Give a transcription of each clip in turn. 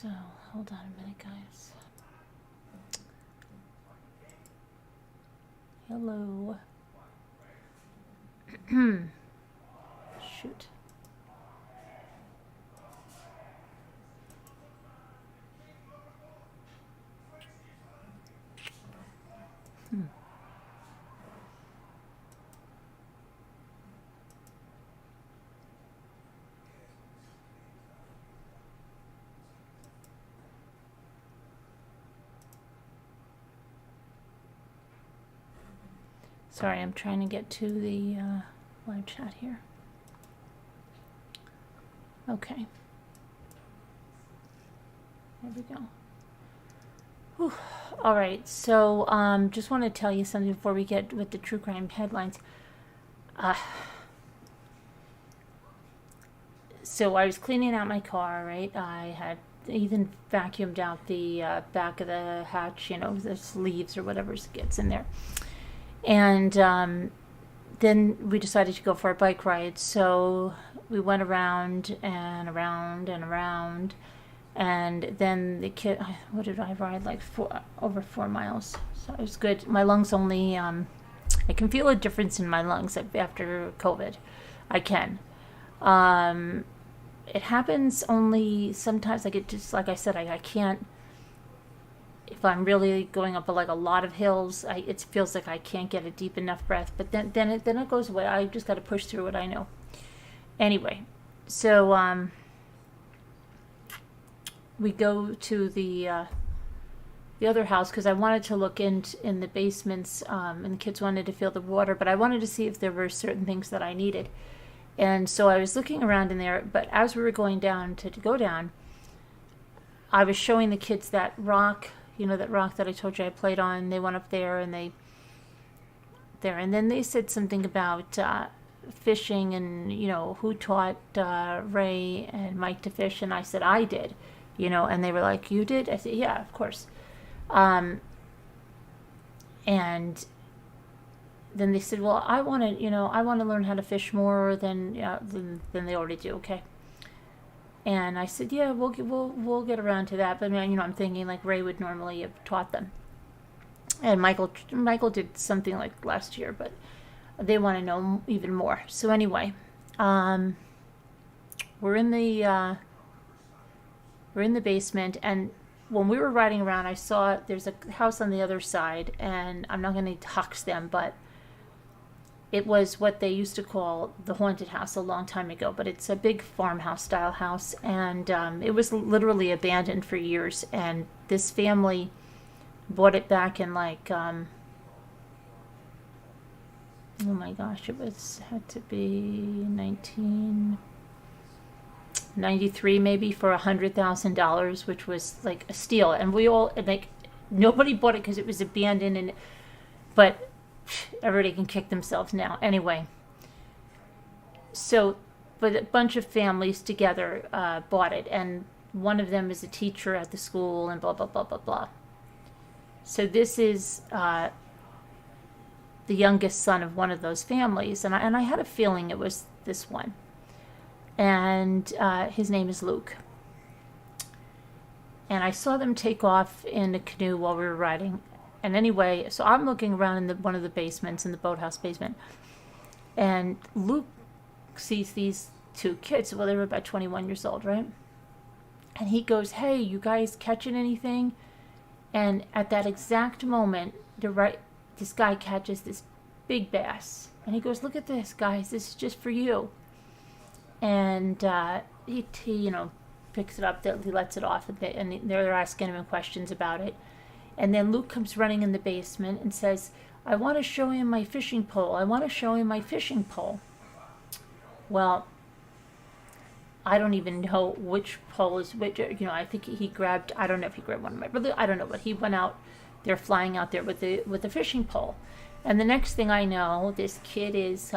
So, hold on a minute, guys. Hello. Shoot. Sorry, I'm trying to get to the live chat here. Okay. There we go. Whew. All right, so just want to tell you something before we get with the true crime headlines. So I was cleaning out my car, right? I had even vacuumed out the back of the hatch, you know, the leaves or whatever gets in there. And then we decided to go for a bike ride. So we went around and around and around. And then the kid, what did I ride? Like over 4 miles. So it was good. My lungs only, I can feel a difference in my lungs after COVID. I can. It happens only sometimes. Like it just, like I said, I can't. If I'm really going up like a lot of hills, it feels like I can't get a deep enough breath. But then it goes away. I just got to push through it. I know. Anyway, so we go to the other house because I wanted to look in the basements, and the kids wanted to feel the water, but I wanted to see if there were certain things that I needed. And so I was looking around in there, but as we were going down to go down, I was showing the kids that rock. You know, that rock that I told you I played on. They went up there and and then they said something about fishing and, you know, who taught Ray and Mike to fish. And I said, I did, you know, and they were like, you did? I said, yeah, of course. And then they said, well, I want to learn how to fish more than they already do. Okay. And I said, yeah, we'll get around to that. But, you know, I'm thinking like Ray would normally have taught them. And Michael did something like last year, but they want to know even more. So anyway, we're in the basement. And when we were riding around, I saw there's a house on the other side. And I'm not going to dox them, but it was what they used to call the haunted house a long time ago, but it's a big farmhouse style house, and it was literally abandoned for years. And this family bought it back in like, oh my gosh, had to be 1993 maybe, for $100,000, which was like a steal. And we all nobody bought it because it was abandoned, but everybody can kick themselves now. Anyway, so, but a bunch of families together bought it, and one of them is a teacher at the school, and blah, blah, blah, blah, blah. So this is the youngest son of one of those families, and I had a feeling it was this one. And his name is Luke. And I saw them take off in a canoe while we were riding. And anyway, so I'm looking around in one of the basements, in the boathouse basement, and Luke sees these two kids. Well, they were about 21 years old, right? And he goes, hey, you guys catching anything? And at that exact moment, this guy catches this big bass. And he goes, look at this, guys. This is just for you. And he you know, picks it up, he lets it off, and they're asking him questions about it. And then Luke comes running in the basement and says, I want to show him my fishing pole. I want to show him my fishing pole. Well, I don't even know which pole is which. You know, I think he grabbed, I don't know if he grabbed one of my brother, I don't know, but he went out there flying out there with the fishing pole. And the next thing I know, this kid is,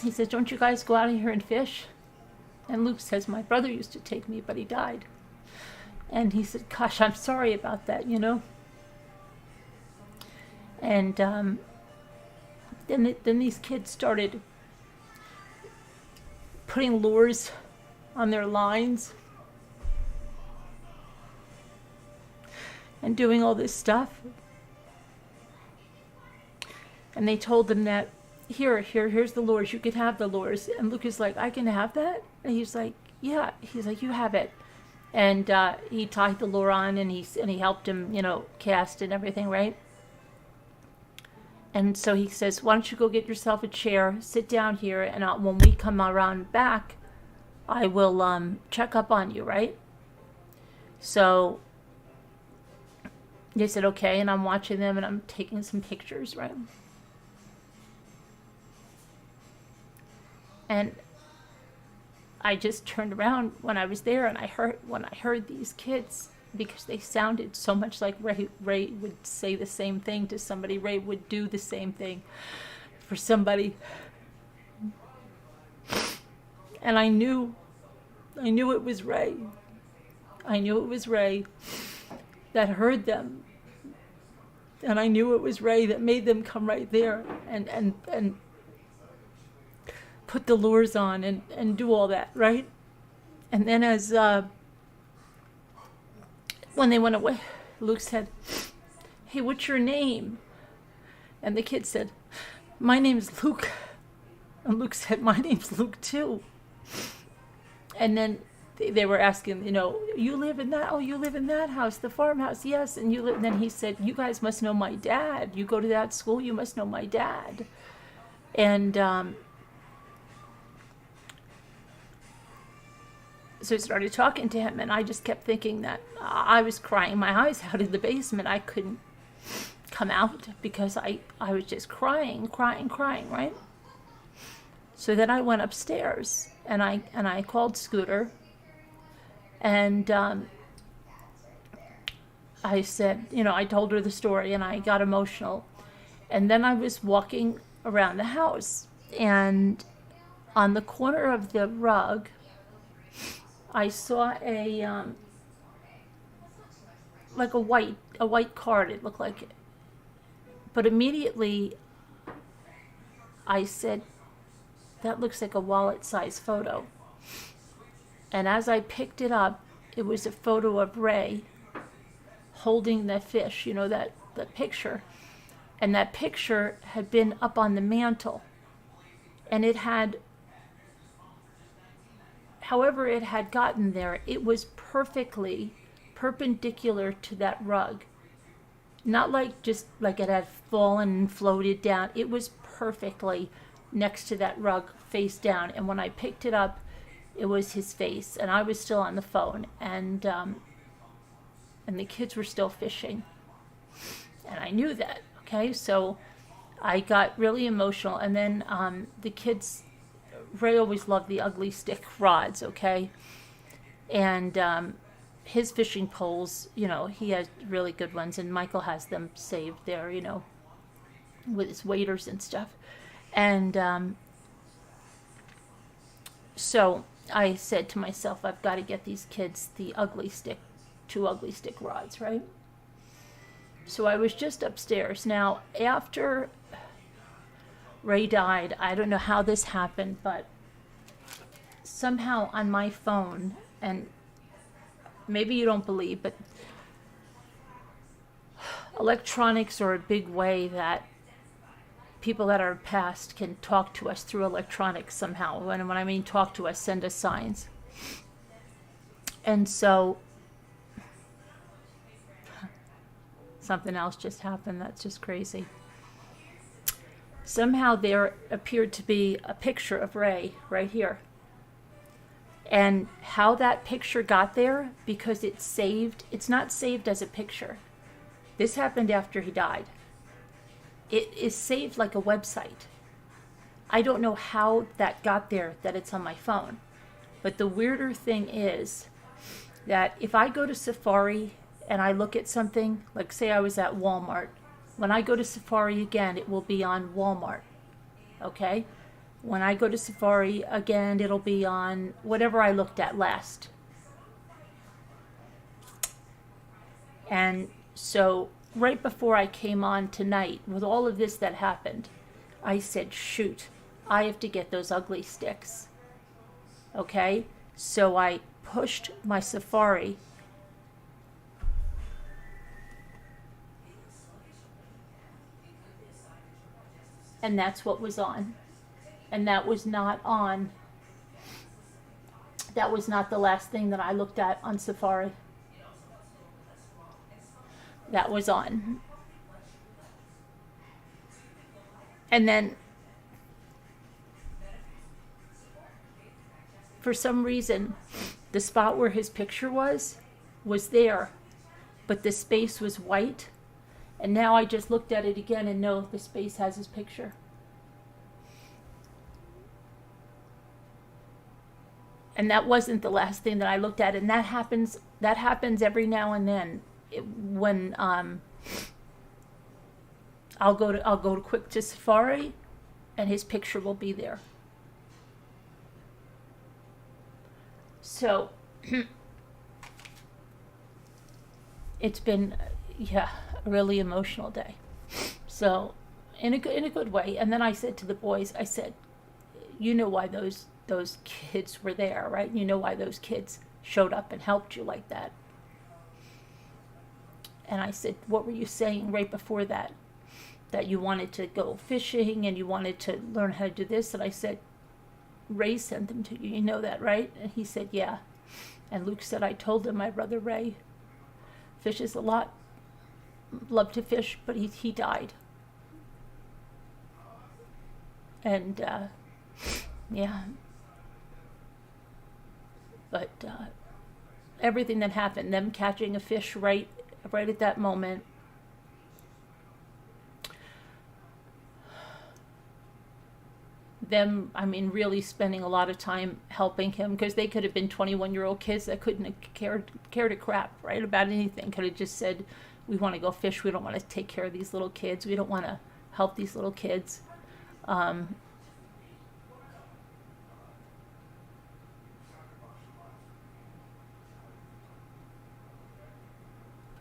he says, don't you guys go out here and fish? And Luke says, my brother used to take me, but he died. And he said, gosh, I'm sorry about that, you know. And then these kids started putting lures on their lines and doing all this stuff. And they told them that, here's the lures. You can have the lures. And Luke is like, I can have that? And he's like, yeah. He's like, you have it. And he tied the lure on, and he helped him, cast and everything, right? And so he says, why don't you go get yourself a chair, sit down here, and when we come around back, I will check up on you, right? So they said, okay, and I'm watching them, and I'm taking some pictures, right? And I just turned around when I was there, and I heard these kids, because they sounded so much like Ray. Ray would say the same thing to somebody. Ray would do the same thing for somebody. And I knew it was Ray. I knew it was Ray that heard them. And I knew it was Ray that made them come right there and put the lures on and do all that, right? And then as when they went away, Luke said, hey, what's your name? And the kid said, my name's Luke. And Luke said, my name's Luke too. And then they were asking, you live in that? Oh, you live in that house, the farmhouse? Yes. And you live. And then he said, you guys must know my dad. You go to that school, you must know my dad. And so I started talking to him, and I just kept thinking that I was crying my eyes out in the basement. I couldn't come out because I was just crying, right? So then I went upstairs, and I called Scooter, and I said, I told her the story, and I got emotional. And then I was walking around the house, and on the corner of the rug, I saw like a white card, it looked like it. But immediately I said, that looks like a wallet-sized photo. And as I picked it up, it was a photo of Ray holding the fish, that picture. And that picture had been up on the mantle. And it had, however it had gotten there, it was perfectly perpendicular to that rug. Not like just like it had fallen and floated down. It was perfectly next to that rug, face down. And when I picked it up, it was his face. And I was still on the phone. And the kids were still fishing. And I knew that, okay? So I got really emotional. And then the kids, Ray always loved the ugly stick rods, okay? And his fishing poles, he has really good ones, and Michael has them saved there, with his waders and stuff. And so I said to myself, I've got to get these kids the two ugly stick rods, right? So I was just upstairs. Now, after Ray died, I don't know how this happened, but somehow on my phone, and maybe you don't believe, but electronics are a big way that people that are past can talk to us through electronics somehow. When I mean talk to us, send us signs. And so something else just happened that's just crazy. Somehow there appeared to be a picture of Ray right here. And how that picture got there, because it's not saved as a picture. This happened after he died. It is saved like a website. I don't know how that got there, that it's on my phone. But the weirder thing is that if I go to Safari and I look at something, like say I was at Walmart, when I go to Safari again, it will be on Walmart, okay? When I go to Safari again, it'll be on whatever I looked at last. And so right before I came on tonight, with all of this that happened, I said, shoot, I have to get those ugly sticks. Okay? So I pushed my Safari, and that's what was on. And that was not on, that was not the last thing that I looked at on Safari. That was on. And then, for some reason, the spot where his picture was there, but the space was white. And now I just looked at it again and know the space has his picture. And that wasn't the last thing that I looked at. And that happens every now and then. When I'll go to quick to Safari, and his picture will be there. So it's been, a really emotional day. So in a good way. And then I said to the boys, I said, you know why those kids were there, right? You know why those kids showed up and helped you like that. And I said, what were you saying right before that? That you wanted to go fishing and you wanted to learn how to do this. And I said, Ray sent them to you. You know that, right? And he said, yeah. And Luke said, I told him my brother Ray fishes a lot, loved to fish, but he died. And, yeah. But everything that happened, them catching a fish right at that moment, them, really spending a lot of time helping him, because they could have been 21-year-old kids that couldn't have cared a crap, right, about anything. Could have just said, we want to go fish, we don't want to take care of these little kids, we don't want to help these little kids. But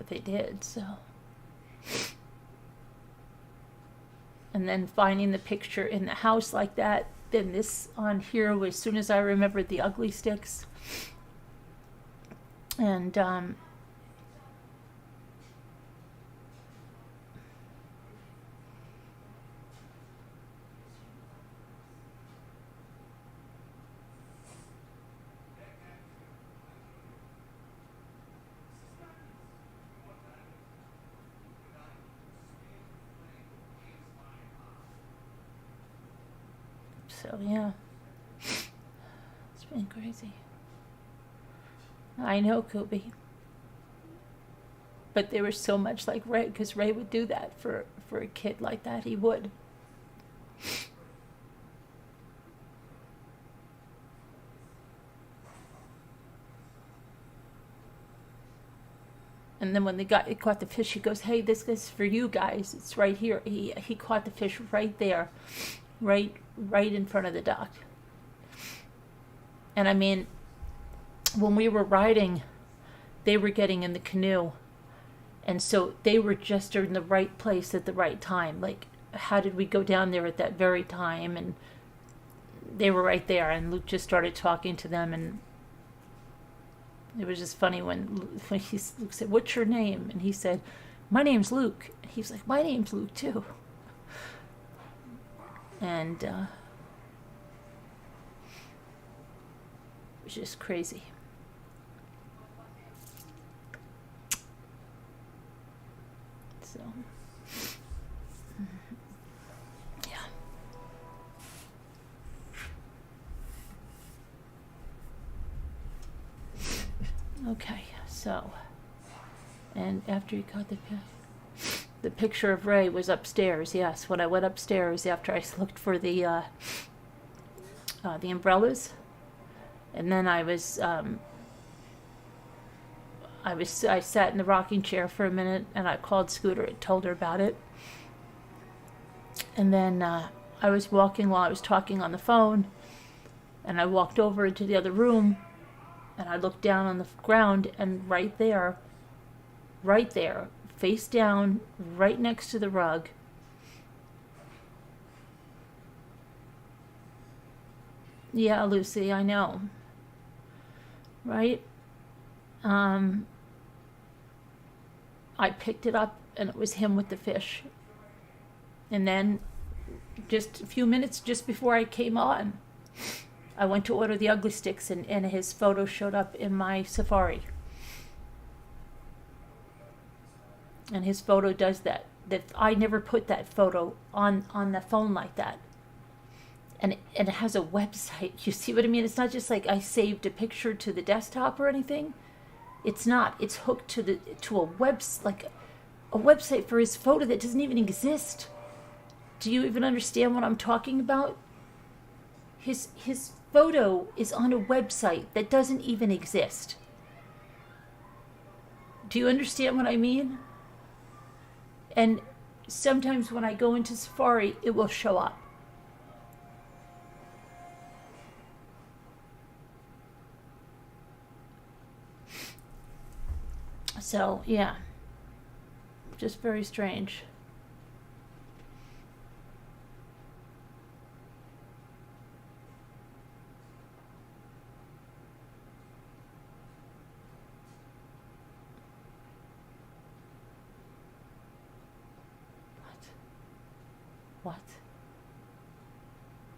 they did, so. And then finding the picture in the house like that, then this on here was, as soon as I remembered the ugly sticks. And so, yeah, it's been crazy. I know, Kobe. But they were so much like Ray, because Ray would do that for a kid like that. He would. And then when they caught the fish, he goes, hey, this is for you guys. It's right here. He caught the fish right there. Right in front of the dock. And when we were riding, they were getting in the canoe, and so they were just in the right place at the right time. Like, how did we go down there at that very time? And they were right there, and Luke just started talking to them, and it was just funny when Luke said, what's your name? And he said, my name's Luke. And he was like, my name's Luke too. And it was just crazy. So, yeah. Okay, so, and after he got the picture of Ray was upstairs. Yes, when I went upstairs after I looked for the umbrellas, and then I sat in the rocking chair for a minute, and I called Scooter and told her about it. And then I was walking while I was talking on the phone, and I walked over into the other room, and I looked down on the ground, and right there, face down, right next to the rug, yeah, Lucy, I know. right? I picked it up and it was him with the fish. And then just a few minutes just before I came on, I went to order the Ugly Sticks, and his photo showed up in my Safari. And his photo does that. That I never put that photo on the phone like that. And it has a website. You see what I mean? It's not just like I saved a picture to the desktop or anything. It's not. It's hooked to a website for his photo that doesn't even exist. Do you even understand what I'm talking about? His photo is on a website that doesn't even exist. Do you understand what I mean? And sometimes when I go into Safari, it will show up. So, yeah. Just very strange. What?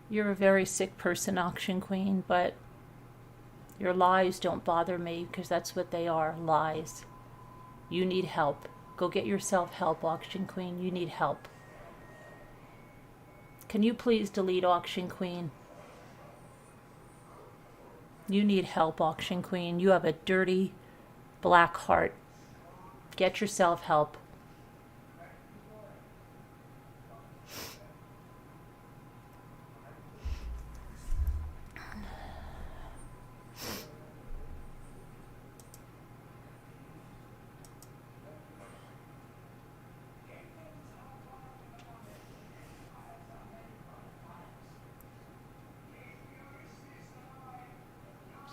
You're a very sick person, Auction Queen, but your lies don't bother me because that's what they are, lies. You need help. Go get yourself help, Auction Queen. You need help. Can you please delete Auction Queen? You need help, Auction Queen. You have a dirty, black heart. Get yourself help.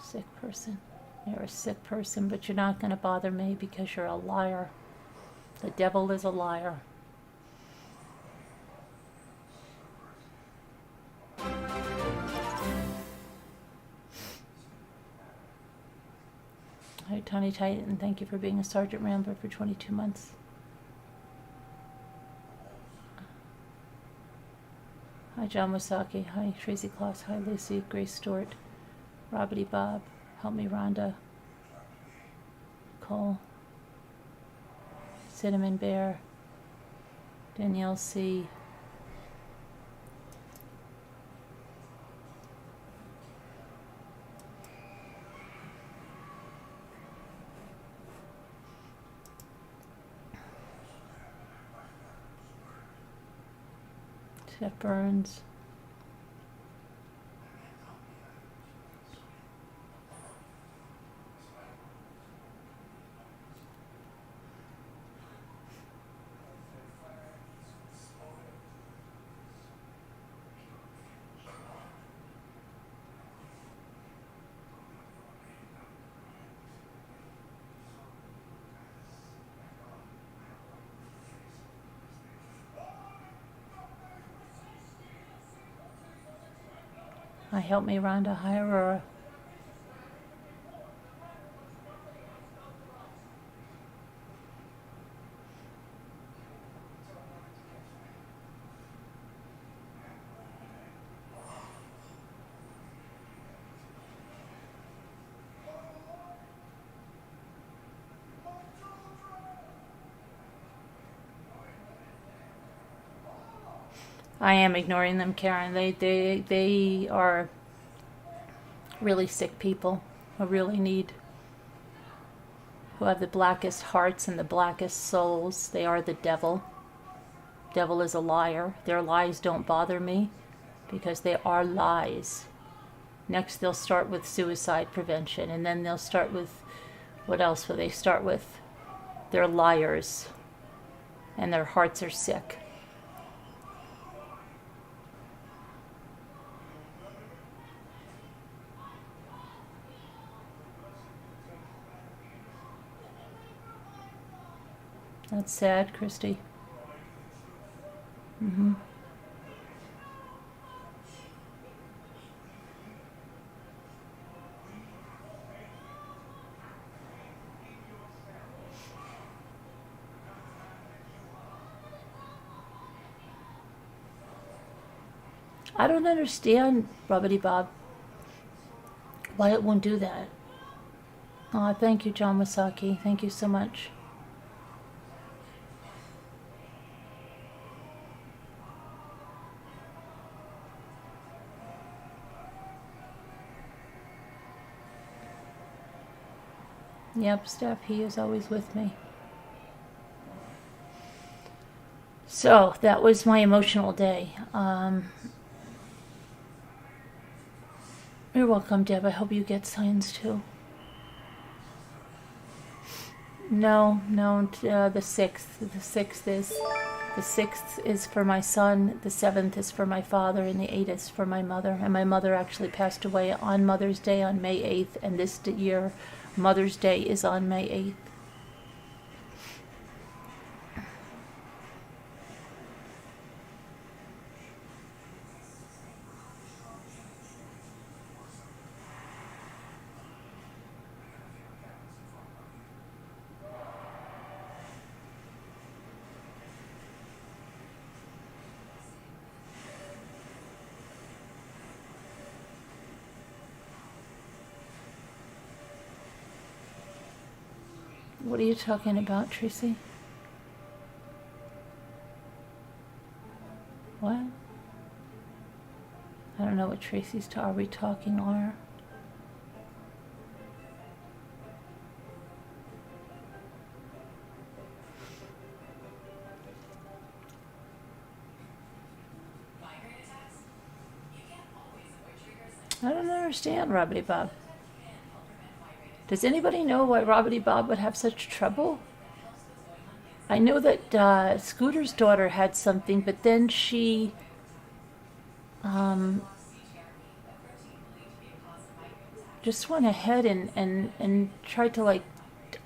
Sick person. You're a sick person, but you're not going to bother me because you're a liar. The devil is a liar. Hi, Tony Titan. Thank you for being a Sergeant Rambler for 22 months. Hi, John Wasaki. Hi, Tracy Kloss. Hi, Lucy. Grace Stewart. Robbity Bob. Help me, Rhonda. Cole. Cinnamon Bear. Danielle C. Jeff Burns. Hi, help me, Rhonda. Hi, Aurora. I am ignoring them, Karen. They are really sick people who have the blackest hearts and the blackest souls. They are the devil. Devil is a liar. Their lies don't bother me because they are lies. Next they'll start with suicide prevention, and then they'll start with, what else will they start with? They're liars and their hearts are sick. That's sad, Christy. Mm-hmm. I don't understand, Rubbity Bob, why it won't do that. Oh, thank you, John Wasaki. Thank you so much. Yep, Steph, he is always with me. So, that was my emotional day. You're welcome, Deb. I hope you get signs too. No, the 6th. The 6th is for my son, the 7th is for my father, and the 8th is for my mother. And my mother actually passed away on Mother's Day on May 8th, and this year Mother's Day is on May 8th. What are you talking about, Tracy? What? I don't know what Tracy's are we talking are. I don't understand, Robbity Bob. Does anybody know why Robbity Bob would have such trouble? I know that Scooter's daughter had something, but then she just went ahead and tried to, like,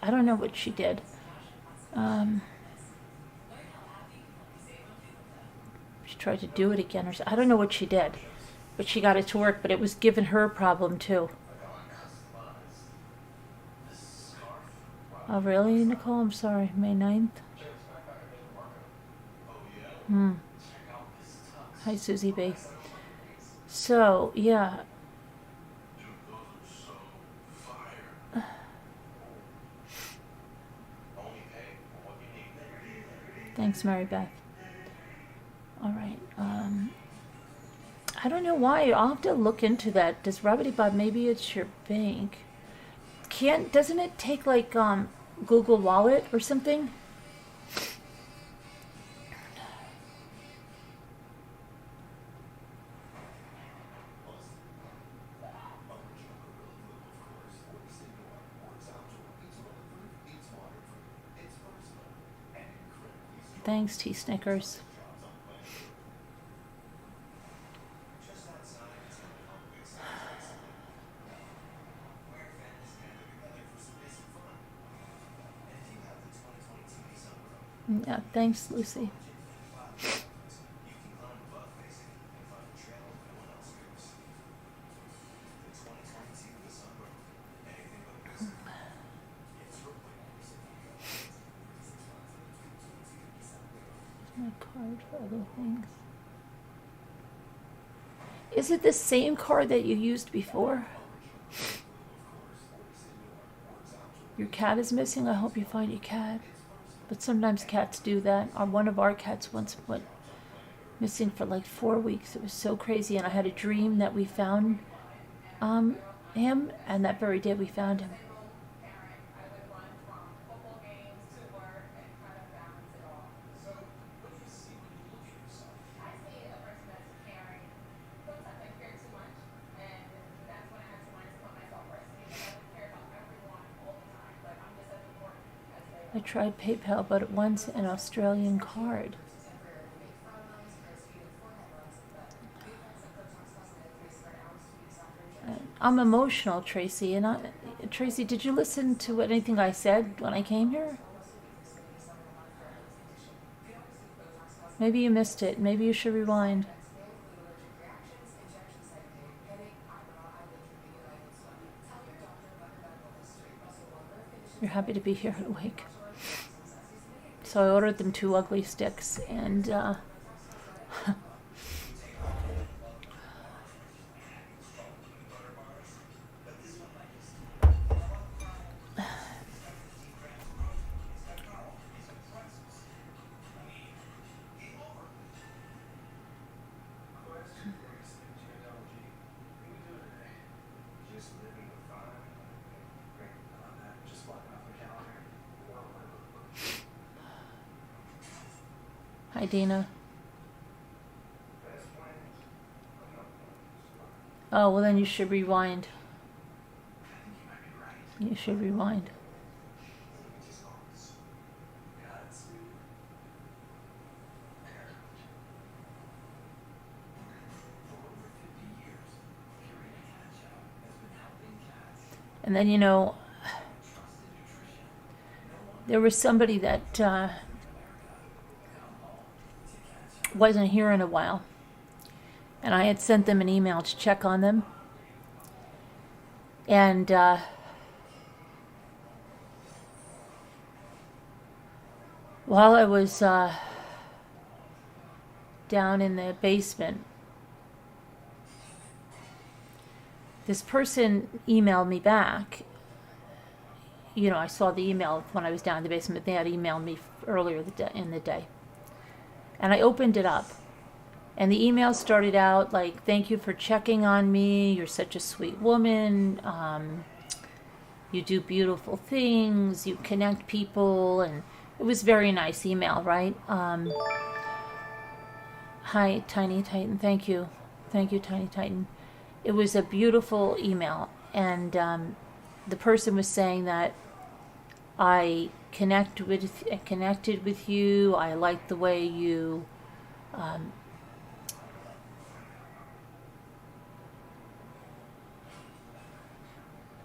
I don't know what she did. She tried to do it again, or I don't know what she did, but she got it to work, but it was giving her a problem too. Oh, really, Nicole? I'm sorry. May 9th? Hi, Susie B. So, yeah. Thanks, Mary Beth. All right. I don't know why. I'll have to look into that. Does Robbity Bob, maybe it's your bank. Doesn't it take, like, Google Wallet or something? Thanks, T Snickers. Yeah, thanks, Lucy. My card for other things. Is it the same card that you used before? Your cat is missing? I hope you find your cat. But sometimes cats do that. One of our cats once went missing for like 4 weeks. It was so crazy. And I had a dream that we found him, and that very day we found him. I tried PayPal, but it wants an Australian card. I'm emotional, Tracy. And Tracy, did you listen to anything I said when I came here? Maybe you missed it. Maybe you should rewind. You're happy to be here at Awake. So I ordered them 2 ugly sticks, and Hi, Dina. Oh, well then you should rewind. You should rewind. And then, there was somebody that wasn't here in a while. And I had sent them an email to check on them. And while I was down in the basement, this person emailed me back. I saw the email when I was down in the basement. They had emailed me earlier in the day. And I opened it up. And the email started out like, "Thank you for checking on me. You're such a sweet woman. You do beautiful things. You connect people." And it was a very nice email, right? Hi, Tiny Titan. Thank you. Thank you, Tiny Titan. It was a beautiful email. And the person was saying that I connected with you. I like the way you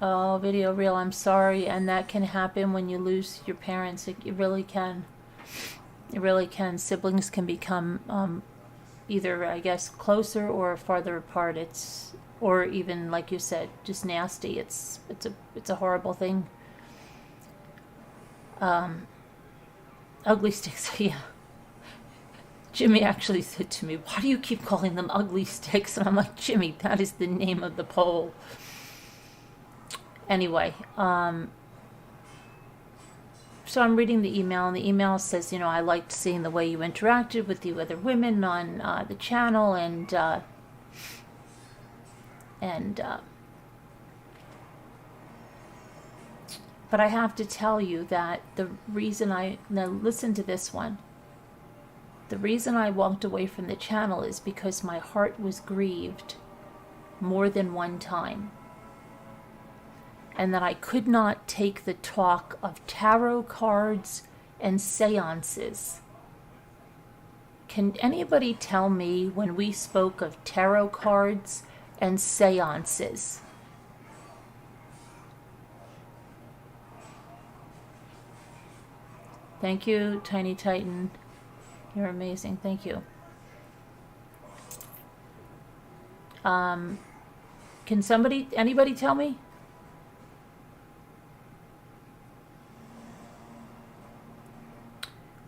oh, video reel, I'm sorry. And that can happen when you lose your parents. It really can. It really can. Siblings can become either, I guess, closer or farther apart. Or even, like you said, just nasty. It's a horrible thing. Ugly sticks, yeah. Jimmy actually said to me, "Why do you keep calling them ugly sticks?" And I'm like, "Jimmy, that is the name of the pole." Anyway, so I'm reading the email, and the email says, "I liked seeing the way you interacted with the other women on the channel, and but I have to tell you that the reason now listen to this one. The reason I walked away from the channel is because my heart was grieved more than one time. And that I could not take the talk of tarot cards and seances. Can anybody tell me when we spoke of tarot cards and seances? Thank you, Tiny Titan. You're amazing. Thank you. Can anybody tell me?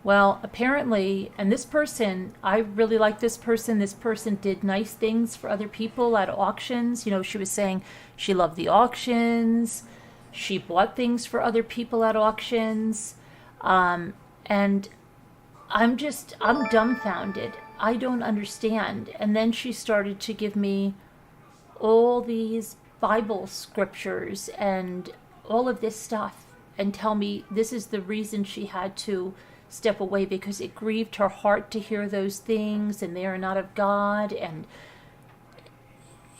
Well, apparently, and this person, I really like this person. This person did nice things for other people at auctions. She was saying she loved the auctions. She bought things for other people at auctions. And I'm dumbfounded. I don't understand. And then she started to give me all these Bible scriptures and all of this stuff and tell me this is the reason she had to step away, because it grieved her heart to hear those things and they are not of God.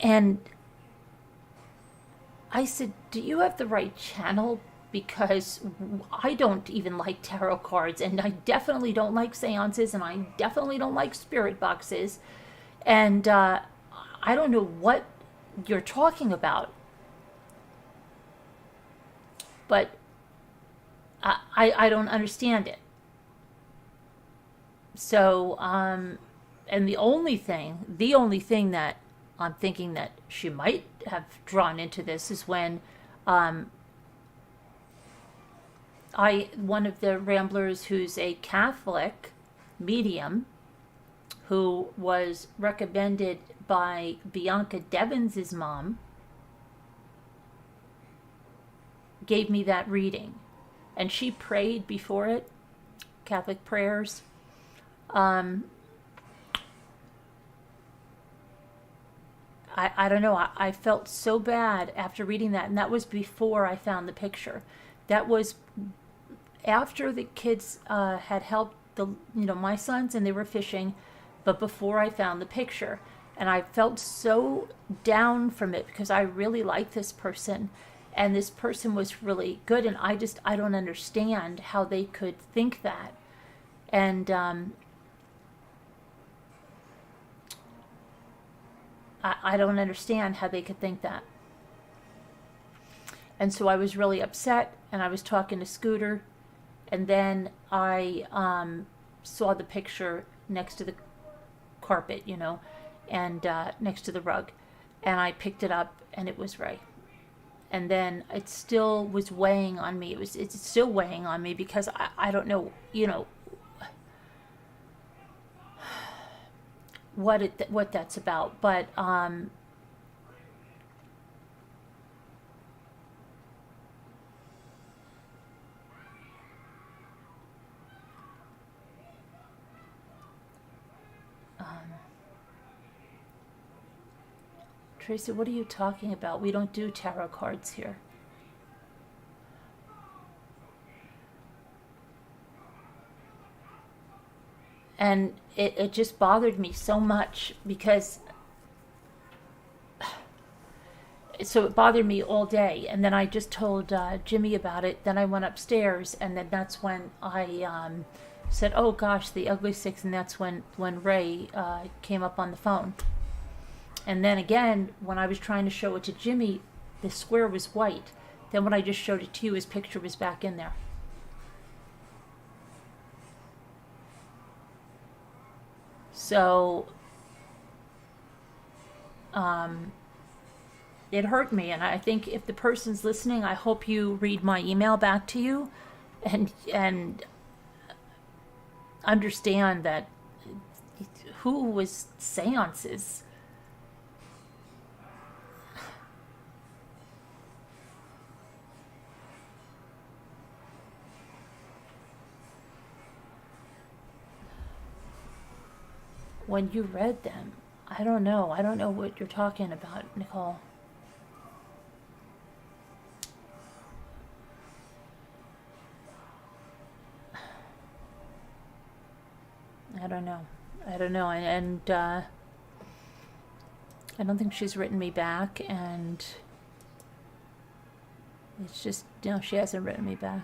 And I said, "Do you have the right channel? Because I don't even like tarot cards, and I definitely don't like seances, and I definitely don't like spirit boxes, and I don't know what you're talking about, but I don't understand it." So, and the only thing that I'm thinking that she might have drawn into this is when one of the ramblers who's a Catholic medium who was recommended by Bianca Devins' mom gave me that reading, and she prayed before it, Catholic prayers. I don't know. I felt so bad after reading that, and that was before I found the picture. That was after the kids had helped my sons, and they were fishing, but before I found the picture. And I felt so down from it because I really liked this person, and this person was really good, and I don't understand how they could think that. And I don't understand how they could think that. And so I was really upset, and I was talking to Scooter, and then I saw the picture next to the carpet, and next to the rug, and I picked it up, and it was Ray. And then it still was weighing on me. It's still weighing on me because I don't know, what that's about, but Tracy, what are you talking about? We don't do tarot cards here. And it just bothered me so much because, so it bothered me all day. And then I just told Jimmy about it. Then I went upstairs, and then that's when I said, oh gosh, the ugly six. And that's when Ray came up on the phone. And then again, when I was trying to show it to Jimmy, the square was white. Then when I just showed it to you, his picture was back in there. So it hurt me, and I think if the person's listening, I hope you read my email back to you and understand that who was seances? When you read them, I don't know what you're talking about, Nicole. I don't know, and I don't think she's written me back, and it's just, she hasn't written me back.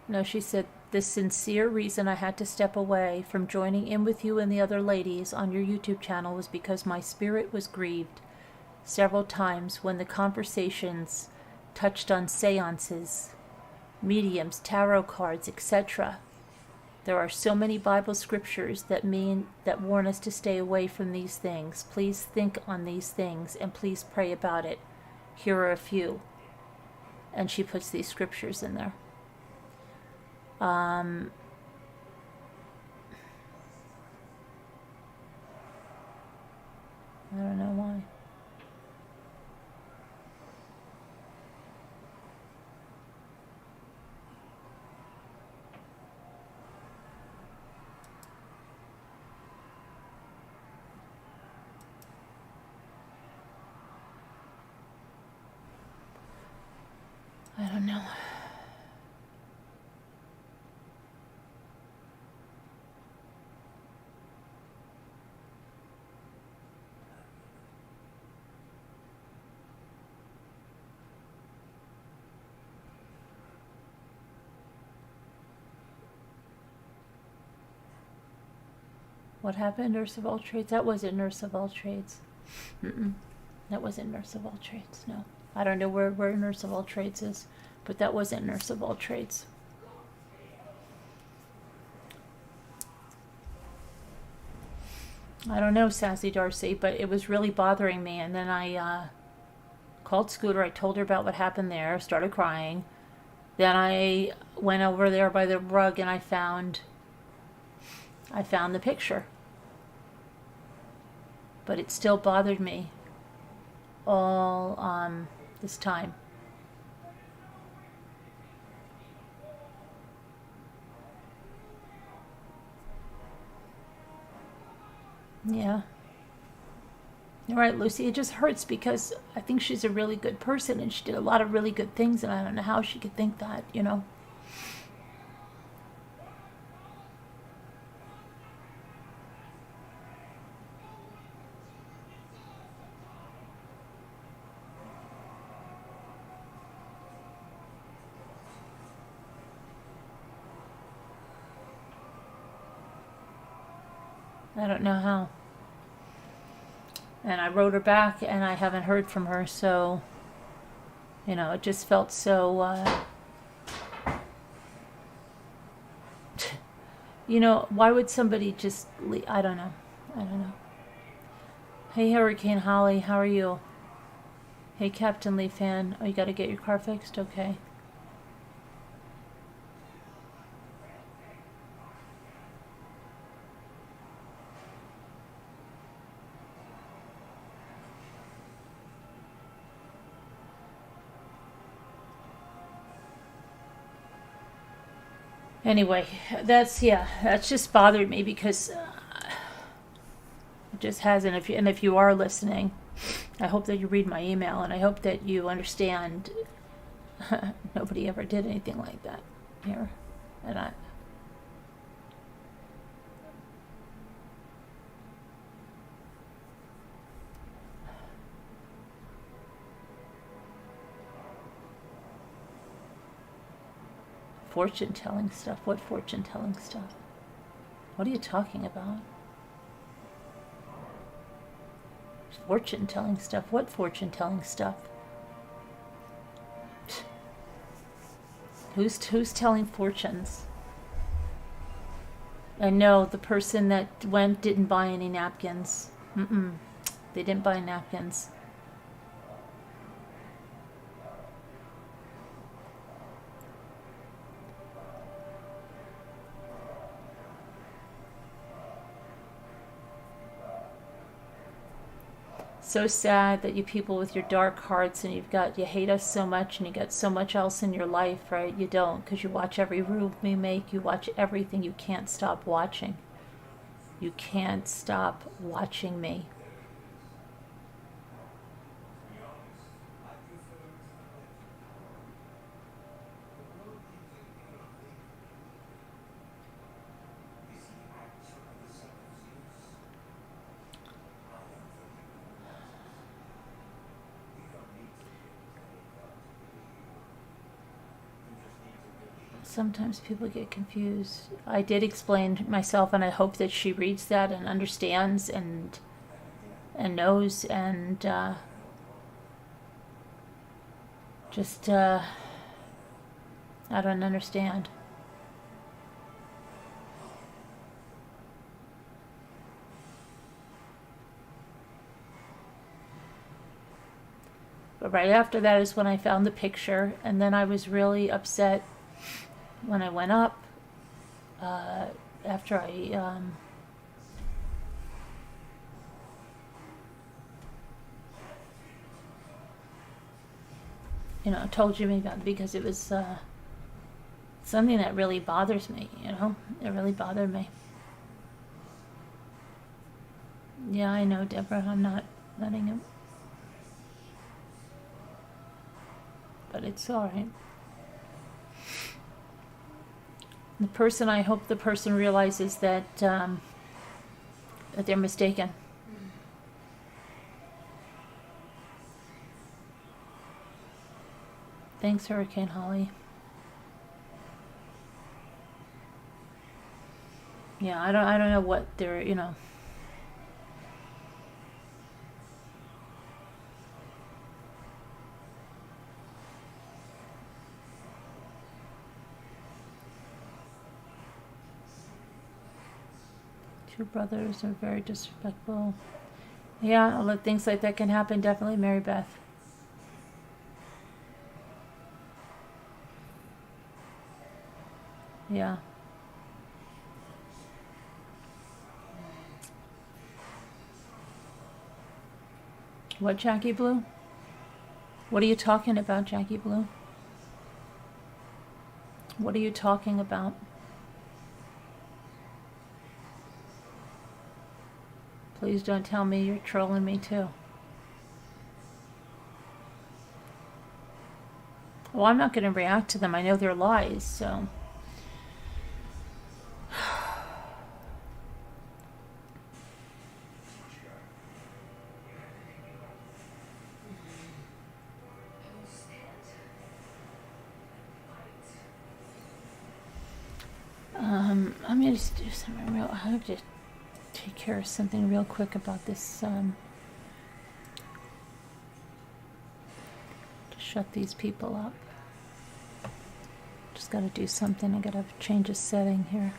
No, she said, the sincere reason I had to step away from joining in with you and the other ladies on your YouTube channel was because my spirit was grieved several times when the conversations touched on seances, mediums, tarot cards, etc. There are so many Bible scriptures that warn us to stay away from these things. Please think on these things and please pray about it. Here are a few. And she puts these scriptures in there. I don't know why. I don't know. What happened, Nurse of All Trades? That wasn't Nurse of All Trades. That wasn't Nurse of All Trades, no. I don't know where Nurse of All Trades is, but that wasn't Nurse of All Trades. I don't know, Sassy Darcy, but it was really bothering me. And then I called Scooter. I told her about what happened there, started crying. Then I went over there by the rug and I found the picture. But it still bothered me all this time. Yeah. You're right, Lucy. It just hurts because I think she's a really good person and she did a lot of really good things, and I don't know how she could think that, you know. I don't know how. And I wrote her back and I haven't heard from her, so, you know, it just felt so, you know, why would somebody just leave? I don't know. I don't know. Hey, Hurricane Holly, how are you? Hey, Captain Lee Fan. Oh, you got to get your car fixed? Okay. Anyway, that's just bothered me because it just hasn't. If you are listening, I hope that you read my email and I hope that you understand. Nobody ever did anything like that here, and I. Fortune telling stuff? What fortune telling stuff? What are you talking about? Fortune telling stuff? What fortune telling stuff? Who's telling fortunes? And no, the person that went didn't buy any napkins. They didn't buy napkins. So sad that you people with your dark hearts and you hate us so much and you got so much else in your life, right? You don't, because you watch every move we make. You watch everything. You can't stop watching. You can't stop watching me. Sometimes people get confused. I did explain myself, and I hope that she reads that and understands and knows and just I don't understand. But right after that is when I found the picture, and then I was really upset when I went up, after I, told you about, because it was something that really bothers me, it really bothered me. Yeah, I know, Deborah, I'm not letting him, but it's alright. I hope the person realizes that that they're mistaken. Thanks, Hurricane Holly. Yeah, I don't know what they're, Two brothers are very disrespectful. Yeah, things like that can happen, definitely, Mary Beth. Yeah. What, Jackie Blue? What are you talking about, Jackie Blue? What are you talking about? Please don't tell me you're trolling me too. Well, I'm not going to react to them. I know they're lies, so. I'm going to do something real. I have to take care of something real quick about this. To shut these people up. Just got to do something. I got to change a setting here.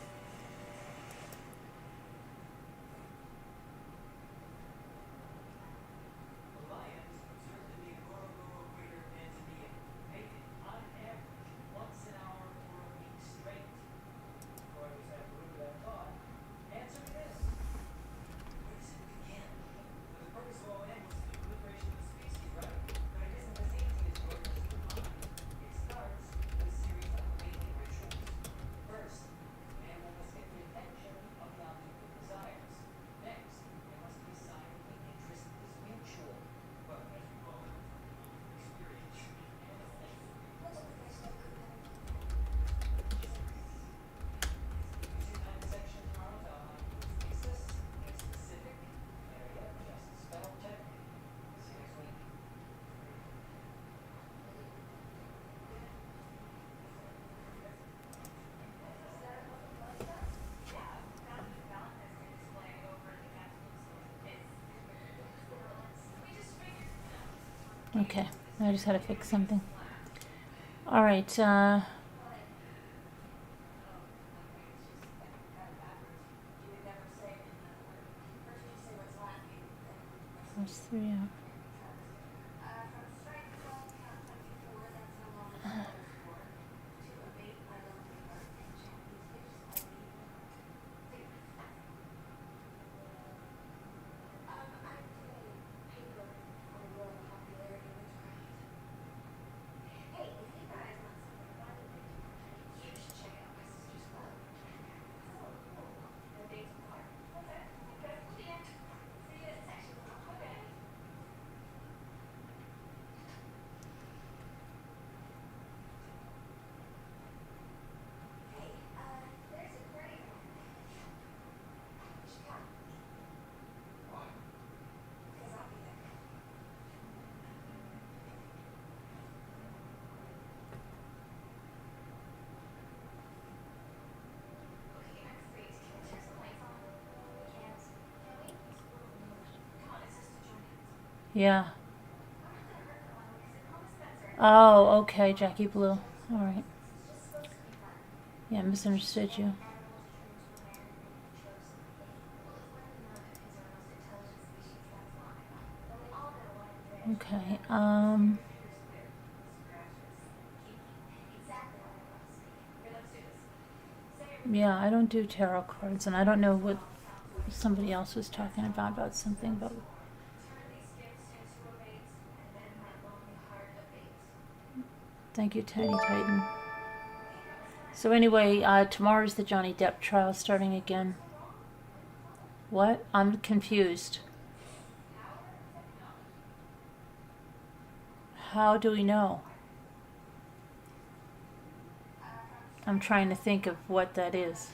Okay, I just had to fix something. All right. There's 3 out. Yeah. Oh, okay, Jackie Blue. All right. Yeah, misunderstood you. Okay. Yeah, I don't do tarot cards, and I don't know what somebody else was talking about something, but. Thank you, Tiny Titan. So anyway, tomorrow's the Johnny Depp trial starting again. What? I'm confused. How do we know? I'm trying to think of what that is.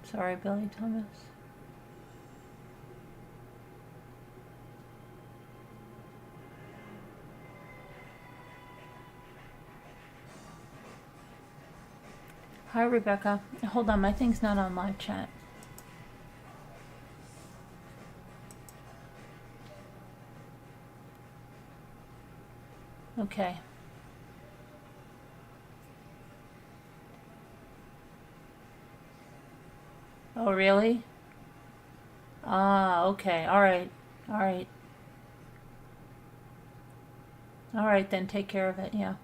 Sorry, Billy Thomas. Hi, Rebecca. Hold on, my thing's not on live chat. Okay. Oh, really? Ah, okay. All right. All right. All right, then take care of it. Yeah.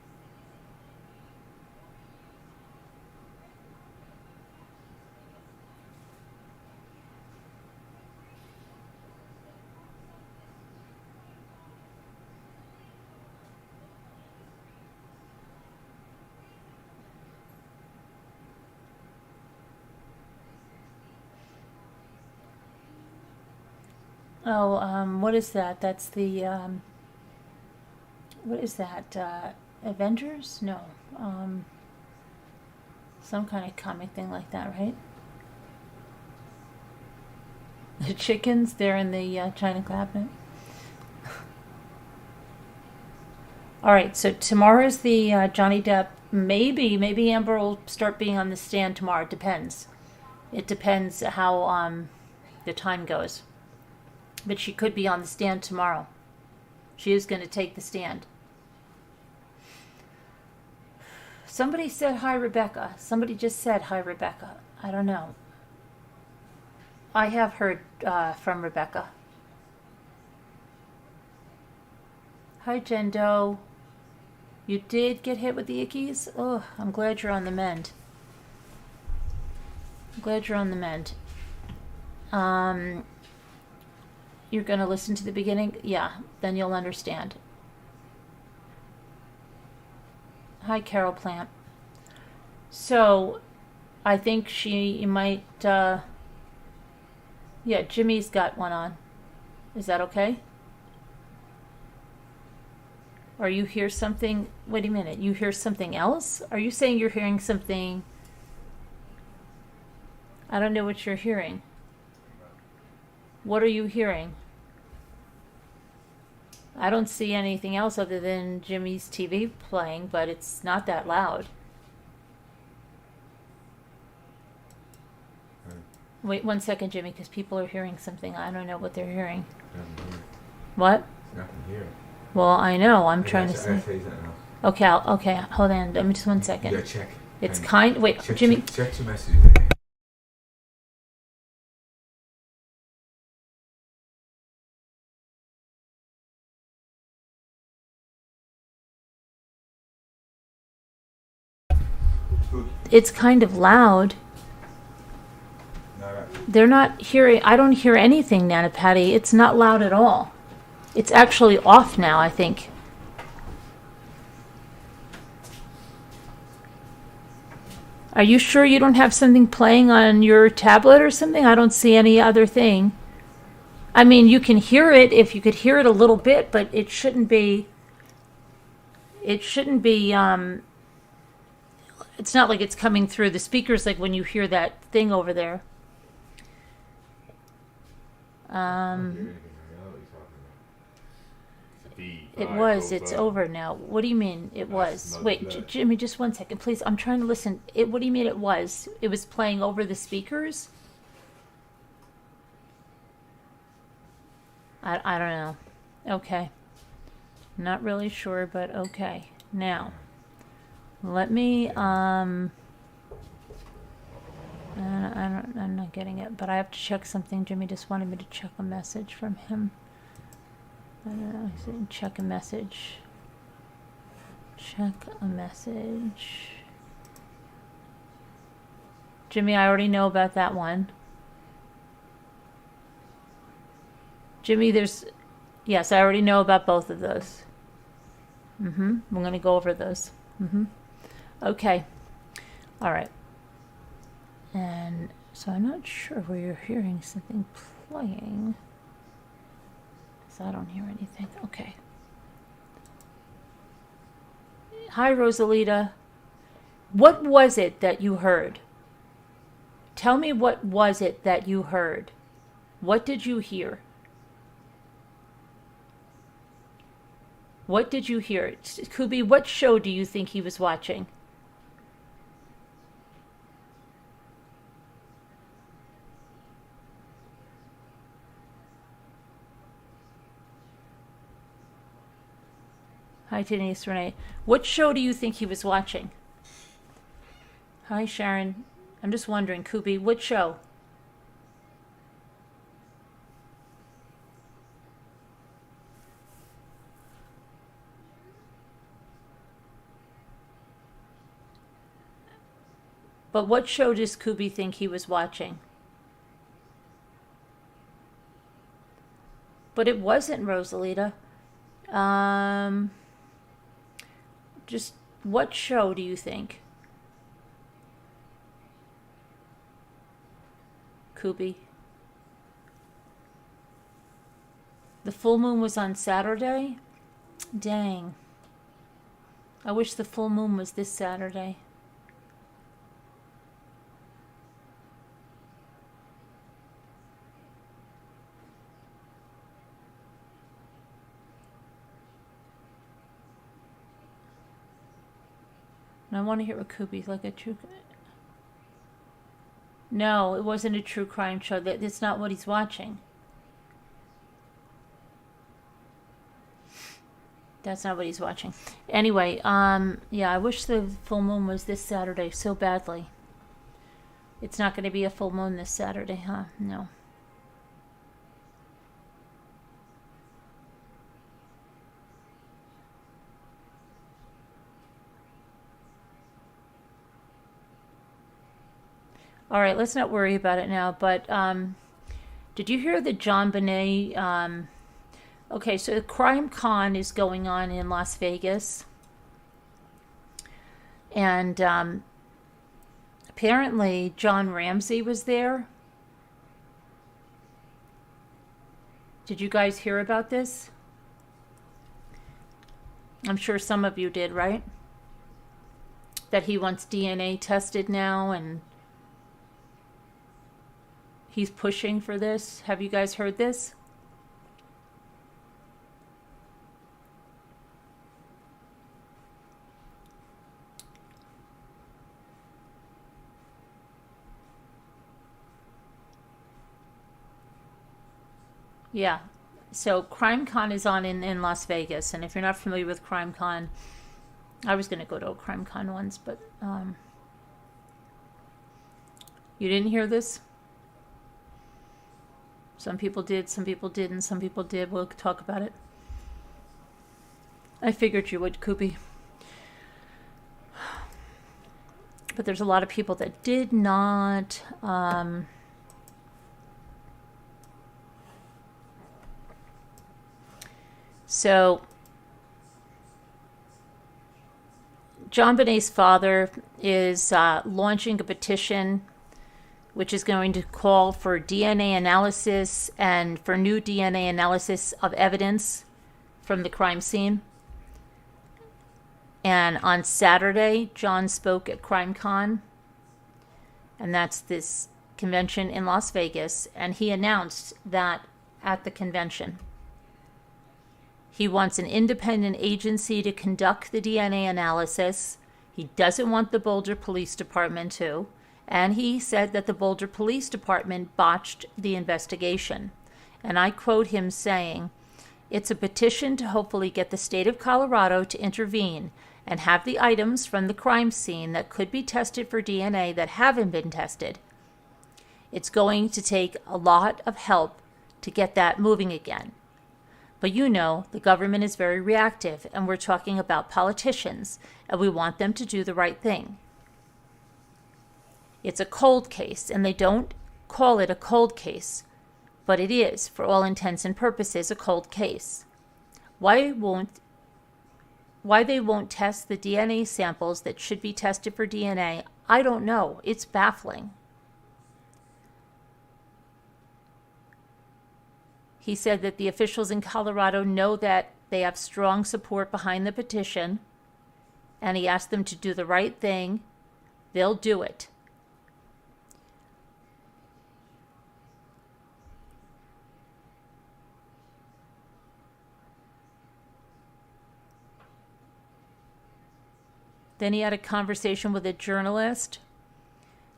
Oh, what is that? That's the, what is that? Avengers? No. Um, some kind of comic thing like that, right? The chickens, they're in the china cabinet. All right, so tomorrow's the Johnny Depp. Maybe Amber will start being on the stand tomorrow. It depends. It depends how the time goes. But she could be on the stand tomorrow. She is going to take the stand. Somebody said hi, Rebecca. Somebody just said hi, Rebecca. I don't know. I have heard from Rebecca. Hi, Jen Doe. You did get hit with the ickies? Oh, I'm glad you're on the mend. I'm glad you're on the mend. You're going to listen to the beginning? Yeah, then you'll understand. Hi, Carol Plant. So, I think she might, yeah, Jimmy's got one on. Is that okay? Or you hear something, wait a minute, you hear something else? Are you saying you're hearing something? I don't know what you're hearing. What are you hearing? I don't see anything else other than Jimmy's TV playing, but it's not that loud. Wait 1 second, Jimmy, because people are hearing something. I don't know what they're hearing. What? Nothing here. Well, I know. I'm I trying gotta to say see. something else. Okay, okay, hold on. Let me just 1 second. You gotta check. It's kind. Wait, Check, Jimmy. check your messages. Okay? It's kind of loud. They're not hearing. I don't hear anything, Nana Patty. It's not loud at all. It's actually off now, I think. Are you sure you don't have something playing on your tablet or something? I don't see any other thing. I mean, you can hear it if you could hear it a little bit, but it shouldn't be. It shouldn't be. It's not like it's coming through the speakers like when you hear that thing over there. It was. It's over now. What do you mean it was? Wait, Jimmy, just 1 second, please. I'm trying to listen. What do you mean it was? It was playing over the speakers? I don't know. Okay. Not really sure, but okay. Now, let me, I'm not getting it, but I have to check something. Jimmy just wanted me to check a message from him. I don't know. He's saying check a message. Check a message. Jimmy, I already know about that one. Jimmy, yes, I already know about both of those. We're going to go over those. Okay. All right. And so I'm not sure where you're hearing something playing. So I don't hear anything. Okay. Hi, Rosalita. What was it that you heard? Tell me, what was it that you heard? What did you hear? What did you hear? Kubi, what show do you think he was watching? Hi, Denise Renee. What show do you think he was watching? Hi, Sharon. I'm just wondering, Kubi, what show? But what show does Kubi think he was watching? But it wasn't, Rosalita. Just what show do you think? Kubi. The full moon was on Saturday? Dang. I wish the full moon was this Saturday. And I want to hear what Koopy's like a true... No, it wasn't a true crime show. That's not what he's watching. That's not what he's watching. Anyway, yeah, I wish the full moon was this Saturday so badly. It's not going to be a full moon this Saturday, huh? No. All right, let's not worry about it now. But did you hear that John Bonet... okay, so the Crime Con is going on in Las Vegas. And apparently John Ramsey was there. Did you guys hear about this? I'm sure some of you did, right? That he wants DNA tested now and he's pushing for this. Have you guys heard this? Yeah. So CrimeCon is on in Las Vegas. And if you're not familiar with CrimeCon, I was going to go to a CrimeCon once, but you didn't hear this? Some people did, some people didn't, some people did. We'll talk about it. I figured you would, Koopy. But there's a lot of people that did not. So, John Bonet's father is launching a petition which is going to call for DNA analysis and for new DNA analysis of evidence from the crime scene. And on Saturday, John spoke at CrimeCon, and that's this convention in Las Vegas, and he announced that at the convention. He wants an independent agency to conduct the DNA analysis. He doesn't want the Boulder Police Department to. And he said that the Boulder Police Department botched the investigation. And I quote him saying, "It's a petition to hopefully get the state of Colorado to intervene and have the items from the crime scene that could be tested for DNA that haven't been tested. It's going to take a lot of help to get that moving again. But you know, the government is very reactive, and we're talking about politicians, and we want them to do the right thing. It's a cold case, and they don't call it a cold case, but it is, for all intents and purposes, a cold case. Why they won't test the DNA samples that should be tested for DNA, I don't know. It's baffling." He said that the officials in Colorado know that they have strong support behind the petition, and he asked them to do the right thing. They'll do it. Then he had a conversation with a journalist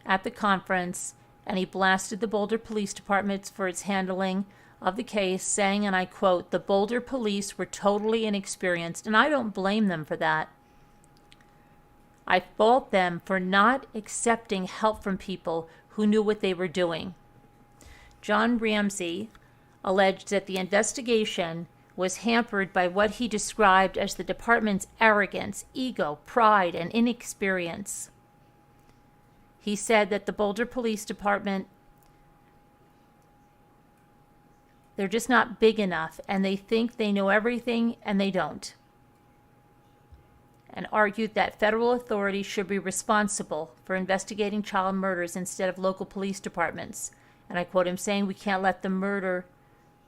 at the conference, and he blasted the Boulder Police Department for its handling of the case, saying, and I quote, "The Boulder police were totally inexperienced, and I don't blame them for that. I fault them for not accepting help from people who knew what they were doing." John Ramsey alleged that the investigation was hampered by what he described as the department's arrogance, ego, pride, and inexperience. He said that the Boulder Police Department, they're just not big enough, and they think they know everything, and they don't. And argued that federal authorities should be responsible for investigating child murders instead of local police departments. And I quote him saying, "We can't let the murder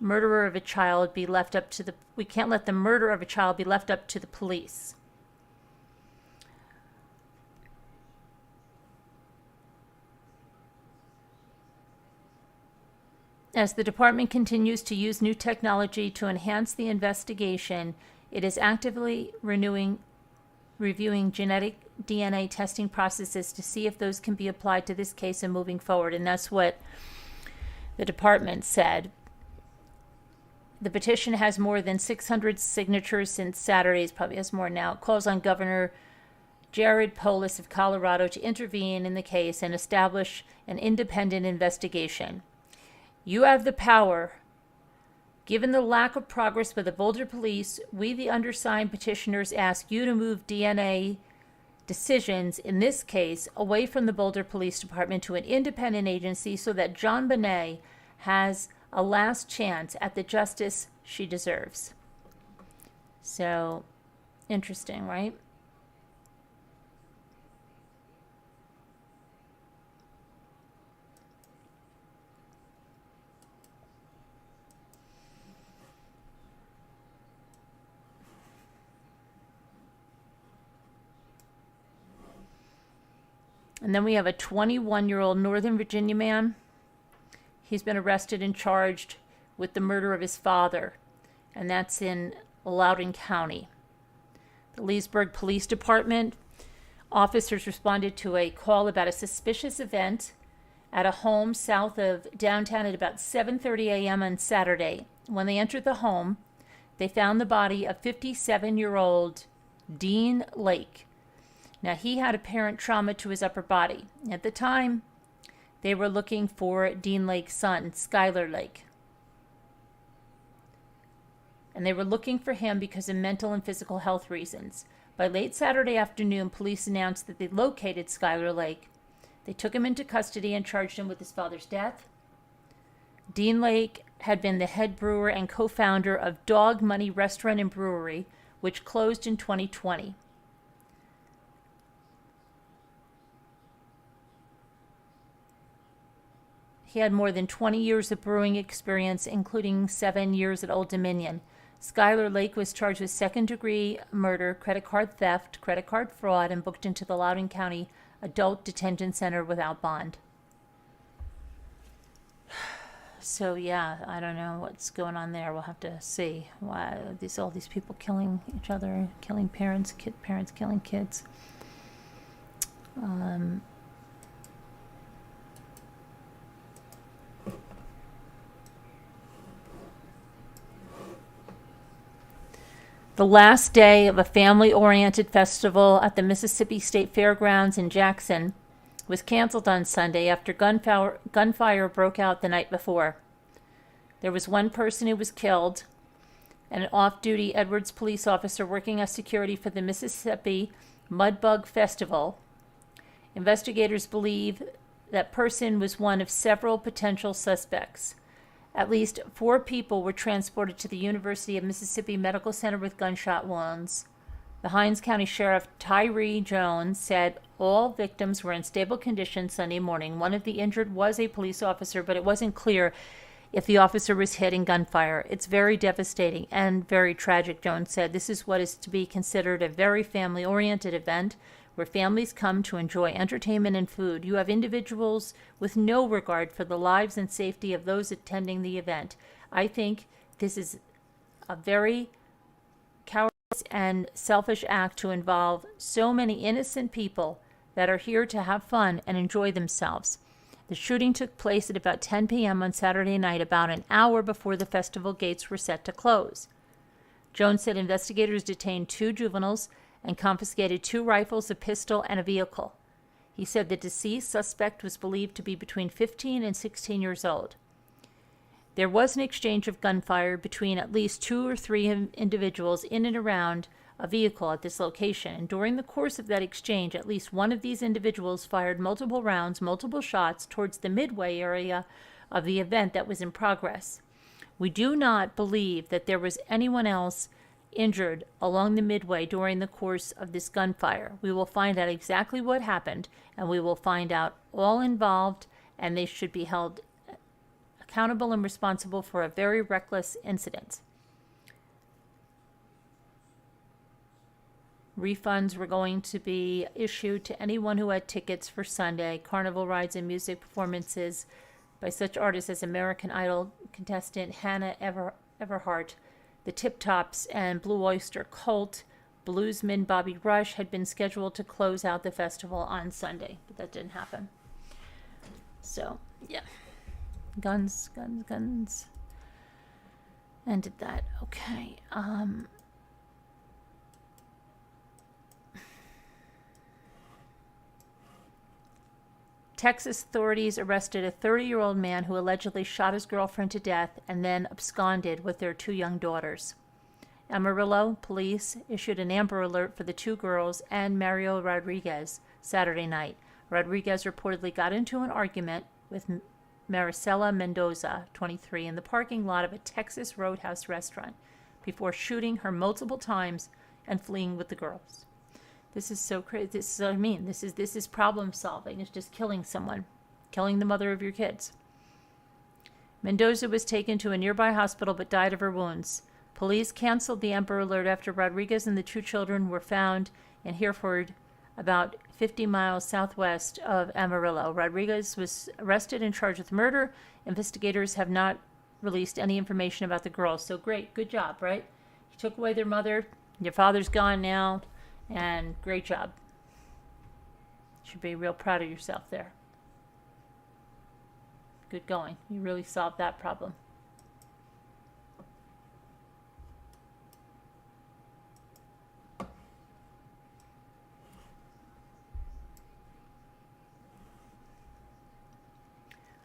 murderer of a child be left up to the we can't let the murder of a child be left up to the police. As the department continues to use new technology to enhance the investigation, it is actively reviewing genetic DNA testing processes to see if those can be applied to this case and moving forward. And that's what the department said. The petition has more than 600 signatures since Saturday. It probably has more now. It calls on Governor Jared Polis of Colorado to intervene in the case and establish an independent investigation. You have the power. Given the lack of progress by the Boulder police, we, the undersigned petitioners, ask you to move DNA decisions in this case away from the Boulder Police Department to an independent agency so that John Bonet has a last chance at the justice she deserves. So, interesting, right? And then we have a 21-year-old Northern Virginia man. He's been arrested and charged with the murder of his father, and that's in Loudoun County. The Leesburg Police Department officers responded to a call about a suspicious event at a home south of downtown at about 7:30 a.m. on Saturday. When they entered the home, they found the body of 57-year-old Dean Lake. Now, he had apparent trauma to his upper body. At the time, they were looking for Dean Lake's son, Skylar Lake. And they were looking for him because of mental and physical health reasons. By late Saturday afternoon, police announced that they located Skylar Lake. They took him into custody and charged him with his father's death. Dean Lake had been the head brewer and co-founder of Dog Money Restaurant and Brewery, which closed in 2020. He had more than 20 years of brewing experience, including 7 years at Old Dominion. Skylar Lake was charged with second-degree murder, credit card theft, credit card fraud, and booked into the Loudoun County Adult Detention Center without bond. So, yeah, I don't know what's going on there. We'll have to see. Why all these people killing each other, killing parents, parents killing kids. The last day of a family-oriented festival at the Mississippi State Fairgrounds in Jackson was canceled on Sunday after gunfire broke out the night before. There was one person who was killed, and an off-duty Edwards police officer working as security for the Mississippi Mudbug Festival. Investigators believe that person was one of several potential suspects. At least 4 people were transported to the University of Mississippi Medical Center with gunshot wounds. The Hinds County Sheriff Tyree Jones said all victims were in stable condition Sunday morning. One of the injured was a police officer, but it wasn't clear if the officer was hit in gunfire. It's very devastating and very tragic, Jones said. This is what is to be considered a very family-oriented event where families come to enjoy entertainment and food. You have individuals with no regard for the lives and safety of those attending the event. I think this is a very cowardly and selfish act to involve so many innocent people that are here to have fun and enjoy themselves. The shooting took place at about 10 p.m. on Saturday night, about an hour before the festival gates were set to close. Jones said investigators detained 2 juveniles and confiscated 2 rifles, a pistol, and a vehicle. He said the deceased suspect was believed to be between 15 and 16 years old. There was an exchange of gunfire between at least 2 or 3 individuals in and around a vehicle at this location, and during the course of that exchange, at least one of these individuals fired multiple rounds, multiple shots towards the midway area of the event that was in progress. We do not believe that there was anyone else injured along the midway during the course of this gunfire. We will find out exactly what happened, and we will find out all involved, and they should be held accountable and responsible for a very reckless incident. Refunds were going to be issued to anyone who had tickets for Sunday, carnival rides and music performances by such artists as American Idol contestant Hannah Everhart, the Tip Tops, and Blue Oyster Cult. Bluesman Bobby Rush had been scheduled to close out the festival on Sunday, but that didn't happen. So, yeah. Guns. Ended that. Okay. Texas authorities arrested a 30-year-old man who allegedly shot his girlfriend to death and then absconded with their 2 young daughters. Amarillo police issued an Amber Alert for the 2 girls and Mario Rodriguez Saturday night. Rodriguez reportedly got into an argument with Maricela Mendoza, 23, in the parking lot of a Texas Roadhouse restaurant before shooting her multiple times and fleeing with the girls. This is so crazy. This is what I mean. This is problem solving. It's just killing someone, killing the mother of your kids. Mendoza was taken to a nearby hospital but died of her wounds. Police canceled the Amber Alert after Rodriguez and the 2 children were found in Hereford, about 50 miles southwest of Amarillo. Rodriguez was arrested and charged with murder. Investigators have not released any information about the girls. So great, good job, right? You took away their mother. Your father's gone now. And great job. You should be real proud of yourself there. Good going. You really solved that problem.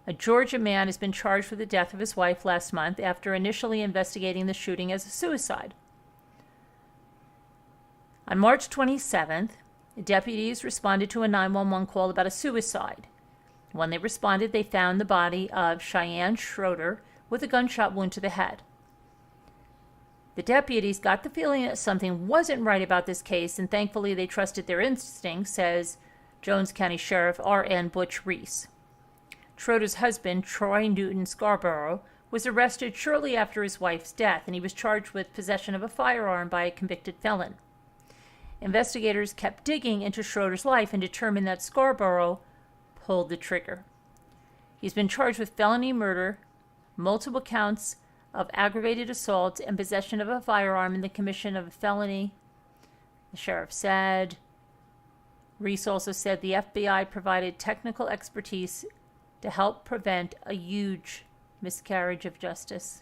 A Georgia man has been charged with the death of his wife last month after initially investigating the shooting as a suicide. On March 27th, deputies responded to a 911 call about a suicide. When they responded, they found the body of Cheyenne Schroeder with a gunshot wound to the head. The deputies got the feeling that something wasn't right about this case, and thankfully they trusted their instincts, says Jones County Sheriff R.N. Butch Reese. Schroeder's husband, Troy Newton Scarborough, was arrested shortly after his wife's death, and he was charged with possession of a firearm by a convicted felon. Investigators kept digging into Schroeder's life and determined that Scarborough pulled the trigger. He's been charged with felony murder, multiple counts of aggravated assault, and possession of a firearm in the commission of a felony, the sheriff said. Reese also said the FBI provided technical expertise to help prevent a huge miscarriage of justice.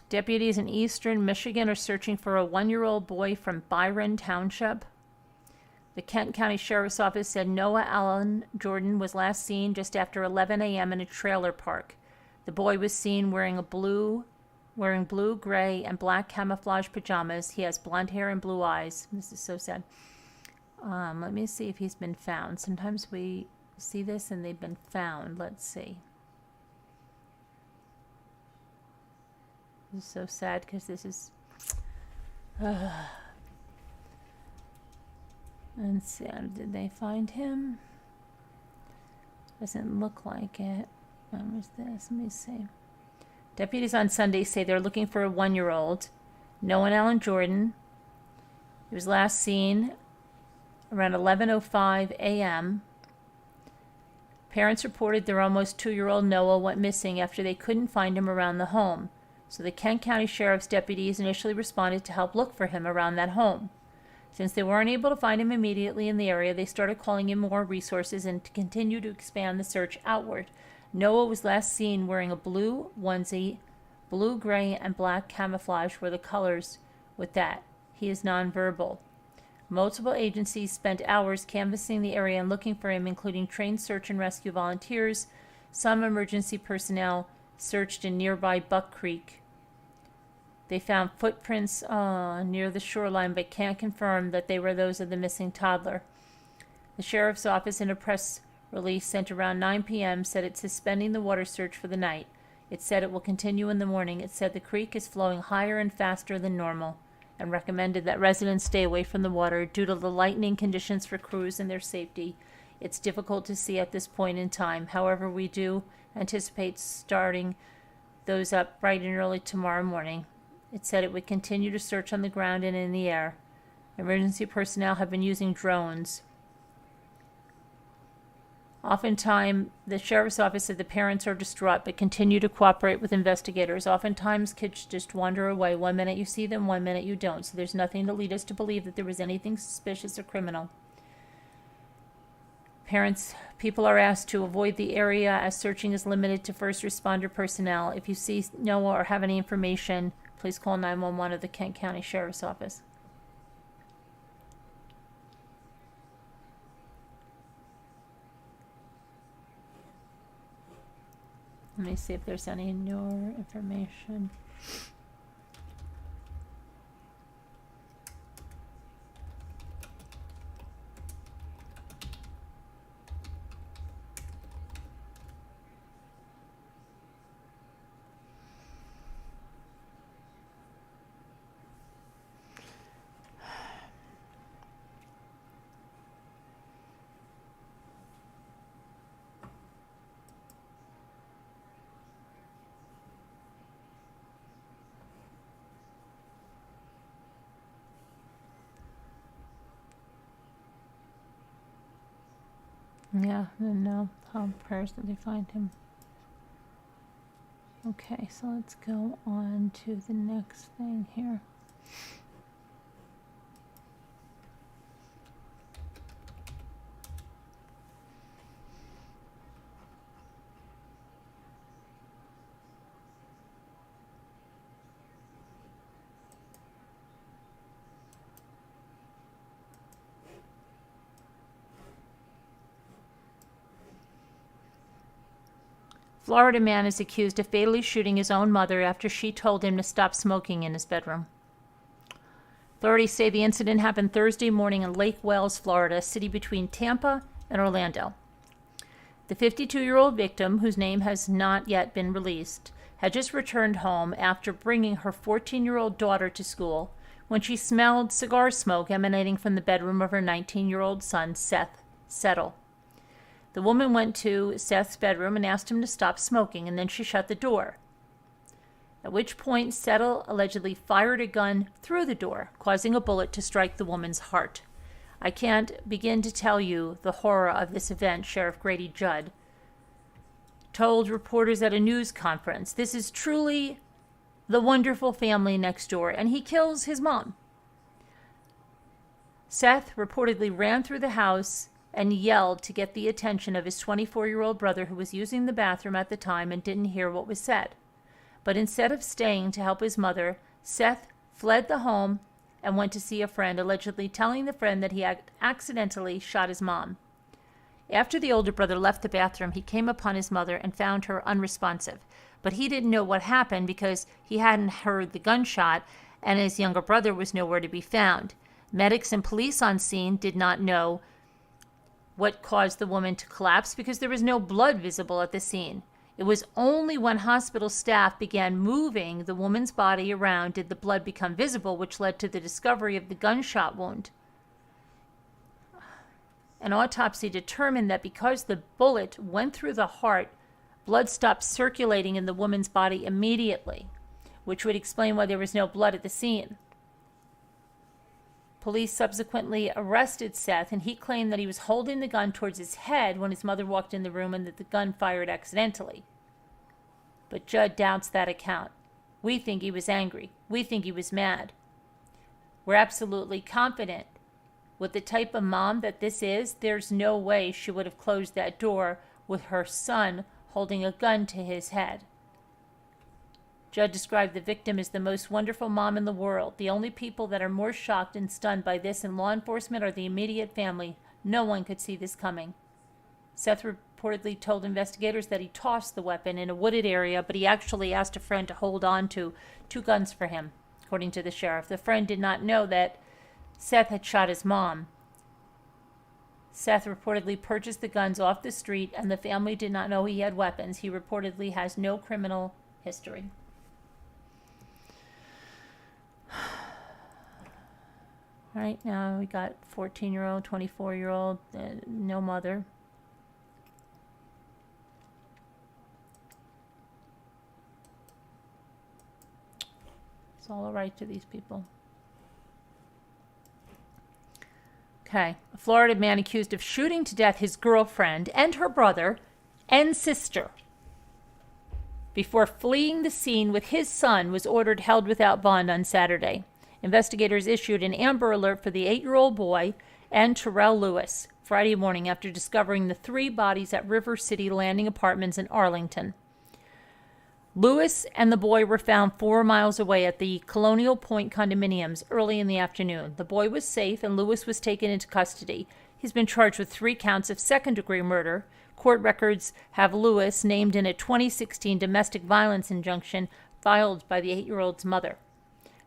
Deputies in eastern Michigan are searching for a 1-year-old boy from Byron Township. The Kent County Sheriff's Office said Noah Allen Jordan was last seen just after 11 a.m. in a trailer park. The boy was seen wearing blue, gray, and black camouflage pajamas. He has blonde hair and blue eyes. This is so sad. Let me see if he's been found. Sometimes we see this and they've been found. Let's see. This is so sad because this is... Let's see, did they find him? Doesn't look like it. When was this? Let me see. Deputies on Sunday say they're looking for a 1-year-old, Noah Allen Jordan. He was last seen around 11:05 a.m. Parents reported their almost 2-year-old Noah went missing after they couldn't find him around the home. So the Kent County Sheriff's deputies initially responded to help look for him around that home. Since they weren't able to find him immediately in the area, they started calling in more resources and to continue to expand the search outward. Noah was last seen wearing a blue onesie. Blue, gray, and black camouflage were the colors with that. He is nonverbal. Multiple agencies spent hours canvassing the area and looking for him, including trained search and rescue volunteers. Some emergency personnel searched in nearby Buck Creek. They found footprints near the shoreline but can't confirm that they were those of the missing toddler. The sheriff's office, in a press release sent around 9 p.m., said it's suspending the water search for the night. It said it will continue in the morning. It said the creek is flowing higher and faster than normal and recommended that residents stay away from the water due to the lightning conditions for crews and their safety. It's difficult to see at this point in time. However, we do anticipate starting those up bright and early tomorrow morning. It said it would continue to search on the ground and in the air. Emergency personnel have been using drones. Oftentimes, the sheriff's office said the parents are distraught but continue to cooperate with investigators. Oftentimes, kids just wander away. 1 minute you see them, 1 minute you don't. So there's nothing to lead us to believe that there was anything suspicious or criminal. People are asked to avoid the area as searching is limited to first responder personnel. If you see, know, or have any information, please call 911 or the Kent County Sheriff's Office. Let me see if there's any newer information. Yeah, no. How prayers did they find him? Okay, so let's go on to the next thing here. Florida man is accused of fatally shooting his own mother after she told him to stop smoking in his bedroom. Authorities say the incident happened Thursday morning in Lake Wales, Florida, a city between Tampa and Orlando. The 52-year-old victim, whose name has not yet been released, had just returned home after bringing her 14-year-old daughter to school when she smelled cigar smoke emanating from the bedroom of her 19-year-old son, Seth Settle. The woman went to Seth's bedroom and asked him to stop smoking, and then she shut the door. At which point, Settle allegedly fired a gun through the door, causing a bullet to strike the woman's heart. I can't begin to tell you the horror of this event, Sheriff Grady Judd told reporters at a news conference. This is truly the wonderful family next door, and he kills his mom. Seth reportedly ran through the house and yelled to get the attention of his 24-year-old brother, who was using the bathroom at the time and didn't hear what was said. But instead of staying to help his mother, Seth fled the home and went to see a friend, allegedly telling the friend that he had accidentally shot his mom. After the older brother left the bathroom, he came upon his mother and found her unresponsive. But he didn't know what happened because he hadn't heard the gunshot, and his younger brother was nowhere to be found. Medics and police on scene did not know what caused the woman to collapse because there was no blood visible at the scene. It was only when hospital staff began moving the woman's body around did the blood become visible, which led to the discovery of the gunshot wound. An autopsy determined that because the bullet went through the heart, blood stopped circulating in the woman's body immediately, which would explain why there was no blood at the scene. Police subsequently arrested Seth, and he claimed that he was holding the gun towards his head when his mother walked in the room and that the gun fired accidentally. But Judd doubts that account. We think he was angry. We think he was mad. We're absolutely confident with the type of mom that this is, there's no way she would have closed that door with her son holding a gun to his head. Judd described the victim as the most wonderful mom in the world. The only people that are more shocked and stunned by this in law enforcement are the immediate family. No one could see this coming. Seth reportedly told investigators that he tossed the weapon in a wooded area, but he actually asked a friend to hold on to 2 guns for him. according to the sheriff. The friend did not know that Seth had shot his mom. Seth reportedly purchased the guns off the street, and the family did not know he had weapons. He reportedly has no criminal history. All right, now we got 14-year-old, 24-year-old, no mother. It's all right to these people. Okay. A Florida man accused of shooting to death his girlfriend and her brother and sister before fleeing the scene with his son was ordered held without bond on Saturday. Investigators issued an Amber Alert for the 8-year-old boy and Terrell Lewis Friday morning after discovering the 3 bodies at River City Landing Apartments in Arlington. Lewis and the boy were found 4 miles away at the Colonial Point condominiums early in the afternoon. The boy was safe and Lewis was taken into custody. He's been charged with 3 counts of second-degree murder. Court records have Lewis named in a 2016 domestic violence injunction filed by the 8-year-old's mother.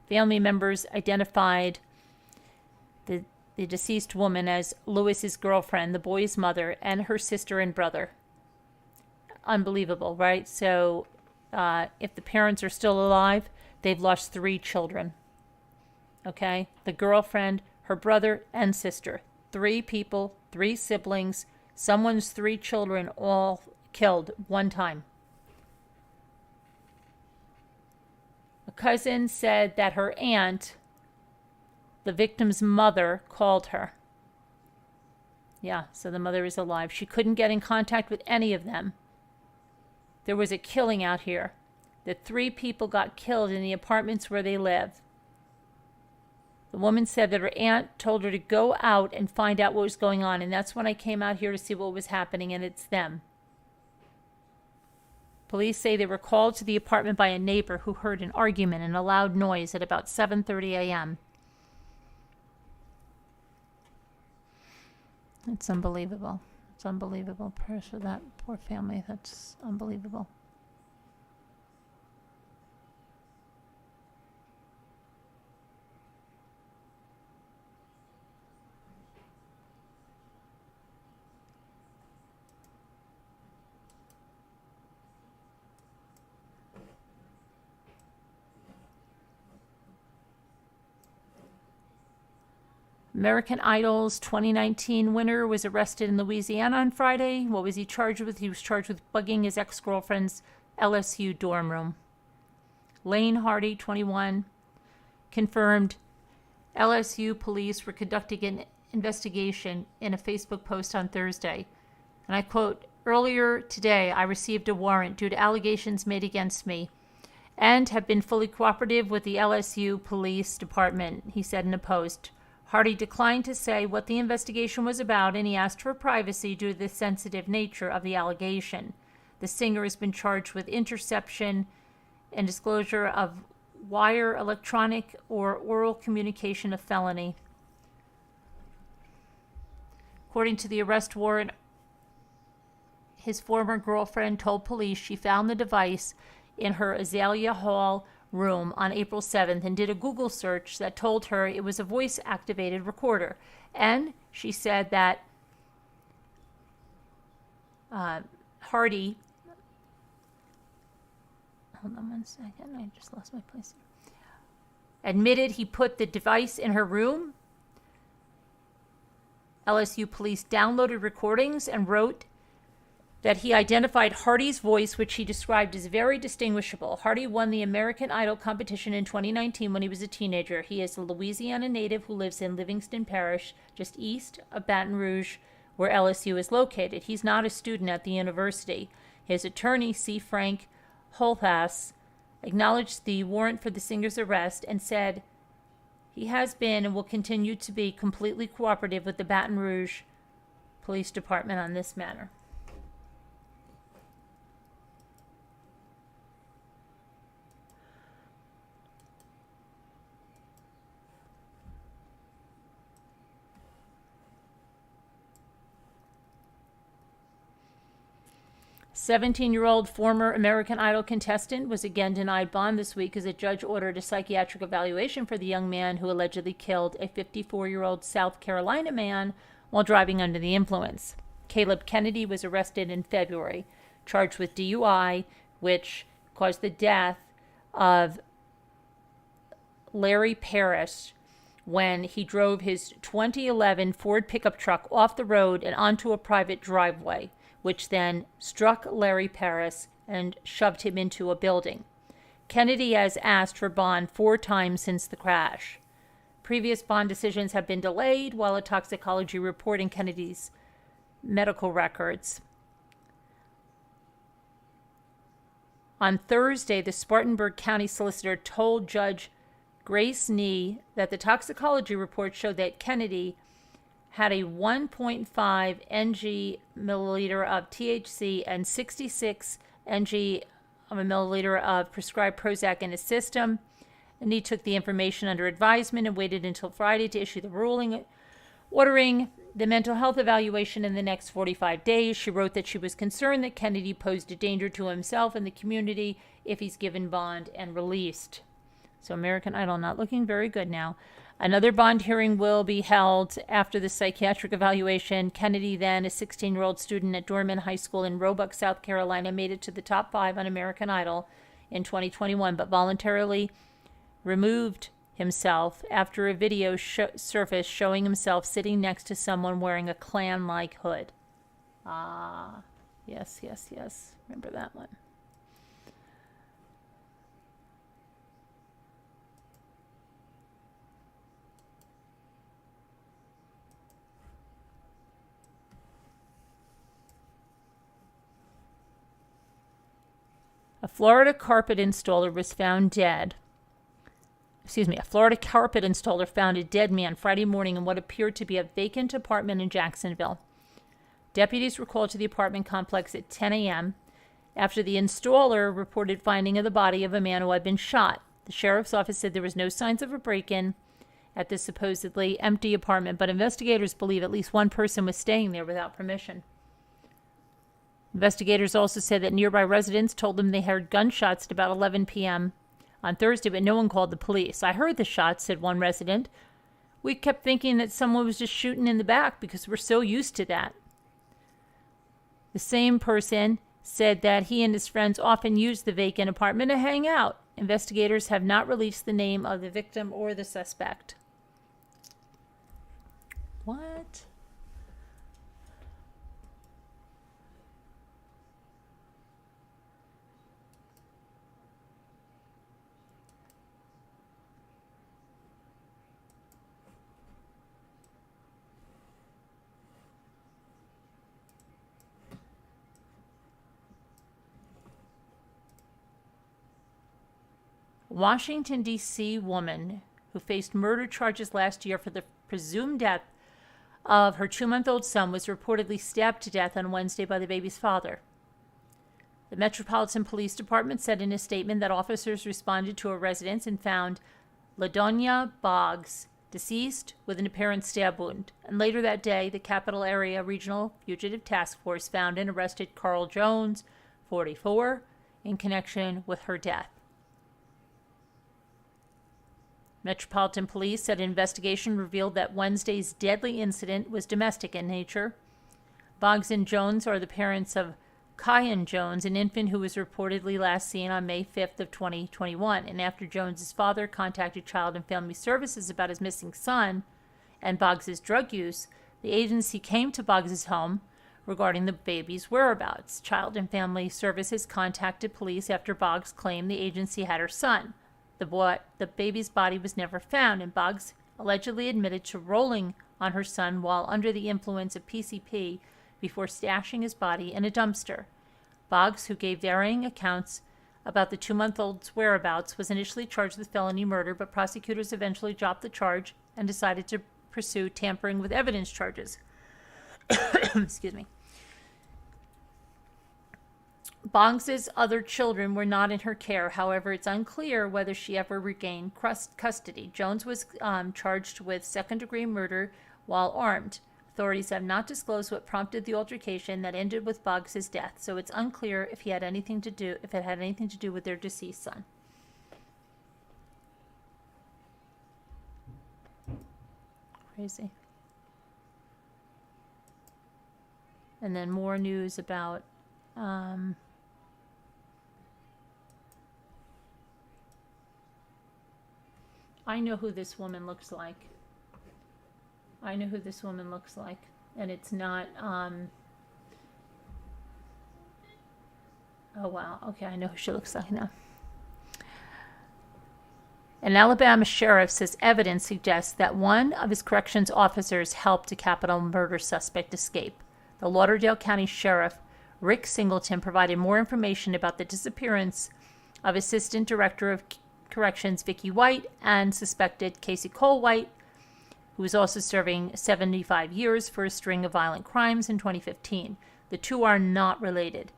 Family members identified the deceased woman as Lewis's girlfriend, the boy's mother, and her sister and brother. Unbelievable, right? So if the parents are still alive, they've lost 3 children. Okay? The girlfriend, her brother, and sister. 3 people, 3 siblings, someone's 3 children, all killed one time. A cousin said that her aunt, the victim's mother, called her. Yeah, so the mother is alive. She couldn't get in contact with any of them. There was a killing out here. The 3 people got killed in the apartments where they live. The woman said that her aunt told her to go out and find out what was going on, and that's when I came out here to see what was happening, and it's them. Police say they were called to the apartment by a neighbor who heard an argument and a loud noise at about 7:30 a.m. It's unbelievable. It's unbelievable. Prayers for that poor family. That's unbelievable. American Idol's 2019 winner was arrested in Louisiana on Friday. What was he charged with? He was charged with bugging his ex-girlfriend's LSU dorm room. Lane Hardy, 21, confirmed LSU police were conducting an investigation in a Facebook post on Thursday. And I quote, "Earlier today, I received a warrant due to allegations made against me and have been fully cooperative with the LSU Police Department," he said in a post. Hardy declined to say what the investigation was about, and he asked for privacy due to the sensitive nature of the allegation. The singer has been charged with interception and disclosure of wire, electronic, or oral communication, a felony. According to the arrest warrant, his former girlfriend told police she found the device in her Azalea Hall room on April 7th and did a Google search that told her it was a voice-activated recorder. And she said that Hardy, hold on one second, I just lost my place here, admitted he put the device in her room. LSU police downloaded recordings and wrote that he identified Hardy's voice, which he described as very distinguishable. Hardy won the American Idol competition in 2019 when he was a teenager. He is a Louisiana native who lives in Livingston Parish, just east of Baton Rouge, where LSU is located. He's not a student at the university. His attorney, C. Frank Holthaus, acknowledged the warrant for the singer's arrest and said he has been and will continue to be completely cooperative with the Baton Rouge Police Department on this matter. 17-year-old former American Idol contestant was again denied bond this week as a judge ordered a psychiatric evaluation for the young man who allegedly killed a 54-year-old South Carolina man while driving under the influence. Caleb Kennedy was arrested in February, charged with DUI, which caused the death of Larry Parrish when he drove his 2011 Ford pickup truck off the road and onto a private driveway, which then struck Larry Parrish and shoved him into a building. Kennedy has asked for bond 4 times since the crash. Previous bond decisions have been delayed while a toxicology report in Kennedy's medical records. On Thursday, the Spartanburg County Solicitor told Judge Grace Nee that the toxicology report showed that Kennedy had a 1.5 ng milliliter of THC and 66 ng of a milliliter of prescribed Prozac in his system. And he took the information under advisement and waited until Friday to issue the ruling ordering the mental health evaluation in the next 45 days. She wrote that she was concerned that Kennedy posed a danger to himself and the community if he's given bond and released. So American Idol not looking very good now. Another bond hearing will be held after the psychiatric evaluation. Kennedy, then a 16-year-old student at Dorman High School in Roebuck, South Carolina, made it to the top 5 on American Idol in 2021, but voluntarily removed himself after a video surfaced showing himself sitting next to someone wearing a Klan-like hood. Yes. Remember that one. A Florida carpet installer was found dead. A Florida carpet installer found a dead man Friday morning in what appeared to be a vacant apartment in Jacksonville. Deputies were called to the apartment complex at 10 a.m. after the installer reported finding of the body of a man who had been shot. The sheriff's office said there was no signs of a break-in at the supposedly empty apartment, but investigators believe at least one person was staying there without permission. Investigators also said that nearby residents told them they heard gunshots at about 11 p.m. on Thursday, but no one called the police. "I heard the shots," said one resident. "We kept thinking that someone was just shooting in the back because we're so used to that." The same person said that he and his friends often used the vacant apartment to hang out. Investigators have not released the name of the victim or the suspect. What? Washington, D.C. woman who faced murder charges last year for the presumed death of her 2-month-old son was reportedly stabbed to death on Wednesday by the baby's father. The Metropolitan Police Department said in a statement that officers responded to a residence and found LaDonya Boggs deceased with an apparent stab wound. And later that day, the Capital Area Regional Fugitive Task Force found and arrested Carl Jones, 44, in connection with her death. Metropolitan Police said an investigation revealed that Wednesday's deadly incident was domestic in nature. Boggs and Jones are the parents of Kyan Jones, an infant who was reportedly last seen on May 5th of 2021. And after Jones's father contacted Child and Family Services about his missing son and Boggs's drug use, the agency came to Boggs's home regarding the baby's whereabouts. Child and Family Services contacted police after Boggs claimed the agency had her son. The baby's body was never found, and Boggs allegedly admitted to rolling on her son while under the influence of PCP before stashing his body in a dumpster. Boggs, who gave varying accounts about the 2-month-old's whereabouts, was initially charged with felony murder, but prosecutors eventually dropped the charge and decided to pursue tampering with evidence charges. Excuse me. Boggs's other children were not in her care. However, it's unclear whether she ever regained custody. Jones was charged with second-degree murder while armed. Authorities have not disclosed what prompted the altercation that ended with Boggs' death, so it's unclear if it had anything to do with their deceased son. Crazy. And then more news about I know who this woman looks like. And it's not oh wow, okay, I know who she looks like now. An Alabama sheriff says evidence suggests that one of his corrections officers helped a capital murder suspect escape. The Lauderdale County Sheriff, Rick Singleton, provided more information about the disappearance of Assistant Director of Corrections Vicki White and suspected Casey Cole White, who was also serving 75 years for a string of violent crimes in 2015. The two are not related.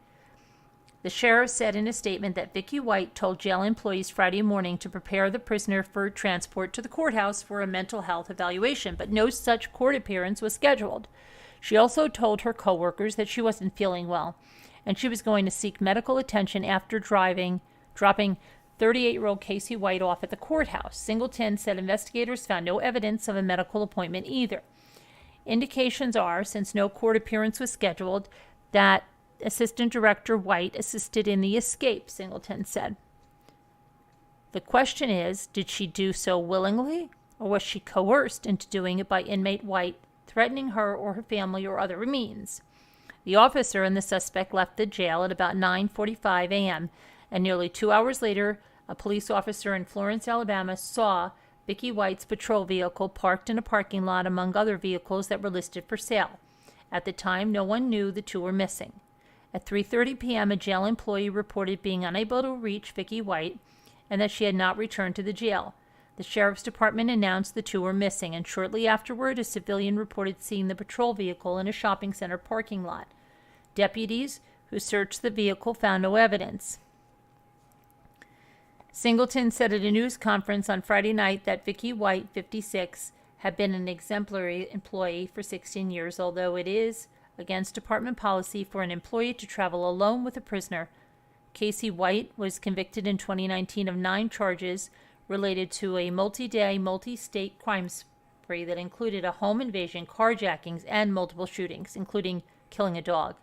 The sheriff said in a statement that Vicki White told jail employees Friday morning to prepare the prisoner for transport to the courthouse for a mental health evaluation, but no such court appearance was scheduled. She also told her coworkers that she wasn't feeling well, and she was going to seek medical attention after dropping 38-year-old Casey White off at the courthouse. Singleton said investigators found no evidence of a medical appointment either. Indications are, since no court appearance was scheduled, that Assistant Director White assisted in the escape, Singleton said. The question is, did she do so willingly, or was she coerced into doing it by inmate White, threatening her or her family or other means? The officer and the suspect left the jail at about 9:45 a.m., and nearly 2 hours later, a police officer in Florence, Alabama, saw Vicki White's patrol vehicle parked in a parking lot among other vehicles that were listed for sale. At the time, no one knew the two were missing. At 3:30 p.m., a jail employee reported being unable to reach Vicki White and that she had not returned to the jail. The sheriff's department announced the two were missing, and shortly afterward, a civilian reported seeing the patrol vehicle in a shopping center parking lot. Deputies who searched the vehicle found no evidence. Singleton said at a news conference on Friday night that Vicki White, 56, had been an exemplary employee for 16 years, although it is against department policy for an employee to travel alone with a prisoner. Casey White was convicted in 2019 of 9 charges related to a multi-day, multi-state crime spree that included a home invasion, carjackings, and multiple shootings, including killing a dog.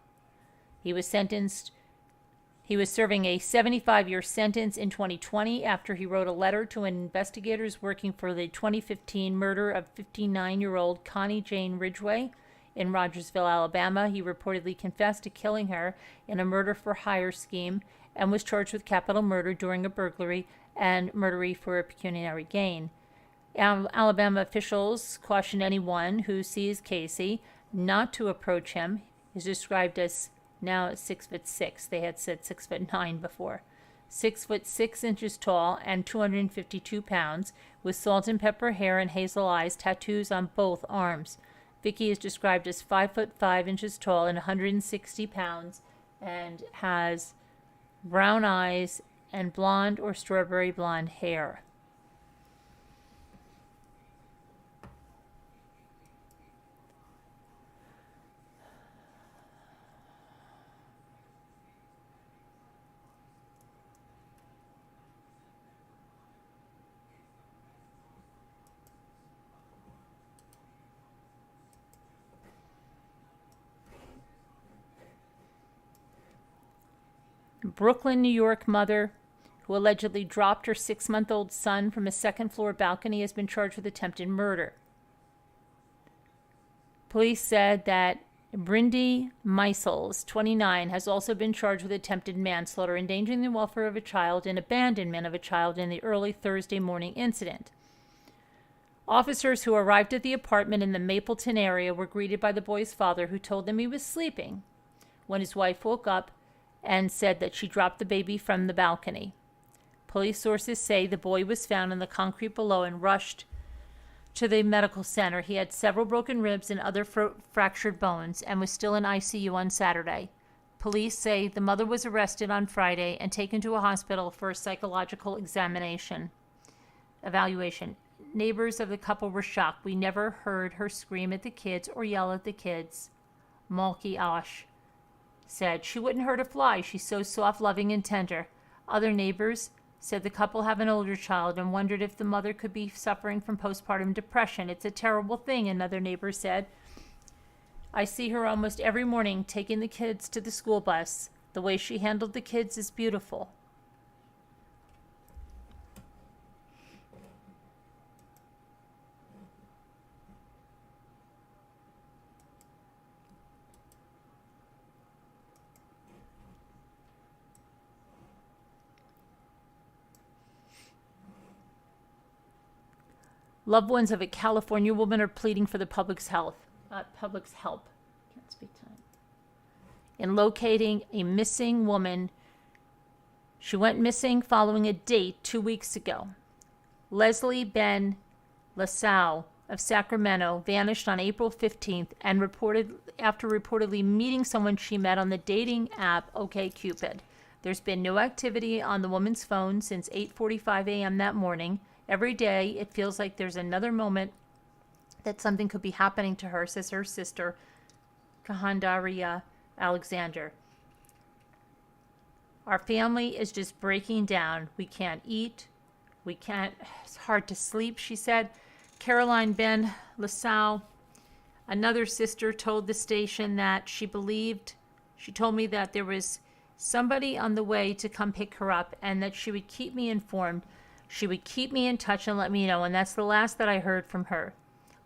He was serving a 75-year sentence in 2020 after he wrote a letter to investigators working for the 2015 murder of 59-year-old Connie Jane Ridgway in Rogersville, Alabama. He reportedly confessed to killing her in a murder-for-hire scheme and was charged with capital murder during a burglary and murder for a pecuniary gain. Alabama officials caution anyone who sees Casey not to approach him. He's described as now 6'6". They had said 6'9" before. 6'6" tall and 252 pounds, with salt and pepper hair and hazel eyes, tattoos on both arms. Vicki is described as 5'5" tall and 160 pounds, and has brown eyes and blonde or strawberry blonde hair. Brooklyn, New York mother who allegedly dropped her 6-month-old son from a second-floor balcony has been charged with attempted murder. Police said that Brindy Meisels, 29, has also been charged with attempted manslaughter, endangering the welfare of a child, and abandonment of a child in the early Thursday morning incident. Officers who arrived at the apartment in the Mapleton area were greeted by the boy's father, who told them he was sleeping when his wife woke up and said that she dropped the baby from the balcony. Police sources say the boy was found on the concrete below and rushed to the medical center. He had several broken ribs and other fractured bones and was still in ICU on Saturday. Police say the mother was arrested on Friday and taken to a hospital for a psychological evaluation. neighbors of the couple were shocked. We never heard her scream at the kids or yell at the kids. Malky Osh said, she wouldn't hurt a fly. She's so soft, loving, and tender. Other neighbors said the couple have an older child and wondered if the mother could be suffering from postpartum depression. It's a terrible thing, another neighbor said. I see her almost every morning taking the kids to the school bus. The way she handled the kids is beautiful. Loved ones of a California woman are pleading for the public's help. Can't speak tonight. In locating a missing woman. She went missing following a date 2 weeks ago. Leslie Ben LaSalle of Sacramento vanished on April 15th and after reportedly meeting someone she met on the dating app OkCupid. There's been no activity on the woman's phone since 8:45 a.m. that morning. Every day, it feels like there's another moment that something could be happening to her, says her sister, Kahandaria Alexander. Our family is just breaking down. We can't eat. It's hard to sleep, she said. Caroline Ben LaSalle, another sister, told the station that she told me that there was somebody on the way to come pick her up and that she would keep me informed. She would keep me in touch and let me know, and that's the last that I heard from her.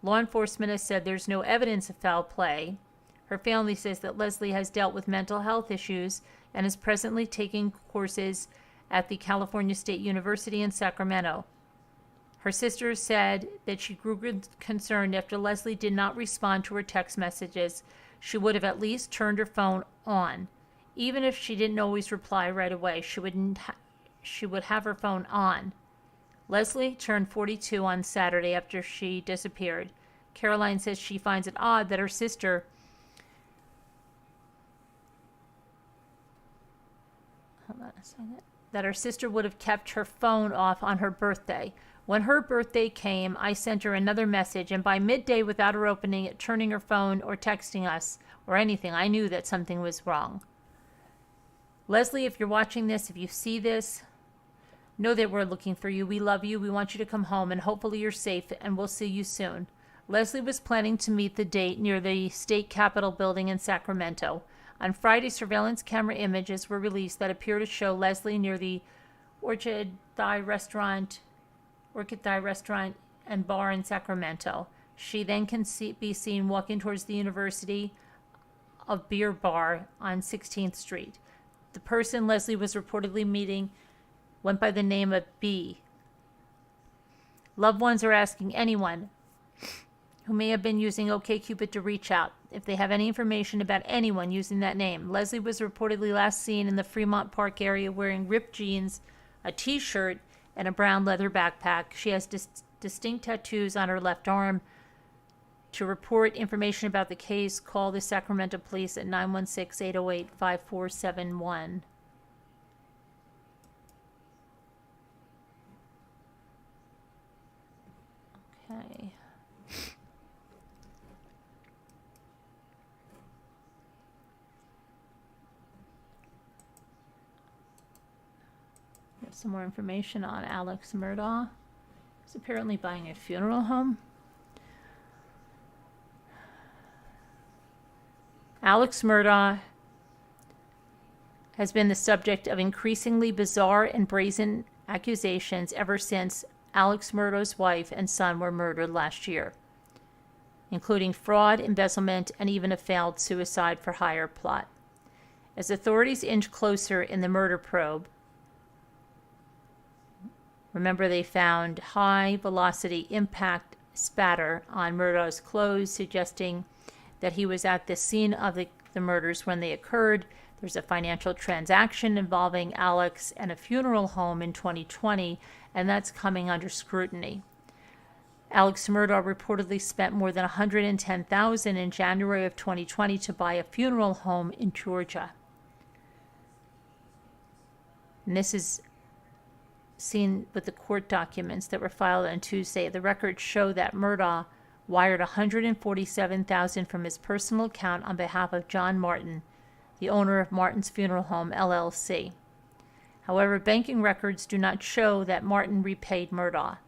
Law enforcement has said there's no evidence of foul play. Her family says that Leslie has dealt with mental health issues and is presently taking courses at the California State University in Sacramento. Her sister said that she grew concerned after Leslie did not respond to her text messages. She would have at least turned her phone on. Even if she didn't always reply right away, she would have her phone on. Leslie turned 42 on Saturday after she disappeared. Caroline says she finds it odd that her sister would have kept her phone off on her birthday. When her birthday came, I sent her another message, and by midday, without her opening it, turning her phone, or texting us, or anything, I knew that something was wrong. Leslie, if you're watching this, if you see this, know that we're looking for you. We love you. We want you to come home, and hopefully you're safe, and we'll see you soon. Leslie was planning to meet the date near the state capitol building in Sacramento. On Friday, surveillance camera images were released that appear to show Leslie near the Orchid Thai restaurant and bar in Sacramento. She then can be seen walking towards the University of Beer Bar on 16th Street. The person Leslie was reportedly meeting went by the name of B. Loved ones are asking anyone who may have been using OkCupid to reach out if they have any information about anyone using that name. Leslie was reportedly last seen in the Fremont Park area wearing ripped jeans, a t-shirt, and a brown leather backpack. She has distinct tattoos on her left arm. To report information about the case, call the Sacramento Police at 916-808-5471. Okay. We have some more information on Alex Murdoch. He's apparently buying a funeral home. Alex Murdoch has been the subject of increasingly bizarre and brazen accusations ever since Alex Murdoch's wife and son were murdered last year, including fraud, embezzlement, and even a failed suicide for hire plot. As authorities inch closer in the murder probe, remember they found high-velocity impact spatter on Murdoch's clothes, suggesting that he was at the scene of the murders when they occurred. There's a financial transaction involving Alex and a funeral home in 2020, and that's coming under scrutiny. Alex Murdoch reportedly spent more than $110,000 in January of 2020 to buy a funeral home in Georgia. And this is seen with the court documents that were filed on Tuesday, the records show that Murdoch wired $147,000 from his personal account on behalf of John Martin, the owner of Martin's Funeral Home, LLC. However, banking records do not show that Martin repaid Murdoch.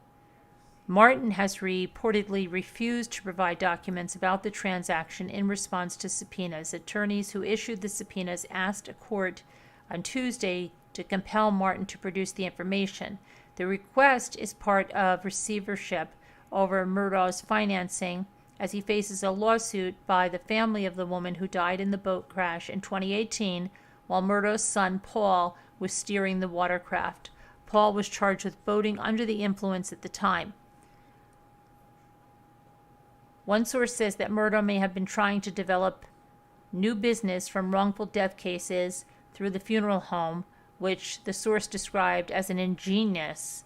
Martin has reportedly refused to provide documents about the transaction in response to subpoenas. Attorneys who issued the subpoenas asked a court on Tuesday to compel Martin to produce the information. The request is part of receivership over Murdoch's financing as he faces a lawsuit by the family of the woman who died in the boat crash in 2018 while Murdoch's son Paul was steering the watercraft. Paul was charged with boating under the influence at the time. One source says that Murdoch may have been trying to develop new business from wrongful death cases through the funeral home, which the source described as ingenious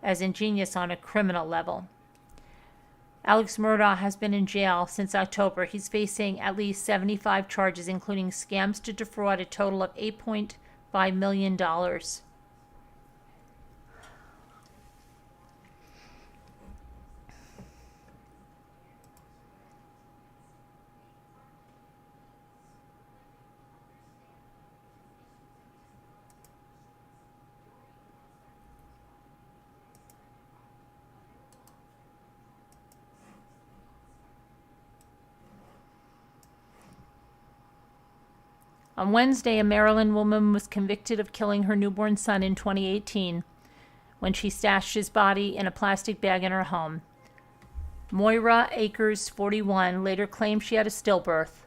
on a criminal level. Alex Murdoch has been in jail since October. He's facing at least 75 charges, including scams to defraud a total of $8.5 million. On Wednesday, a Maryland woman was convicted of killing her newborn son in 2018 when she stashed his body in a plastic bag in her home. Moira Akers, 41, later claimed she had a stillbirth,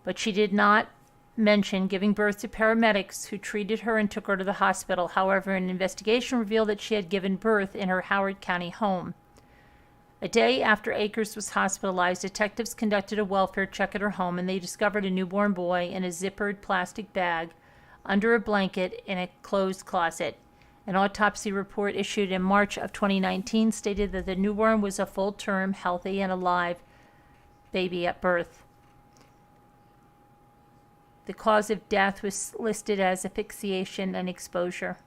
but she did not mention giving birth to paramedics who treated her and took her to the hospital. However, an investigation revealed that she had given birth in her Howard County home. A day after Akers was hospitalized, detectives conducted a welfare check at her home, and they discovered a newborn boy in a zippered plastic bag under a blanket in a closed closet. An autopsy report issued in March of 2019 stated that the newborn was a full-term, healthy, and alive baby at birth. The cause of death was listed as asphyxiation and exposure.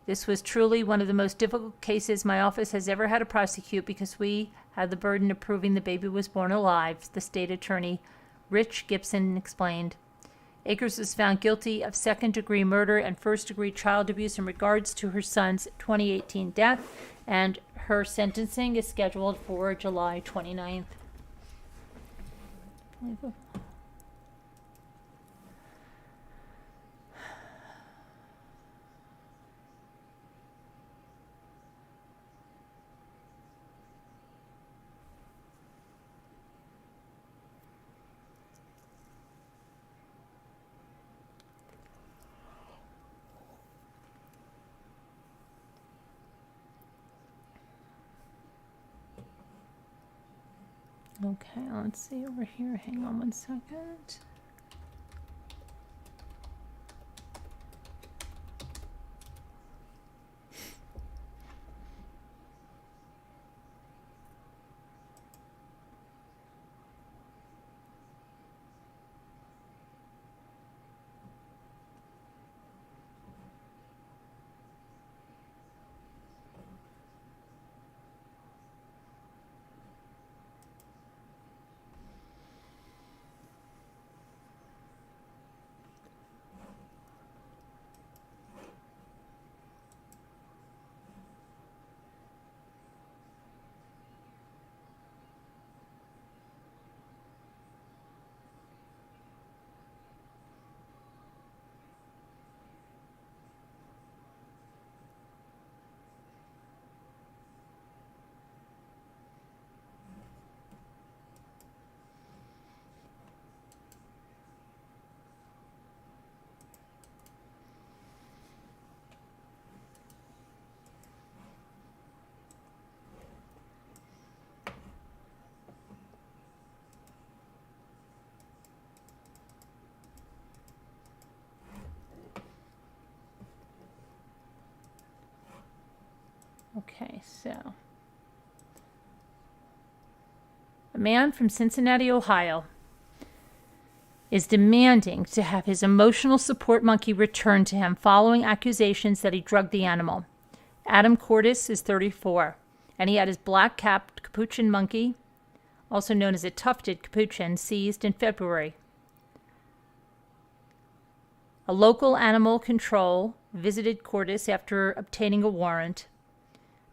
This was truly one of the most difficult cases my office has ever had to prosecute because we had the burden of proving the baby was born alive, the state attorney Rich Gibson explained. Akers was found guilty of second-degree murder and first-degree child abuse in regards to her son's 2018 death, and her sentencing is scheduled for July 29th. Okay, let's see over here. Hang on one second. Okay, so a man from Cincinnati, Ohio, is demanding to have his emotional support monkey returned to him following accusations that he drugged the animal. Adam Cordes is 34, and he had his black-capped capuchin monkey, also known as a tufted capuchin, seized in February. A local animal control visited Cordes after obtaining a warrant.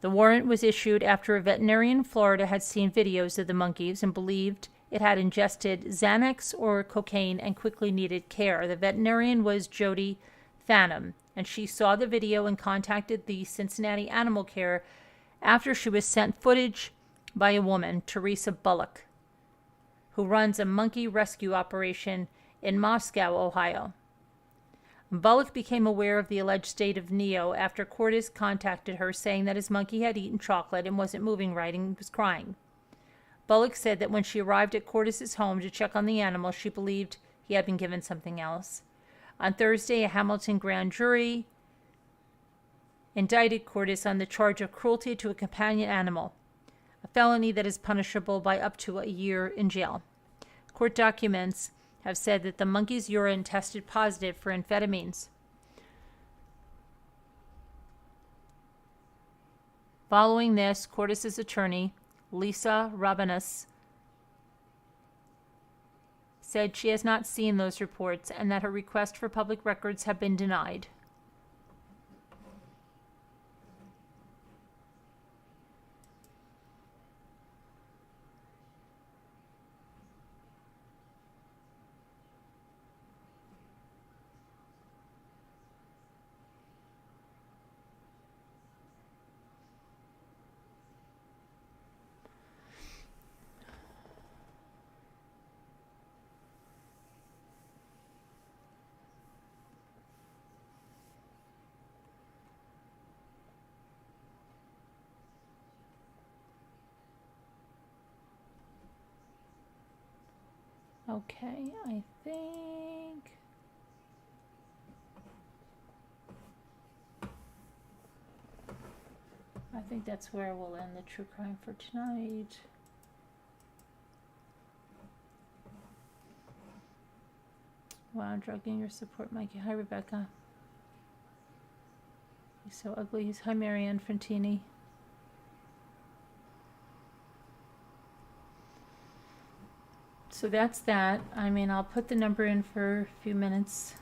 The warrant was issued after a veterinarian in Florida had seen videos of the monkeys and believed it had ingested Xanax or cocaine and quickly needed care. The veterinarian was Jody Phantom, and she saw the video and contacted the Cincinnati Animal Care after she was sent footage by a woman, Teresa Bullock, who runs a monkey rescue operation in Moscow, Ohio. Bullock became aware of the alleged state of Neo after Cordes contacted her saying that his monkey had eaten chocolate and wasn't moving right and was crying. Bullock said that when she arrived at Cordes' home to check on the animal, she believed he had been given something else. On Thursday, a Hamilton grand jury indicted Cordes on the charge of cruelty to a companion animal, a felony that is punishable by up to a year in jail. Court documents have said that the monkey's urine tested positive for amphetamines. Following this, Cordes' attorney, Lisa Rabanus, said she has not seen those reports and that her request for public records have been denied. Okay, I think that's where we'll end the true crime for tonight. Wow, drugging your support, Mikey. Hi, Rebecca. He's so ugly. Hi, Marianne Frontini. So that's that. I mean, I'll put the number in for a few minutes.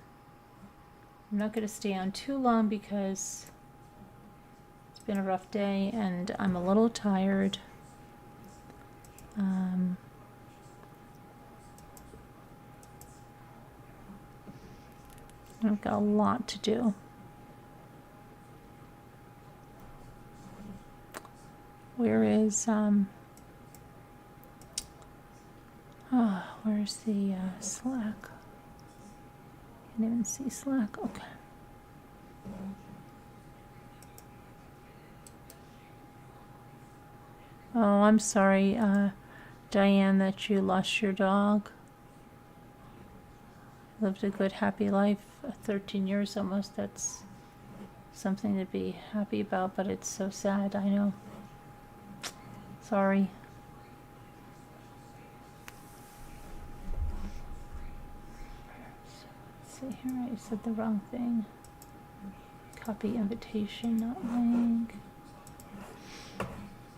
I'm not going to stay on too long because it's been a rough day and I'm a little tired. I've got a lot to do. Where is, where's the Slack? Can't even see Slack. Okay. Oh, I'm sorry, Diane, that you lost your dog. Lived a good, happy life, 13 years almost. That's something to be happy about, but it's so sad, I know. Sorry. Let's see here, I said the wrong thing. Copy invitation, not link.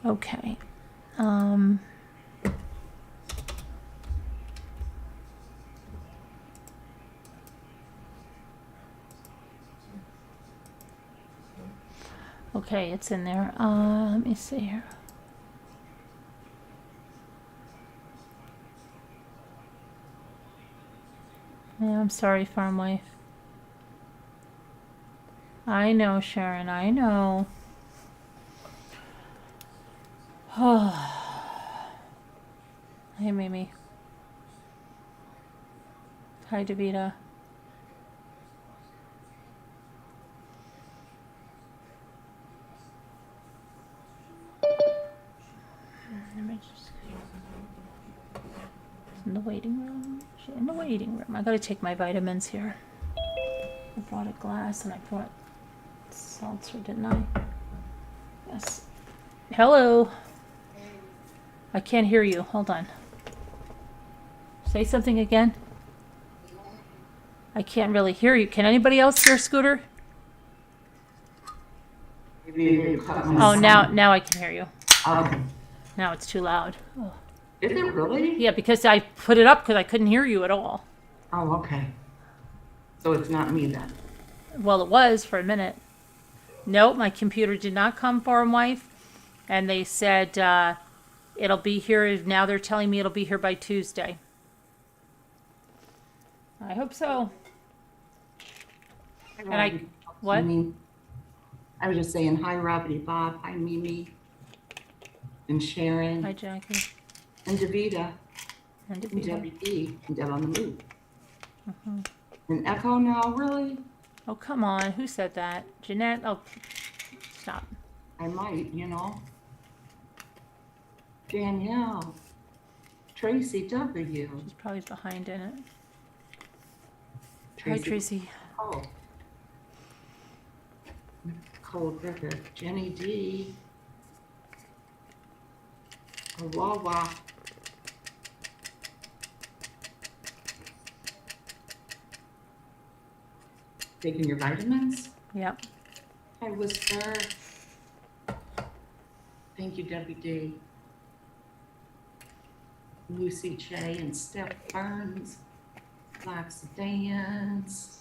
Okay. Okay, it's in there. Let me see here. Yeah, I'm sorry, farm wife. I know, Sharon, I know. Hey, Mimi. Hi, Davida. In the waiting room. She's in the waiting room. I gotta take my vitamins here. I brought a glass and I brought seltzer, didn't I? Yes. Hello. I can't hear you. Hold on. Say something again. I can't really hear you. Can anybody else hear Scooter? Maybe you cut my Oh, sound. now I can hear you. Okay. Now it's too loud. Is it really? Yeah, because I put it up because I couldn't hear you at all. Oh, okay. So it's not me then. Well, it was for a minute. Nope, my computer did not come far and wide. And they said it'll be here. Now they're telling me it'll be here by Tuesday. I hope so. And I, what? I was just saying hi, Robbie, Bob, hi, Mimi, and Sharon, Hi, Jackie. and Davida, And and Debbie D, and Deb on the Move. Mm-hmm. And Echo now, really? Oh, come on. Who said that? Jeanette? Oh, stop. I might, you know. Danielle, Tracy W. She's probably behind in it. Tracy. Hi, Tracy. Oh. Nicole Griffith, Jenny D. Wawa. Taking your vitamins? Yep. Hi, Whisper. Thank you, Debbie D. Lucy J. and Steph Burns. Flax Dance.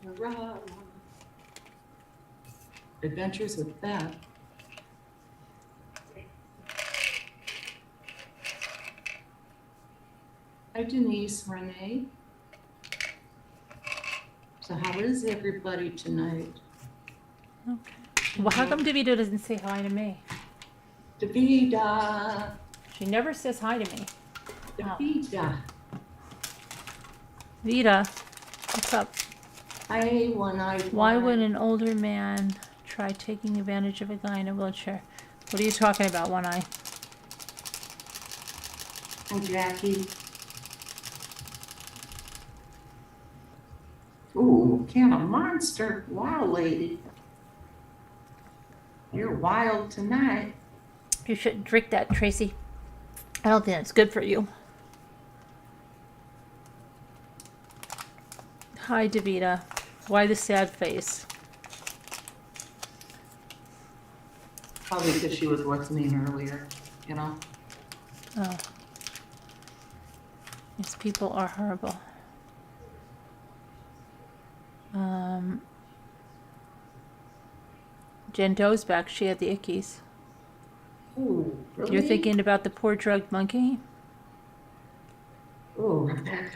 Hurrah. Adventures with Beth. Hi, Denise, Renee. So how is everybody tonight? Okay. Well, how come Davida doesn't say hi to me? Davida. She never says hi to me. Davida. Vida, what's up? Hi, one-eyed. Why would an older man try taking advantage of a guy in a wheelchair? What are you talking about, One Eye? Hi, Jackie. Ooh, can of monster. Wow, lady. You're wild tonight. You shouldn't drink that, Tracy. I don't think it's good for you. Hi, Davida. Why the sad face? Probably because she was listening earlier, you know? Oh. These people are horrible. Jen Doe's back. She had the ickies. Ooh, really? You're thinking about the poor drugged monkey? Ooh, Rebecca.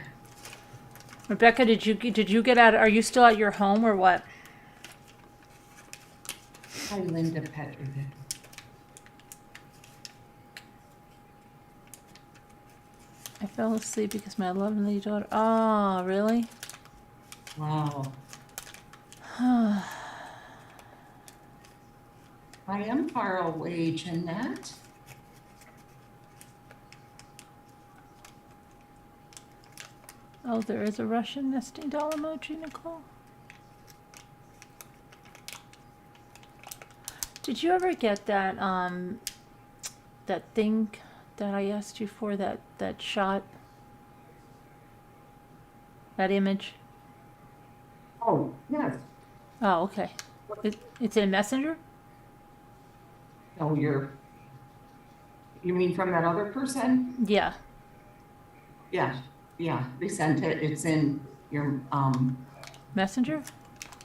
Rebecca, did you get out? Are you still at your home or what? Hi, Linda Petrovic. I fell asleep because my lovely daughter. Oh, really? Wow. I am far away, Jeanette. Oh, there is a Russian nesting doll emoji, Nicole. Did you ever get that that thing that I asked you for, that shot? That image? Oh, yes. Oh, okay. It's in Messenger? Oh, you mean from that other person? Yeah. Yeah, they sent it. It's in your Messenger?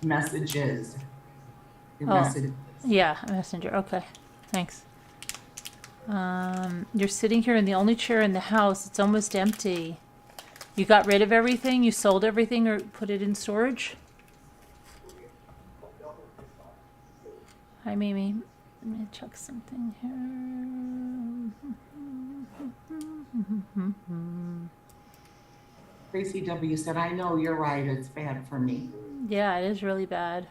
messages. Your Oh. messages. Yeah, Messenger. Okay. Thanks. You're sitting here in the only chair in the house. It's almost empty. You got rid of everything? You sold everything or put it in storage? Hi, Mimi. Let me check something here. Tracy W. said, I know you're right. It's bad for me. Yeah, it is really bad.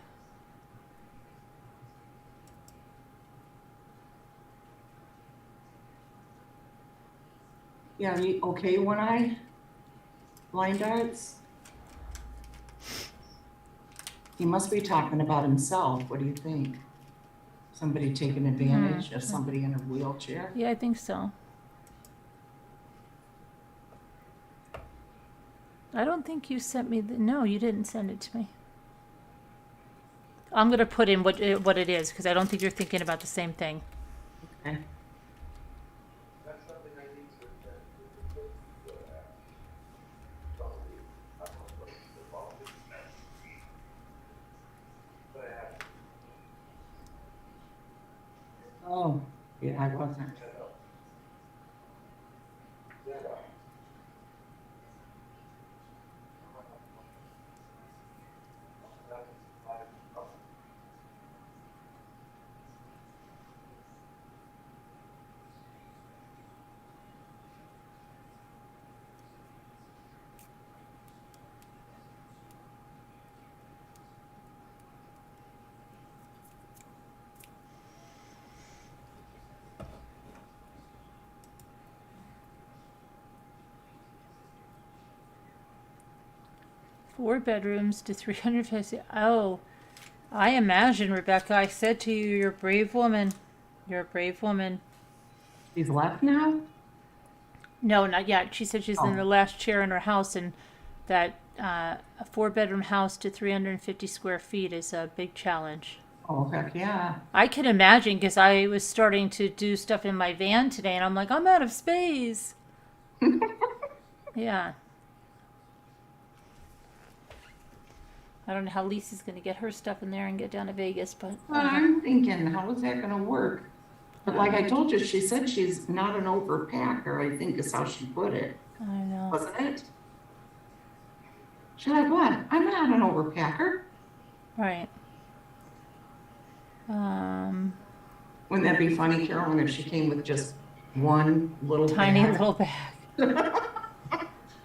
Yeah, okay, One Eye? Blind Arts? He must be talking about himself. What do you think? somebody taking advantage of somebody in a wheelchair. Yeah, I think so. I don't think you sent me no, you didn't send it to me. I'm going to put in what it is, because I don't think you're thinking about the same thing. Okay. Oh, yeah, I wasn't. Four bedrooms to 350. Oh, I imagine, Rebecca, I said to you, you're a brave woman. You're a brave woman. She's left now? No, not yet. She said she's in the last chair in her house, and that a 4-bedroom house to 350 square feet is a big challenge. Oh, heck yeah. I can imagine, because I was starting to do stuff in my van today, and I'm like, I'm out of space. Yeah. I don't know how Lisa's going to get her stuff in there and get down to Vegas, but Well, I'm thinking, how is that gonna work? But like I told you, she said she's not an overpacker, I think is how she put it, I know. wasn't it? She's like, what? I'm not an overpacker. Right. Wouldn't that be funny, Carolyn, if she came with just one little Tiny bag? little bag.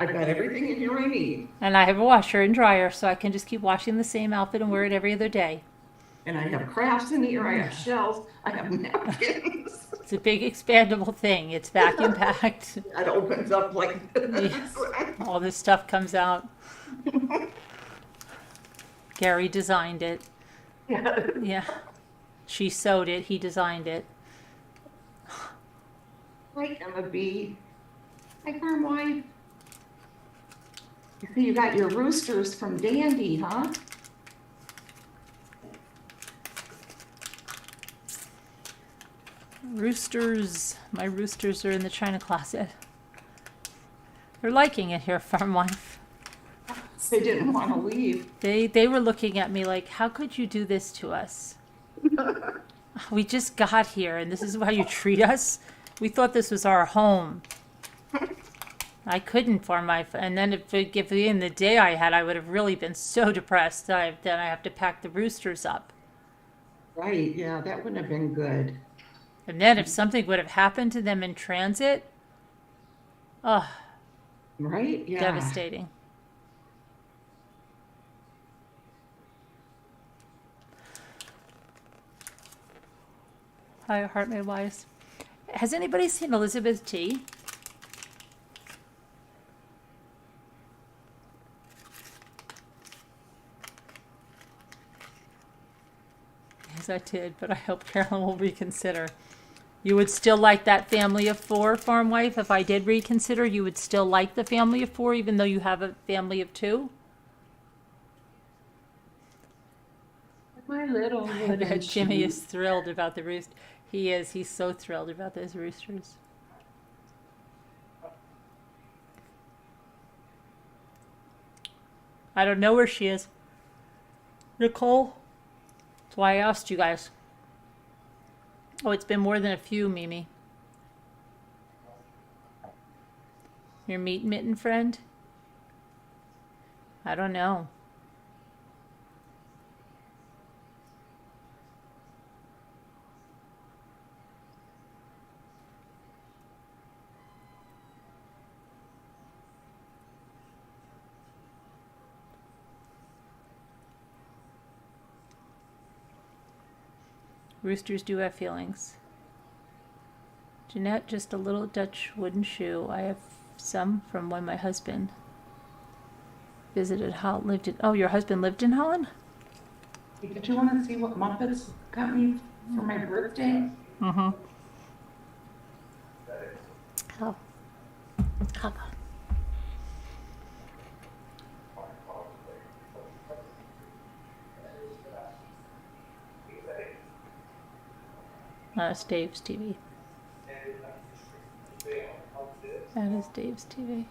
I've got everything in here I need. And I have a washer and dryer, so I can just keep washing the same outfit and wear it every other day. And I have crafts in here, I have shelves, I have napkins. It's a big expandable thing. It's vacuum packed. It opens up like this. All this stuff comes out. Gary designed it. Yeah. Yeah. She sewed it. He designed it. Hi, Emma B. Hi, farm wife. You see, you got your roosters from Dandy, huh? Roosters. My roosters are in the china closet. They're liking it here, farm wife. They didn't want to leave. They were looking at me like, how could you do this to us? We just got here, and this is how you treat us? We thought this was our home. I couldn't farm my... And then if in the day I had, I would have really been so depressed that then I have to pack the roosters up. Right, yeah, that wouldn't have been good. And then if something would have happened to them in transit, oh, Right, yeah. devastating. Hi, Heart Made Wise. Has anybody seen Elizabeth T? Yes, I did, but I hope Carolyn will reconsider. You would still like that family of 4, farm wife? If I did reconsider, you would still like the family of 4, even though you have a family of 2? My little wooden Jimmy shoe. is thrilled about the roost. He is. He's so thrilled about those roosters. I don't know where she is. Nicole? That's why I asked you guys. Oh, it's been more than a few, Mimi. Your meat mitten friend? I don't know. Roosters do have feelings. Jeanette, just a little Dutch wooden shoe. I have some from when my husband visited lived in. Oh, your husband lived in Holland? Did you want to see what Muppets got me for my birthday. Mm-hmm. Oh. Papa. That's Dave's TV. That is Dave's TV.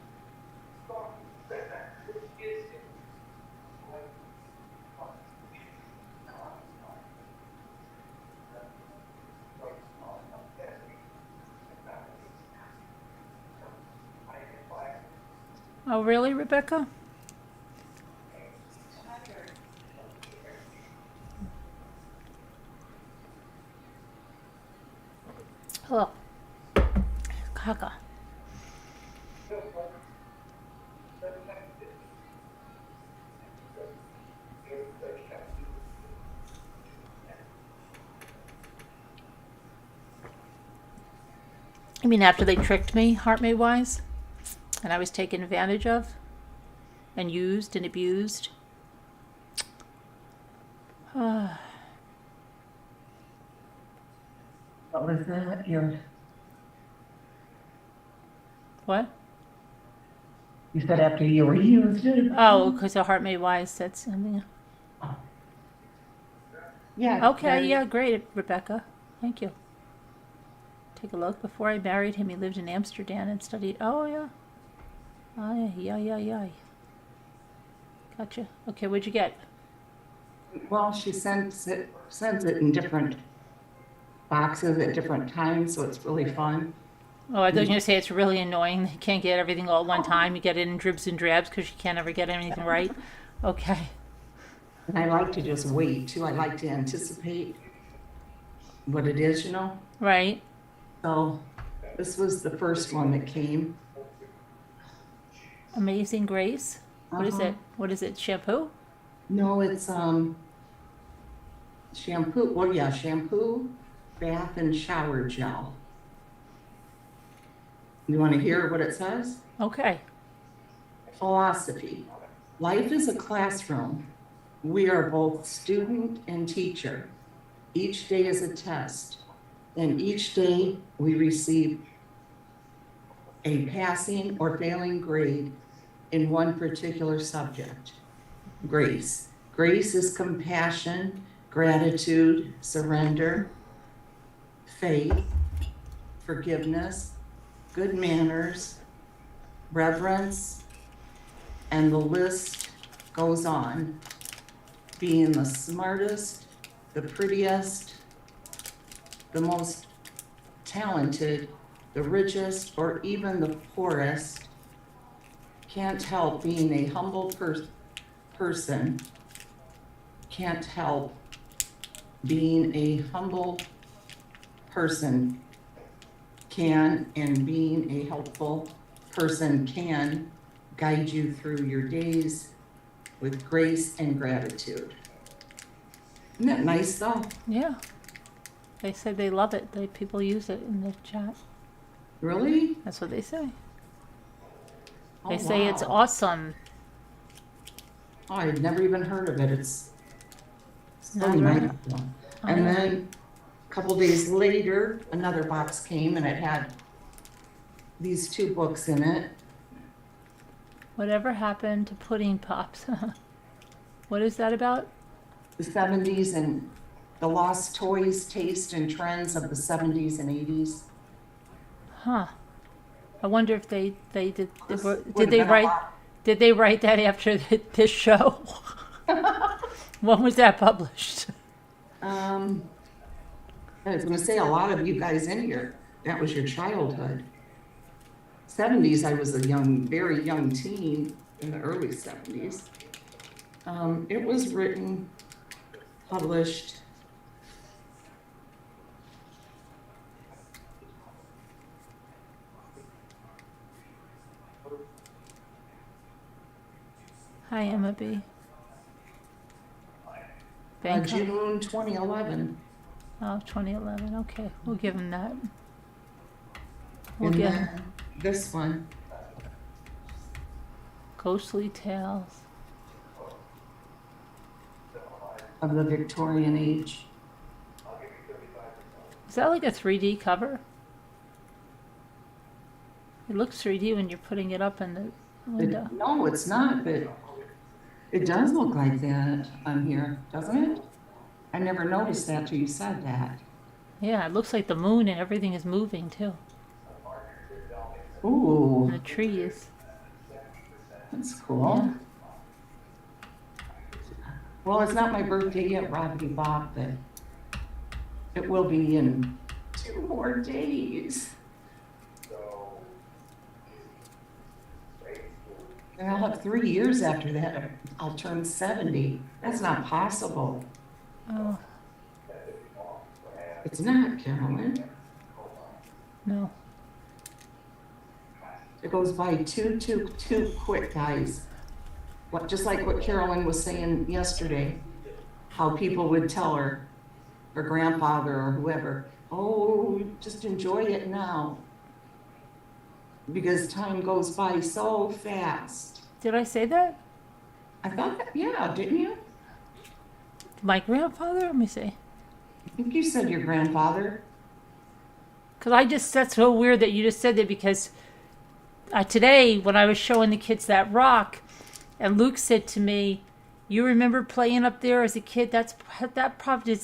Oh, really, Rebecca? Oh, Kaka. You mean after they tricked me, heart made wise, and I was taken advantage of, and used and abused? What was that? What? You said after you were used. Oh, because the heart made wise said something. Yeah. Okay, yeah, great, Rebecca. Thank you. Take a look. Before I married him, he lived in Amsterdam and studied. Oh, yeah. Oh, yeah. Gotcha. Okay, what'd you get? Well, she sends it in different boxes at different times, so it's really fun. Oh, I thought you were going to say it's really annoying. You can't get everything all at one time. You get it in dribs and drabs because you can't ever get anything right. Okay. And I like to just wait too. I like to anticipate what it is, you know? Right. So this was the first one that came. Amazing Grace. What is Uh-huh. it? What is it? Shampoo? No, it's shampoo. Well, yeah, shampoo, bath, and shower gel. You want to hear what it says? Okay. Philosophy. Life is a classroom. We are both student and teacher. Each day is a test, and each day we receive a passing or failing grade in one particular subject. Grace. Grace is compassion, gratitude, surrender, faith, forgiveness, good manners, reverence, and the list goes on. Being the smartest, the prettiest, the most talented, the richest, or even the poorest can't help being a humble person, can't help being a humble person can, and being a helpful person can guide you through your days with grace and gratitude. Isn't that nice though? Yeah. They said they love it. People use it in the chat. Really? That's what they say. Oh, They say it's wow. awesome. Oh, I'd never even heard of it. It's so Neither. nice. And then a couple days later, another box came and it had these two books in it. Whatever happened to pudding pops? What is that about? The 70s and the lost toys, taste, and trends of the 70s and 80s. Huh. I wonder if they did. This Did would've they been a write? lot. Did they write that after this show? When was that published? I was gonna say, a lot of you guys in here, that was your childhood. 70s, I was a very young teen in the early 70s. It was written, published. Hi, Emma B. Bangkok. June 2011. Oh, 2011. Okay, we'll give him that. We'll And give then this one, Ghostly Tales. of the Victorian age. Is that like a 3D cover? It looks 3D when you're putting it up in the window. No, it's not, but it does look like that on here, doesn't it? I never noticed that till you said that. Yeah, it looks like the moon and everything is moving too. Ooh, And the trees. that's cool. Well, it's not my birthday yet, Robbie Bob, but it will be in 2 more days. And I'll have 3 years after that. I'll turn 70. That's not possible. Oh, It's not, Carolyn. no. It goes by too quick, guys. Just like what Carolyn was saying yesterday, how people would tell her grandfather or whoever, oh, just enjoy it now. Because time goes by so fast. Did I say that? I thought that, yeah, didn't you? My grandfather? Let me see. I think you said your grandfather. Because that's so weird that you just said that because today when I was showing the kids that rock, and Luke said to me, you remember playing up there as a kid? Does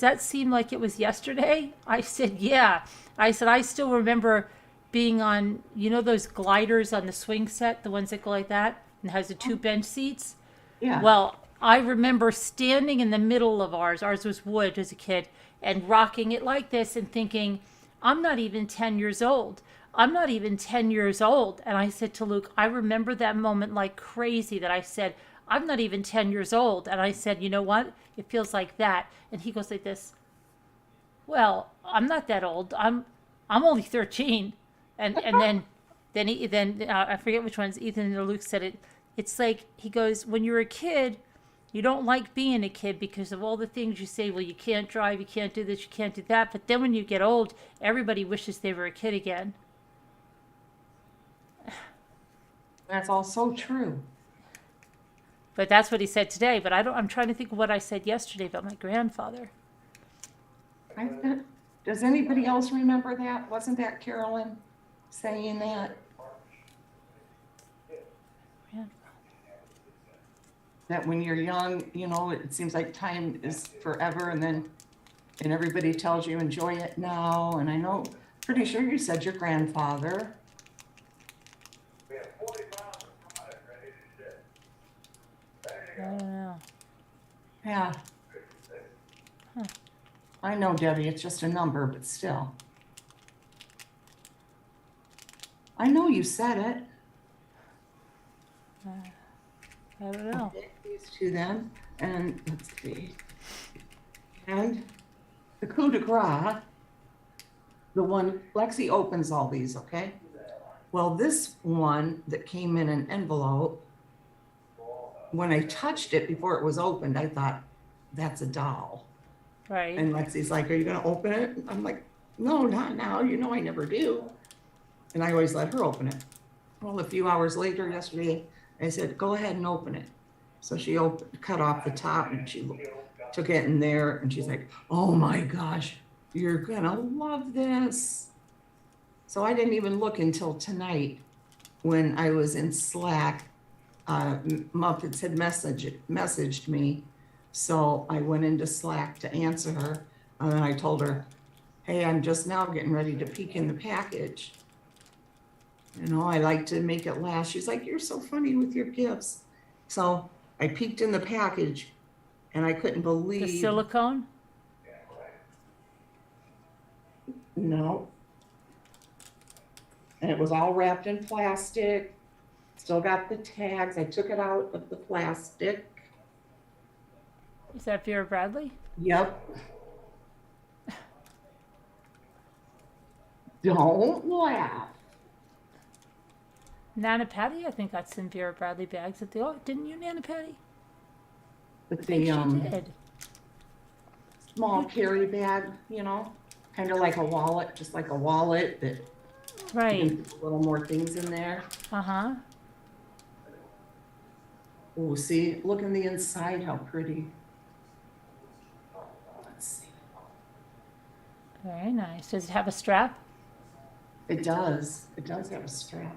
that seem like it was yesterday? I said, yeah. I said, I still remember being on, those gliders on the swing set, the ones that go like that, and has the 2 bench seats? Yeah. Well, I remember standing in the middle of ours was wood as a kid, and rocking it like this and thinking, I'm not even 10 years old. I'm not even 10 years old. And I said to Luke, I remember that moment like crazy that I said, I'm not even 10 years old. And I said, you know what? It feels like that. And he goes like this, well, I'm not that old. I'm only 13. And then I forget which ones, Ethan or Luke said it. It's like, he goes, when you're a kid, you don't like being a kid because of all the things you say, well, you can't drive, you can't do this, you can't do that. But then when you get old, everybody wishes they were a kid again. That's all so true. But that's what he said today. But I'm trying to think of what I said yesterday about my grandfather. Does anybody else remember that? Wasn't that Carolyn saying that? That when you're young, it seems like time is forever, and everybody tells you enjoy it now. And I know, pretty sure you said your grandfather. I don't know. Yeah. I know, Debbie, it's just a number, but still. I know you said it. I don't know. Okay, these 2 then, and let's see. And the coup de grace, the one, Lexi opens all these, okay? Well, this one that came in an envelope, when I touched it before it was opened, I thought, that's a doll. Right. And Lexi's like, are you gonna open it? I'm like, no, not now, I never do. And I always let her open it. Well, a few hours later yesterday, I said, go ahead and open it. So she cut off the top and she took it in there and she's like, oh my gosh, you're gonna love this. So I didn't even look until tonight when I was in Slack. Muppets had messaged me. So I went into Slack to answer her. And then I told her, hey, I'm just now getting ready to peek in the package. I like to make it last. She's like, you're so funny with your gifts. So I peeked in the package and I couldn't believe. The silicone? No. And it was all wrapped in plastic. Still got the tags. I took it out of the plastic. Is that Vera Bradley? Yep. Don't laugh. Nana Patty, I think got some Vera Bradley bags at the didn't you, Nana Patty? But She the did. small carry bag, kind of like a wallet, just like a wallet that you Right. can put a little more things in there. Uh-huh. Oh, see, look in the inside, how pretty. Let's see. Very nice. Does it have a strap? It does. It does have a strap.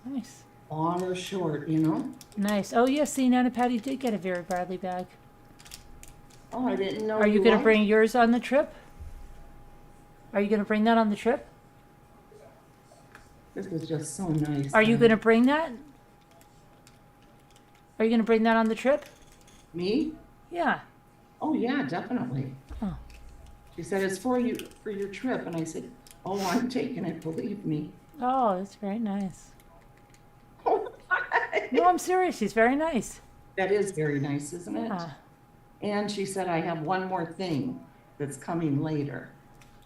Nice. Long or short, you know? Nice. Oh, yes, see, Nana Patty did get a Vera Bradley bag. Oh, I didn't know Are you going to liked- bring yours on the trip? Are you going to bring that on the trip? This is just so nice. Are you going to bring that? Are you going to bring that on the trip? Me? Yeah. Oh, yeah, definitely. Oh. She said, it's for you, for your trip. And I said, oh, I'm taking it, believe me. Oh, that's very nice. Oh, No, I'm serious. She's very nice. that is very nice, isn't it? Yeah. And she said, I have one more thing that's coming later.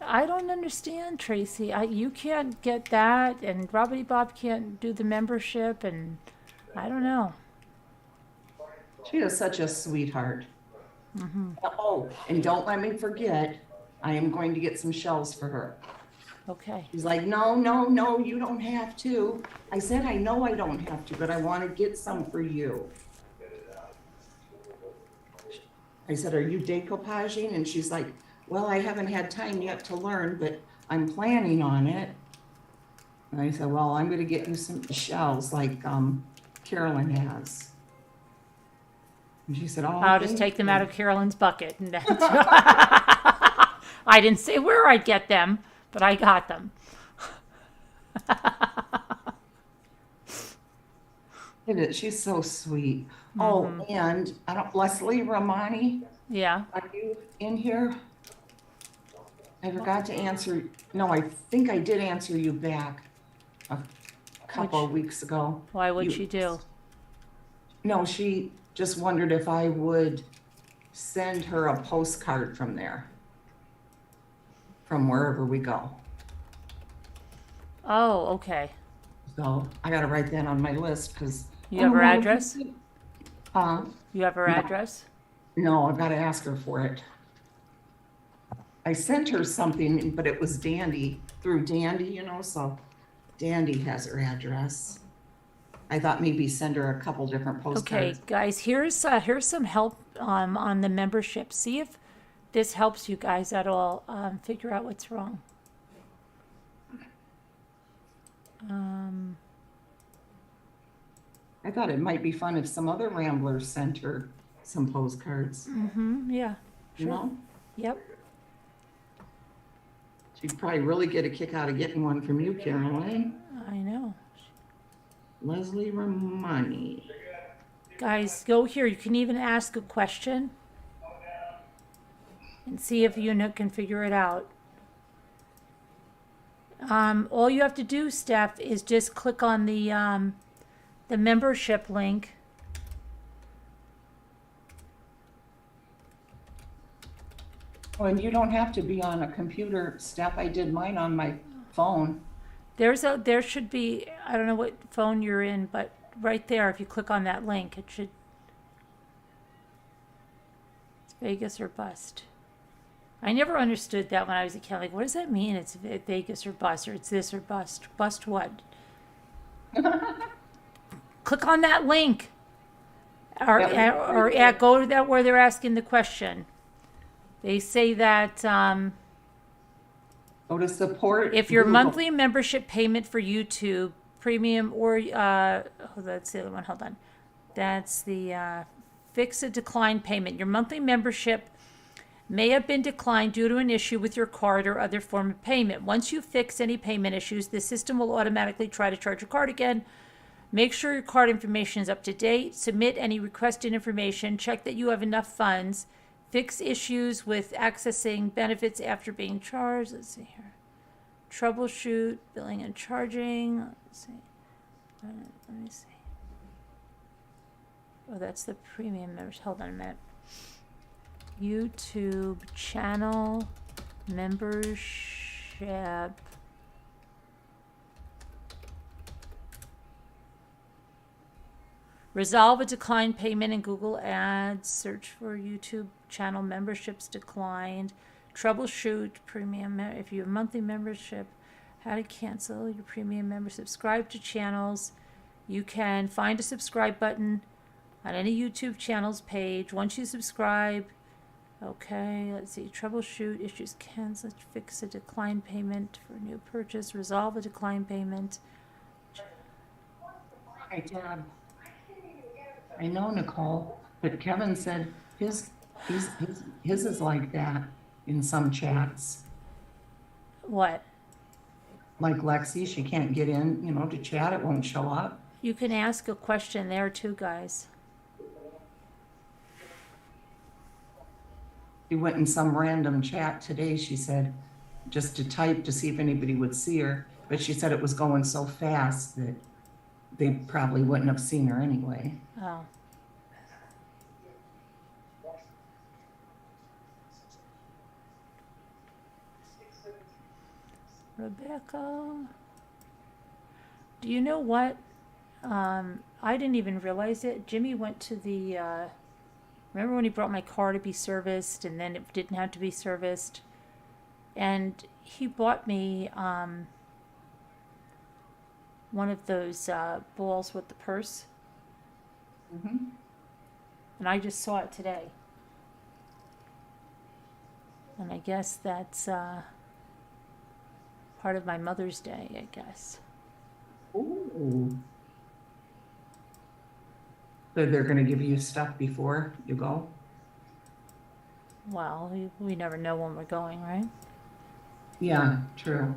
I don't understand, Tracy. You can't get that, and Robbie Bob can't do the membership, and I don't know. She is such a sweetheart. Oh, and don't let me forget, I am going to get some shells for her. Okay. She's like, no, no, no, you don't have to. I said, I know I don't have to, but I want to get some for you. I said, are you decoupaging? And she's like, well, I haven't had time yet to learn, but I'm planning on it. And I said, well, I'm going to get you some shells like Carolyn has. And she said, oh, I'll just thank take them you." out of Carolyn's bucket. And I didn't say where I'd get them, but I got them. Look at it, she's so sweet. Oh, and Leslie Romani, Yeah. are you in here? I forgot to answer. No, I think I did answer you back a couple of weeks ago. Why would You- she do? No, she just wondered if I would send her a postcard from there, from wherever we go. Oh, okay. So I got to write that on my list because. You have her address? You have her No. address? No, I've got to ask her for it. I sent her something, but it was Dandy, through Dandy, you know, so Dandy has her address. I thought maybe send her a couple different Okay, postcards. guys, here's some help on the membership. See if this helps you guys at all figure out what's wrong. I thought it might be fun if some other Ramblers sent her some postcards, Yeah. you know? Yep. She'd probably really get a kick out of getting one from you, Caroline. I know. Leslie Romani. Guys, go here. You can even ask a question and see if you can figure it out. All you have to do, Steph, is just click on the membership link. Oh, and you don't have to be on a computer, Steph. I did mine on my phone. There should be, I don't know what phone you're in, but right there, if you click on that link, it should. It's Vegas or bust. I never understood that when I was a kid. Like, what does that mean? It's Vegas or bust, or it's this or bust. Bust what? Click on that link. Or go to that where they're asking the question. They say that Go to support. if your Google. monthly membership payment for YouTube Premium or that's the other one. Hold on, that's the fix a decline payment. Your monthly membership may have been declined due to an issue with your card or other form of payment. Once you fix any payment issues, the system will automatically try to charge your card again. Make sure your card information is up to date. Submit any requested information. Check that you have enough funds. Fix issues with accessing benefits after being charged. Let's see here. Troubleshoot, billing and charging. Let's see. Let me see. Oh, that's the premium members. Hold on a minute. YouTube channel membership. Resolve a declined payment in Google Ads. Search for YouTube channel memberships declined. Troubleshoot premium. If you have monthly membership, how to cancel your premium membership. Subscribe to channels. You can find a subscribe button on any YouTube channels page. Once you subscribe, Okay, let's see. Troubleshoot issues, cancel, fix a decline payment for new purchase, resolve a decline payment. Hi, Deb. I know, Nicole, but Kevin said his is like that in some chats. What? Like Lexi, she can't get in, to chat, it won't show up. You can ask a question there too, guys. She went in some random chat today, she said, just to type to see if anybody would see her, but she said it was going so fast that they probably wouldn't have seen her anyway. Oh. Rebecca. Do you know what? I didn't even realize it. Jimmy went to the, remember when he brought my car to be serviced and then it didn't have to be serviced? And he bought me one of those balls with the purse. Mm-hmm. And I just saw it today. And I guess that's part of my Mother's Day, I guess. Ooh. So they're gonna give you stuff before you go? Well, we never know when we're going, right? Yeah, true.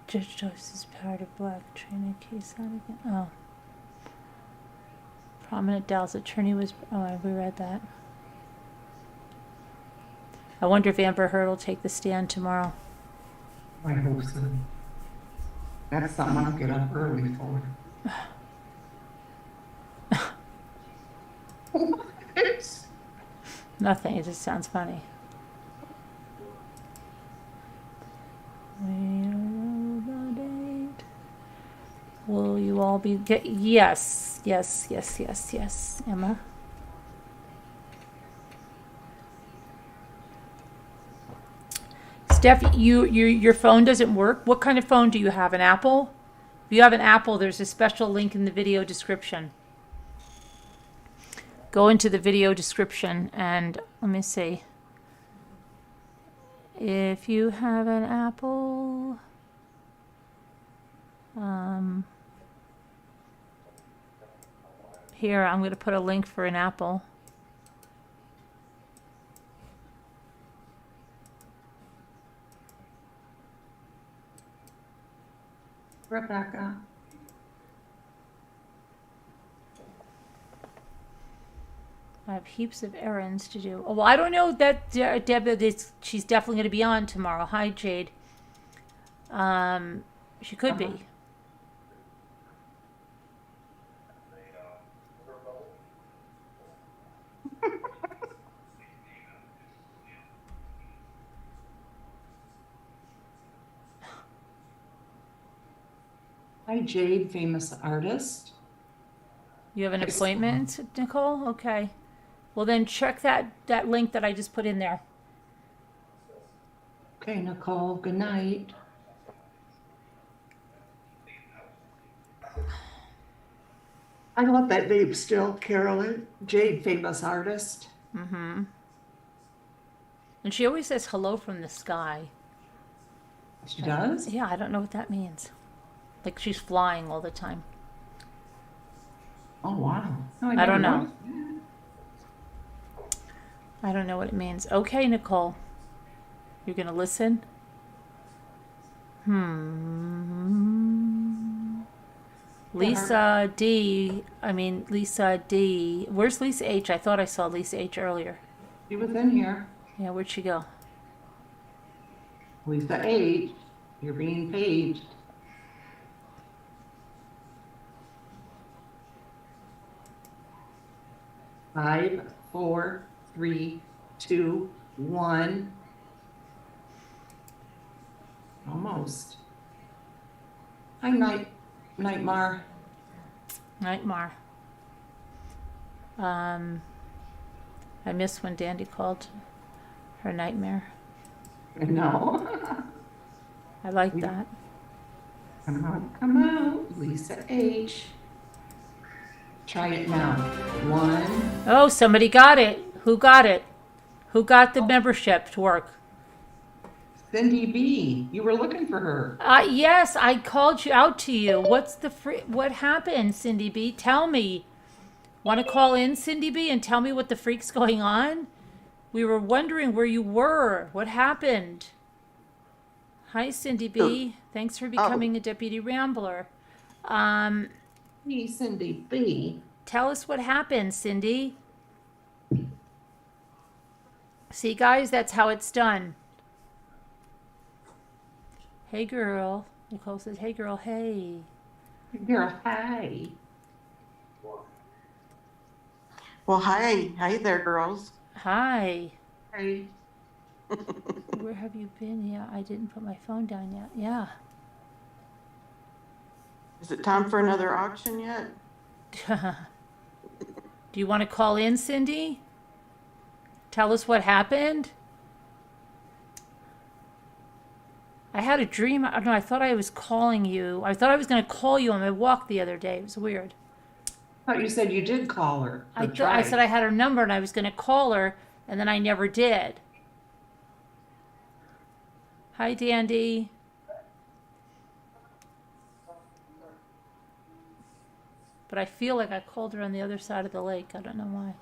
Judge Joyce is part of Black Trina case out again. Oh. Prominent Dallas attorney was. Oh, we read that. I wonder if Amber Heard will take the stand tomorrow. I hope so. That's something I'll get up early for. Nothing. It just sounds funny. Will you all be? Yes, Emma. Steph, your phone doesn't work. What kind of phone do you have? An Apple? If you have an Apple, there's a special link in the video description. Go into the video description and let me see. If you have an Apple, here I'm going to put a link for an Apple. Rebecca. I have heaps of errands to do. Oh, well, I don't know that Deb. She's definitely going to be on tomorrow. Hi, Jade. She could be. Hi, Jade, famous artist. You have an appointment, Nicole? Okay. Well, then check that link that I just put in there. Okay, Nicole, good night. I love that name still, Carolyn. Jade, famous artist. Mm-hmm. And she always says hello from the sky. She does? Yeah, I don't know what that means. Like she's flying all the time. Oh, wow. No, I don't know. I don't know what it means. Okay, Nicole. You're going to listen? Lisa D. Where's Lisa H? I thought I saw Lisa H earlier. She was in here. Yeah, where'd she go? Lisa H, you're being paged. Five, 4, 3, 2, 1. Almost. Hi, Nightmare. Nightmare. I miss when Dandy called her Nightmare. No. I like that. Come out, Lisa H. Try it now. 1. Oh, somebody got it. Who got it? Who got the membership to work? Cindy B, you were looking for her. Yes, I called you out to you. What happened, Cindy B? Tell me. Want to call in, Cindy B, and tell me what the freak's going on? We were wondering where you were. What happened? Hi, Cindy B. Thanks for becoming a deputy rambler. Hey, Cindy B. Tell us what happened, Cindy. See, guys, that's how it's done. Hey, girl. Nicole says, hey, girl, hey. Girl, hi. Well, hi. Hi there, girls. Hi. Hi. Where have you been? Yeah, I didn't put my phone down yet. Yeah. Is it time for another auction yet? Do you want to call in, Cindy? Tell us what happened? I had a dream. I don't know. I thought I was calling you. I thought I was going to call you on my walk the other day. It was weird. I thought you said you did call her. I said I had her number and I was going to call her, and then I never did. Hi, Dandy. But I feel like I called her on the other side of the lake. I don't know why.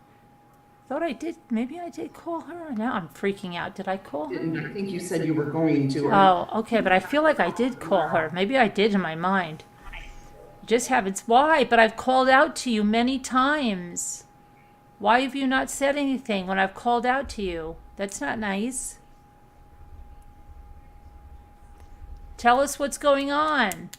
Thought I did. Maybe I did call her. Now I'm freaking out. Did I call her? I think you said you were going to her. Oh, okay. But I feel like I did call her. Maybe I did in my mind. Just haven't. Why? But I've called out to you many times. Why have you not said anything when I've called out to you? That's not nice. Tell us what's going on.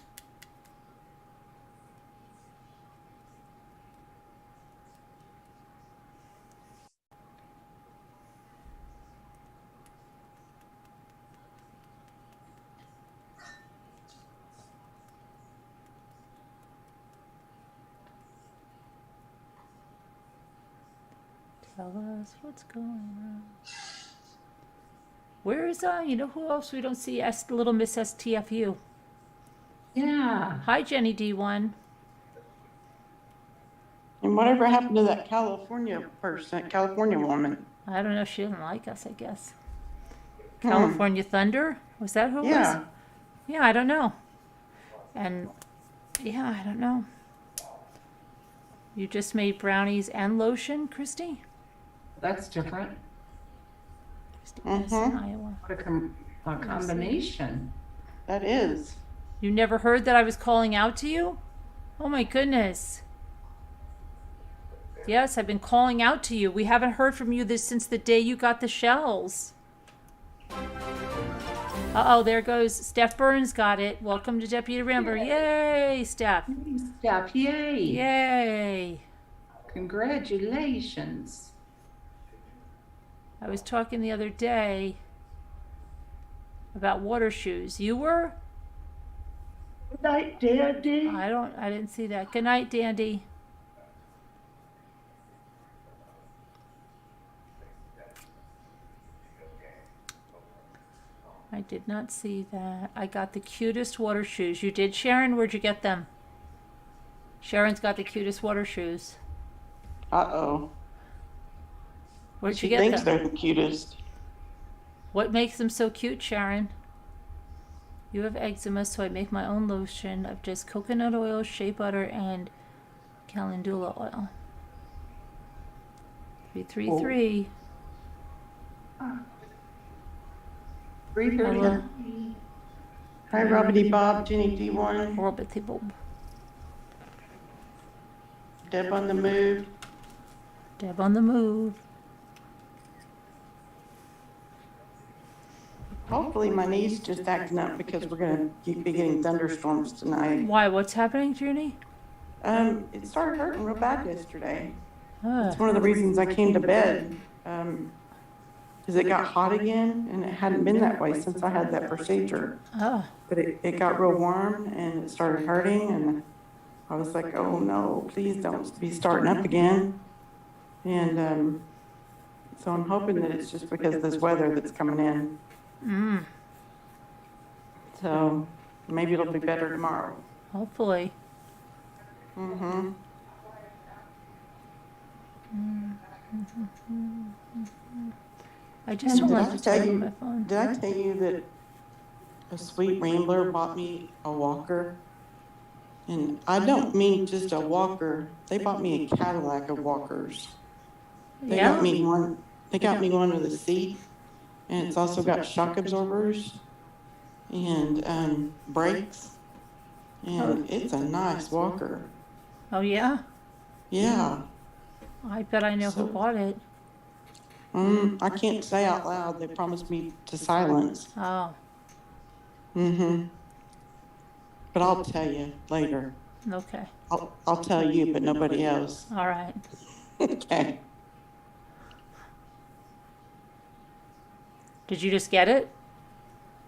Tell us what's going on. Where is you know who else we don't see? Little Miss STFU. Yeah. Hi, Jenny D1. And whatever happened to that California person, that California woman? I don't know. She doesn't like us, I guess. California Thunder? Was that who it Yeah. was? Yeah, I don't know. And yeah, I don't know. You just made brownies and lotion, Christy? That's different. Christy is in Iowa. What a combination. That is. You never heard that I was calling out to you? Oh my goodness. Yes, I've been calling out to you. We haven't heard from you since the day you got the shells. Uh-oh, there goes Steph Burns got it. Welcome to Deputy Rambler. Yay, Steph. Steph, yay. Yay. Congratulations. I was talking the other day about water shoes. You were? Good night, Dandy. I didn't see that. Good night, Dandy. I did not see that. I got the cutest water shoes. You did, Sharon? Where'd you get them? Sharon's got the cutest water shoes. Uh-oh. Where'd She you get thinks them? they're the cutest. What makes them so cute, Sharon? You have eczema, so I make my own lotion of just coconut oil, shea butter, and calendula oil. 333. 3:30. Hi, Robbie Bob, Jenny D1, Orbity bulb. Deb on the move. Deb on the move. Hopefully my knee's just acting up because we're going to be getting thunderstorms tonight. Why? What's happening, Junie? It started hurting real bad yesterday. Ah, That's one of the reasons I came to bed. Because it got hot again, and it hadn't been that way since I had that procedure. ah. But it got real warm, and it started hurting, and I was like, oh no, please don't be starting up again. And so I'm hoping that it's just because of this weather that's coming in. Mm, So maybe it'll be better tomorrow. hopefully. Mm-hmm. I just don't Did like I to tell type on you- my phone. Did I tell you that a sweet rambler bought me a walker? And I don't mean just a walker. They bought me a Cadillac of walkers. They got Yeah? me one. They got me one with a seat, and it's also got shock absorbers and brakes, and it's a nice walker. Oh, yeah? Yeah. I bet I know who So- bought it. I can't say out loud. They promised me to silence. Oh, But I'll tell you later. okay. I'll tell you, but nobody else. All right. Okay. Did you just get it?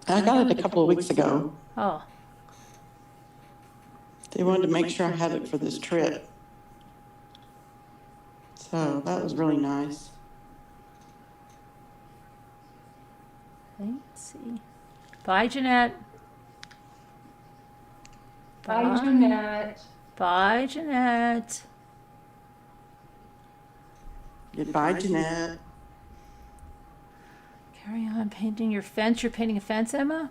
I got it a couple of weeks ago. Oh, They wanted to make sure I had it for this trip. So that was really nice. let's see. Bye, Jeanette. Bye, Jeanette. Bye, Jeanette. Goodbye, Jeanette. Carry on painting your fence. You're painting a fence, Emma?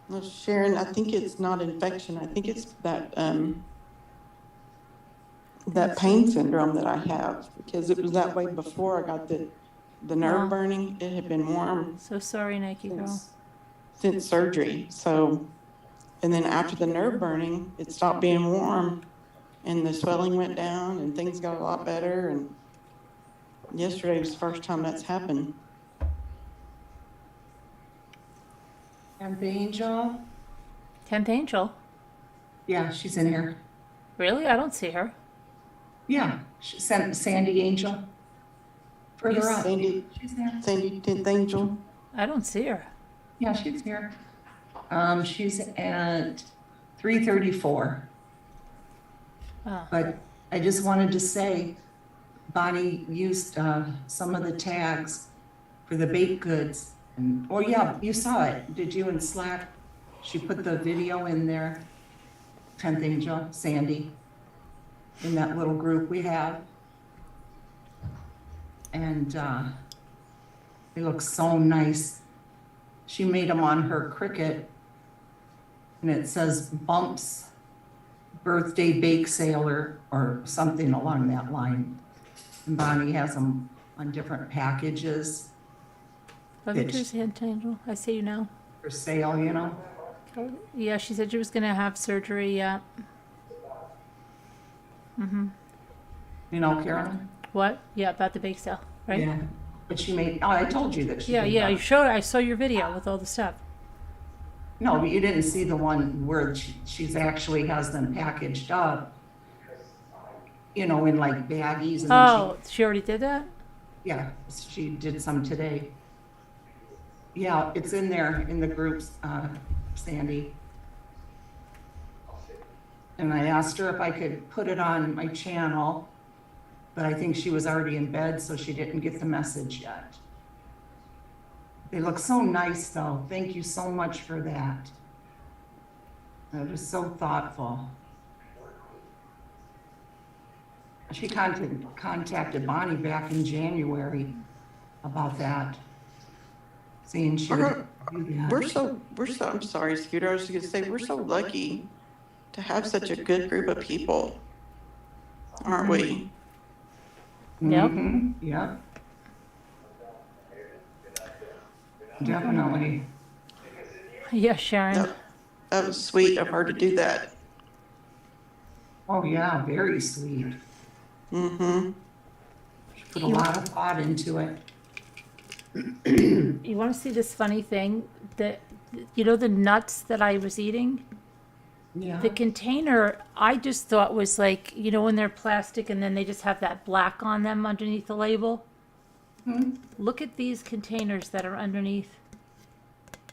Well, Sharon, I think it's not infection. I think it's that pain syndrome that I have, because it was that way before I got the nerve Oh. burning. It had been warm So sorry, Nike girl. since surgery. So, and then after the nerve burning, it stopped being warm, and the swelling went down, and things got a lot better. And yesterday was the first time that's happened. And the angel? Temp Angel. Yeah, she's in here. Really? I don't see her. Yeah, she sent Sandy Angel. Further up. Sandy, She's there. Sandy, 10th Angel. I don't see her. Yeah, she's here. She's at 334. Oh, But I just wanted to say, Bonnie used some of the tags for the baked goods. And, oh yeah, you saw it, did you, in Slack? She put the video in there. 10th Angel, Sandy, in that little group we have. And they look so nice. She made them on her Cricut, and it says Bumps Birthday Bake Sale or something along that line. And Bonnie has them on different packages Love you Bitch. too, Temp Angel. I see you now. for sale, you know? Oh, yeah, she said she was gonna have surgery. Yeah. Mhm. You know, Carolyn? What? Yeah, about the bake sale, right? Yeah. But she made, oh, I told you that she Yeah, did yeah. that. You showed. I saw your video with all the stuff. No, but you didn't see the one where she's actually has them packaged up, you know, in like baggies and then Oh, she already did that. yeah, she did some today. Yeah, it's in there in the groups, Sandy. And I asked her if I could put it on my channel, but I think she was already in bed, so she didn't get the message yet. They look so nice though. Thank you so much for that. They're just so thoughtful. She contacted Bonnie back in January about that, saying she would do that. We're so, I'm sorry, Scooter, I was just gonna say, we're so lucky to have such a good group of people, aren't we? Yep. Mhm, yep. Definitely. Yeah, Sharon. That was sweet of her to do that. Oh, yeah, very sweet. Mm-hmm. She put a lot of thought into it. You want to see this funny thing? That you know the nuts that I was eating. Yeah. The container I just thought was like, you know, when they're plastic and then they just have that black on them underneath the label. Look at these containers that are underneath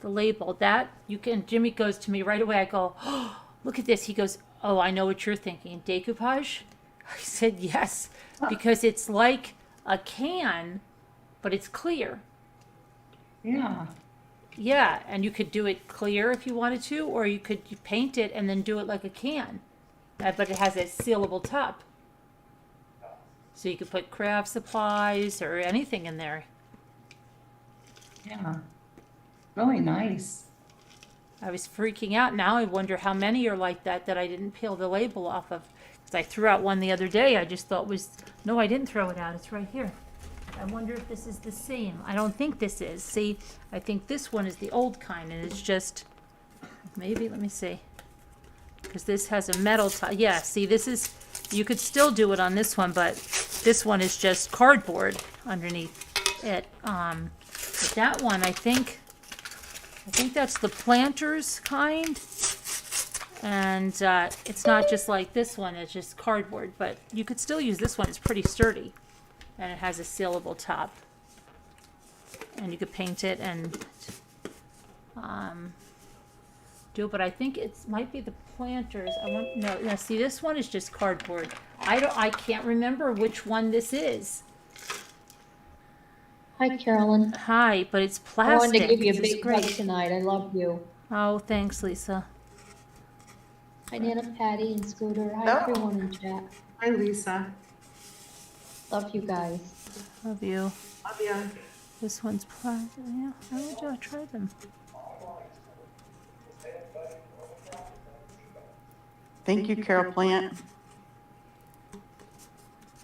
the label. That you can. Jimmy goes to me right away. I go, oh, look at this. He goes, oh, I know what you're thinking. Decoupage. I said yes, because it's like a can, but it's clear. Yeah. Yeah, and you could do it clear if you wanted to, or you could paint it and then do it like a can. but it has a sealable top. So you could put craft supplies or anything in there. Yeah. Really nice. I was freaking out. Now I wonder how many are like that I didn't peel the label off of. Because I threw out one the other day. I just thought no, I didn't throw it out. It's right here. I wonder if this is the same. I don't think this is. See, I think this one is the old kind, and it's just, maybe, let me see. Because this has a metal top. Yeah, see, this is, you could still do it on this one, but this one is just cardboard underneath it. But that one, I think that's the Planters kind. And it's not just like this one, it's just cardboard. But you could still use this one. It's pretty sturdy. And it has a sealable top. And you could paint it and do it. But I think it might be the Planters. No, see, this one is just cardboard. I can't remember which one this is. Hi, Carolyn. Hi, but it's I plastic. wanted to give you a This is big hug great. tonight. I love you. Oh, thanks, Lisa. Hi, Nana, Patty, and Scooter. Hi, Hello. everyone in chat. Hi, Lisa. Love you guys. Love you. Love ya. This one's plastic. Yeah, I would try them. Thank you, Carol Plant.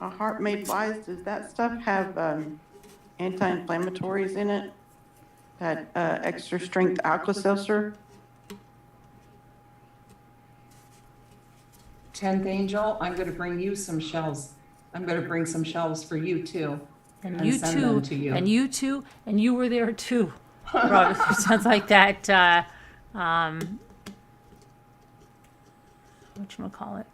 A Heart Made Wise, does that stuff have anti-inflammatories in it? That extra strength Alka-Seltzer? 10th Angel, I'm gonna bring you some shells. I'm gonna bring some shells for you too. And And you send too. them to you. And you too. And you were there too. Robert, it sounds like that. Whatchamacallit?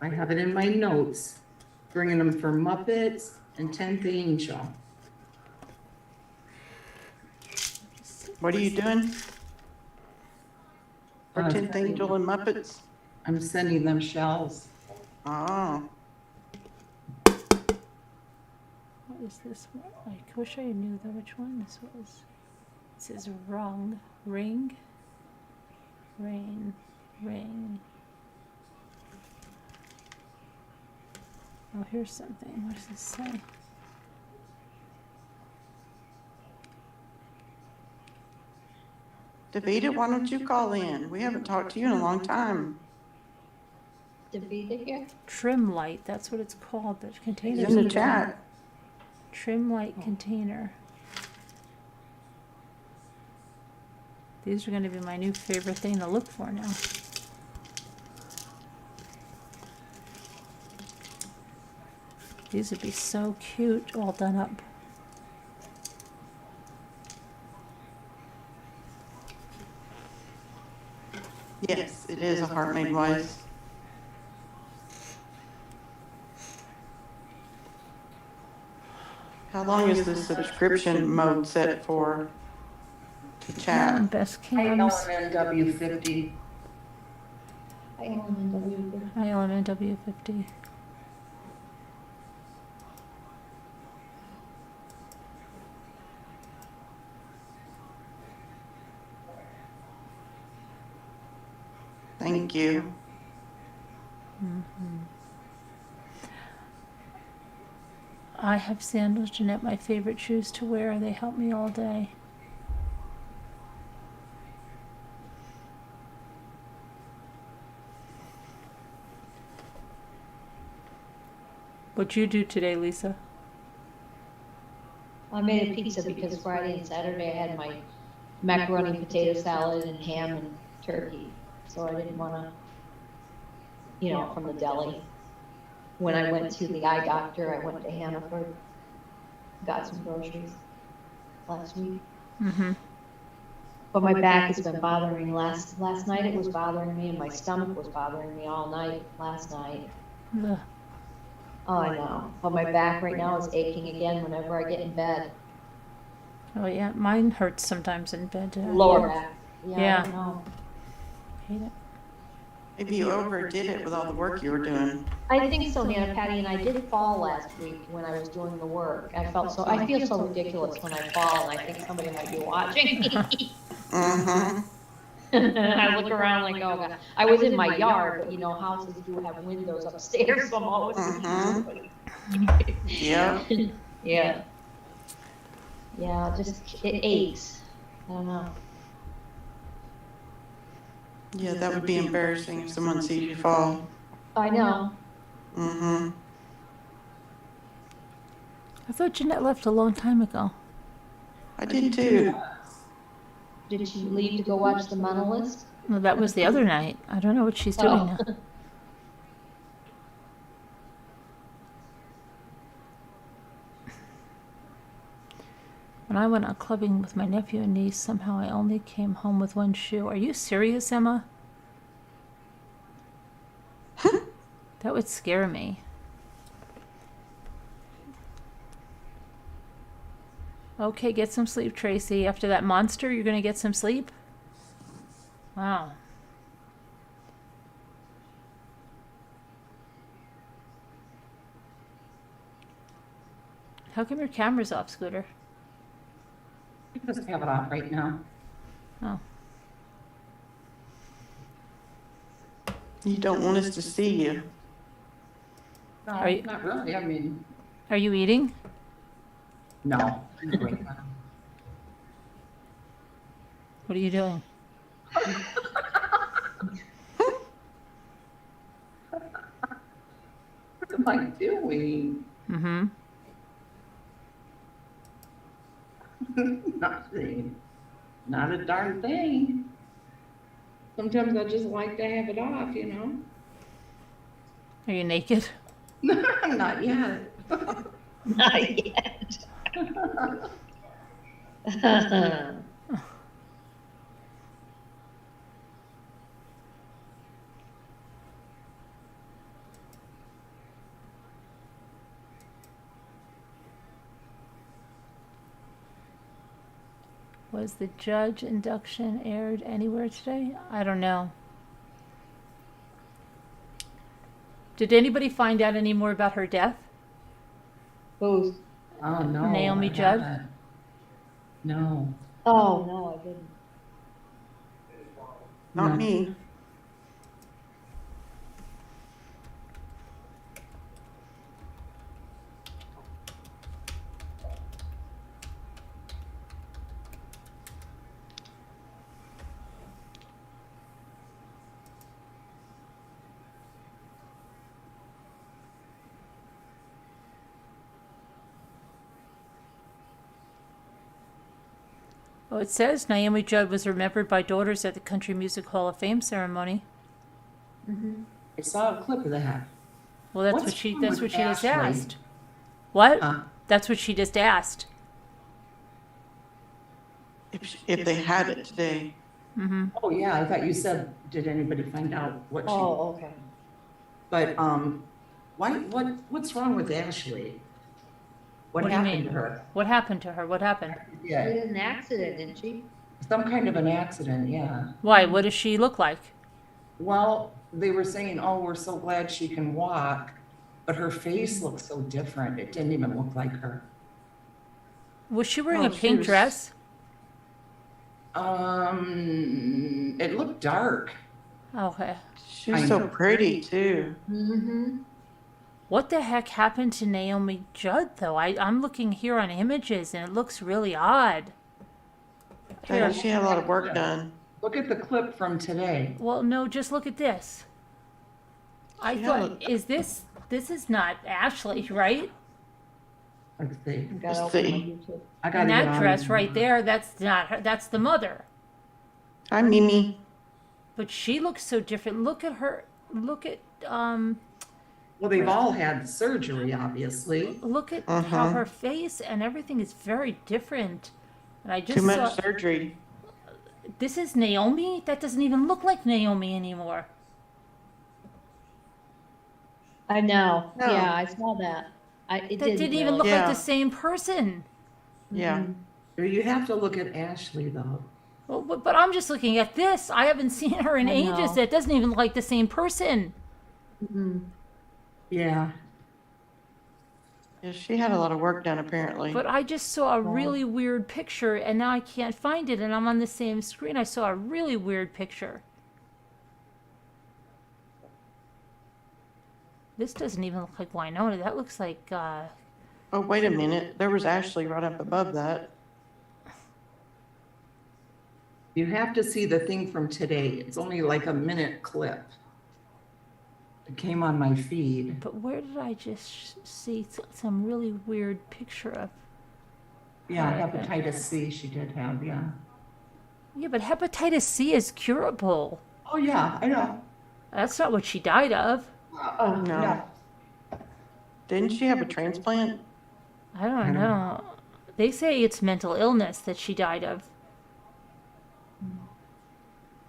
I have it in my notes, bringing them for Muppets and 10th Angel. What are you doing? For Uh, 10th Angel and Muppets? I'm sending them shells. Oh, What is this one? I wish I knew which one this was. It says ring. Oh, here's something. What does this say? Davida, why don't you call in? We haven't talked to you in a long time. Davida here? Trim light. That's what it's called. The container. In the chat. Trim light container. These are going to be my new favorite thing to look for now. These would be so cute, all done up. Yes, it is a Heart Made Wise. How long is the subscription mode set for? To chat. Best Hi, cams. LMNW50. Hi, Ellen and W. Hi, LMNW50. Thank you. I have sandals, Jeanette, my favorite shoes to wear. They help me all day. What'd you do today, Lisa? I made a pizza because Friday and Saturday I had my macaroni, potato salad, and ham and turkey. So I didn't want to, from the deli. When I went to the eye doctor, I went to Hannaford, got some groceries last week. Mm-hmm. But my back has been bothering me. Last night it was bothering me, and my stomach was bothering me all night last night. Ugh. Oh, I know. But my back right now is aching again whenever I get in bed. Oh yeah, mine hurts sometimes in bed. Lower back. Yeah. I don't know. Hate it. Maybe you overdid it with all the work you were doing. I think so, Nana Patty, and I did fall last week when I was doing the work. I feel so ridiculous when I fall, and I think somebody might be watching me. Mm-hmm. I look around like, oh God. I was in my yard, but you know, houses do have windows upstairs, so I'm always Mhm. looking. Yeah. Yeah. Yeah, just, it aches. I don't know. Yeah, that would be embarrassing if someone sees you fall. I know. Mm-hmm. I thought Jeanette left a long time ago. I did too. Did she leave to go watch The Mentalist? Well, that was the other night. I don't know what she's doing Oh. now. When I went out clubbing with my nephew and niece, somehow I only came home with one shoe. Are you serious, Emma? That would scare me. Okay, get some sleep, Tracy. After that monster, you're gonna get some sleep? Wow. How come your camera's off, Scooter? Just have it off right now. Oh. You don't want us to see you. No, Are you- not really. I mean, Are you eating? no. What are you doing? What am I doing? Mm-hmm. Nothing. Not a darn thing. Sometimes I just like to have it off, you know? Are you naked? Not yet. Not yet. Was the judge induction aired anywhere today? I don't know. Did anybody find out any more about her death? Who's? Oh, no. Naomi I Judd? haven't. No. Oh, no, I didn't. Not No. me. Oh, it says Naomi Judd was remembered by daughters at the Country Music Hall of Fame ceremony. I saw a clip of that. Well, that's What's what she wrong that's with what she just Ashley? asked. What? Huh? That's what she just asked. If they had it today. Mm-hmm. Oh, yeah, I thought you said, did anybody find out what she, Oh, okay. but, what's wrong with Ashley? What What do you happened mean? to her? What happened to her? What happened? She Yeah, had an accident, didn't she? some kind of an accident, yeah. Why? What does she look like? Well, they were saying, oh, we're so glad she can walk, but her face looks so different. It didn't even look like her. Was she wearing Oh, a she pink was- dress? It looked dark. Okay. She was so pretty too. Mm-hmm. What the heck happened to Naomi Judd, though? I'm looking here on images, and it looks really odd. Yeah, she had a lot of work done. Look at the clip from today. Well, no, just look at this. I She thought, had is this is not Ashley, right? Let's see. Gotta Let's open my see. YouTube. I gotta And get that on dress it. right there, that's not her, that's the mother. Hi, Mimi. But she looks so different. Look at her. Look at Well, they've all had surgery, obviously. look at how her face and everything is very different. And I just Too much saw surgery. this is Naomi. That doesn't even look like Naomi anymore. I know. No. Yeah, I saw that. It That didn't even really. look like Yeah. the same person. Yeah. You have to look at Ashley, though. Well, but I'm just looking at this. I haven't seen her in I ages. know. That doesn't even look like the same person. Mhm. Yeah. Yeah, she had a lot of work done apparently. But I just saw a really weird picture, and now I can't find it, and I'm on the same screen. I saw a really weird picture. This doesn't even look like Winona. That looks like, Oh, wait a minute. There was Ashley right up above that. You have to see the thing from today. It's only like a minute clip. It came on my feed. but where did I just see some really weird picture of? Yeah, hepatitis C she did have, yeah. Yeah, but hepatitis C is curable. Oh, yeah, I know. That's not what she died of. Oh, No. no. Didn't she have a transplant? I don't know. They say it's mental illness that she died of.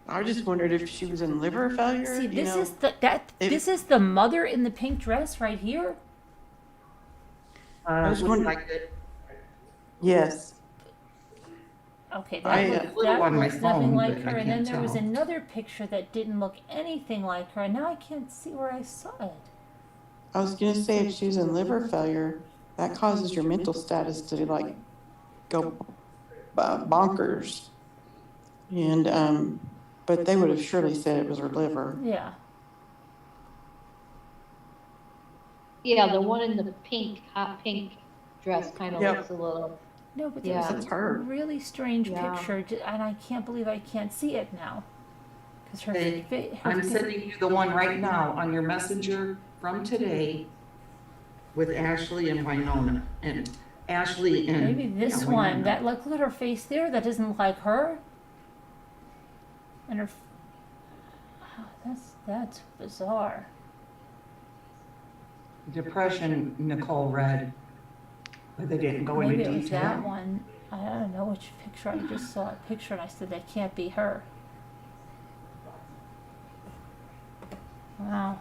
I just wondered if she was in liver failure. See, you this know. is if- this is the mother in the pink dress right here. I was Looks wondering- like it. Yes. Okay, I, that little on my looks nothing phone, like but her. I And then can't there was tell. another picture that didn't look anything like her. And now I can't see where I saw it. I was gonna say if she was in liver failure, that causes your mental status to like go bonkers. And but they would have surely said it was her liver. Yeah. Yeah, the one in the pink, hot pink dress kind of Yep. looks a little, No, but Yeah. there's That's a her. really strange Yeah. picture, and I can't believe I can't see it now. Because her, Hey, her I'm sending you the one right now on your messenger from today with Ashley and Winona. And Ashley and. maybe this yeah, one. Winona. That look at her face there. That doesn't look like her. And her. Oh, that's bizarre. Depression, Nicole read. But they didn't go Maybe into it was that detail. one. I don't know which picture. I just saw a picture and I said that can't be her. Wow.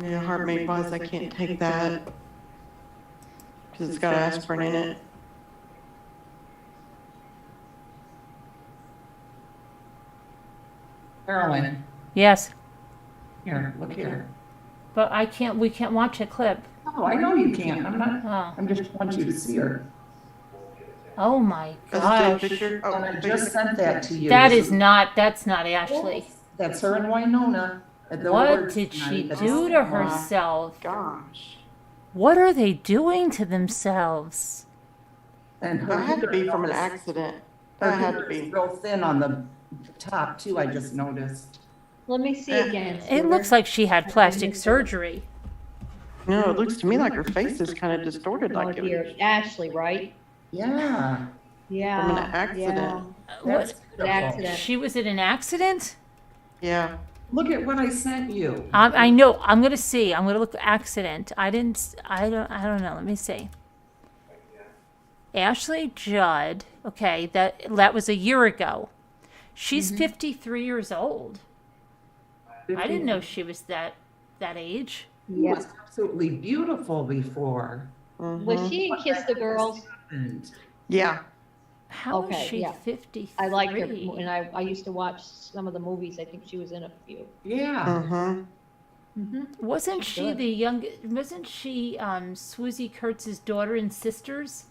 Yeah, heartmate wise, I can't take that because it's got aspirin in it. Carolyn, Yes, here, look here. but I can't. We can't watch a clip. Oh, I know you can't. I'm not, Oh, I'm just want you to see her. oh my That's a still gosh. picture. Oh, And I just sent that to you. That is not. That's not Ashley. That's her and Winona at the What awards did she tonight. do to herself? gosh. What are they doing to themselves? And her That had to be hair from an is- accident. Her That had hair to is be. real thin on the top too, I just noticed. let me see Eh, again. It looks like she had plastic surgery. No, it looks to me like her face is kind of distorted, Oh, like it dear, was Ashley, right? Yeah. Yeah. from an accident. What? That's An beautiful. accident. She was in an accident? Yeah. Look at what I sent you. I know. I'm gonna see. I'm gonna look accident. I didn't. I don't know. Let me see. Ashley Judd. Okay, that was a year ago. She's 53 years old. I didn't know she was that age. She Yeah. was absolutely beautiful before. Was she in Kiss the Girls? And Yeah. How is Okay, she yeah. 53? I liked her, and I used to watch some of the movies. I think she was in a few. yeah, Mm-hmm. Wasn't she good. the young? Wasn't she Swoosie Kurtz's daughter in Sisters?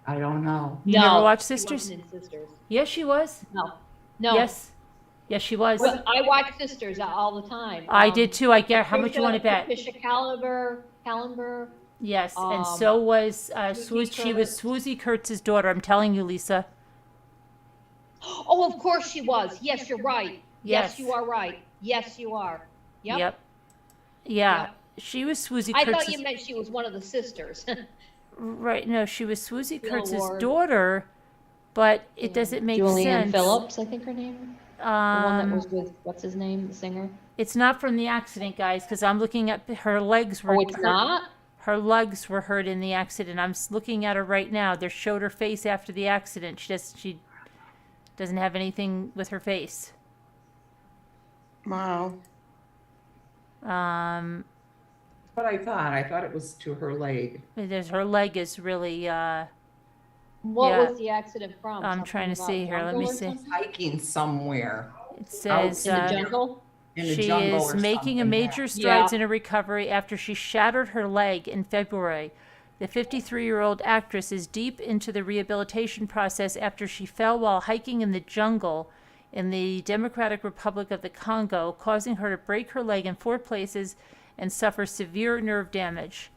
I don't know. You never watched She Sisters? wasn't in Sisters. Yes, she was. No. No. Yes, yes, she was. Well, I watch Sisters all the time. I did too. I get. How much you want to bet? Patricia Caliber. Yes, and Um, so was Swoosie She was Swoosie Kurtz's daughter. I'm telling you, Lisa. Oh, of course she was. Yes, you're right. Yes. Yes, you are right. Yes, you are. Yep. Yeah, Yep. she was Swoosie I Kurtz's. thought you meant she was one of the sisters. Right? No, she was Swoosie Bill Kurtz's Ward. daughter, but it doesn't make Julianne sense. Phillips, I think her name. The one that was Um, with, what's his name, the singer? it's not from the accident, guys, because I'm looking at her legs were. Oh, it's hurt- not? Her legs were hurt in the accident. I'm looking at her right now. They showed her face after the accident. She doesn't have anything with her face. Wow. Um, But I thought it was to her leg. her leg is really. What Yeah. was the accident from? I'm trying to Something see about here. Let me jungle or see. something? Hiking somewhere. It says. In the jungle? in the She jungle is or making a something, major yeah. strides Yeah. in her recovery after she shattered her leg in February. The 53-year-old actress is deep into the rehabilitation process after she fell while hiking in the jungle in the Democratic Republic of the Congo, causing her to break her leg in 4 places and suffer severe nerve damage.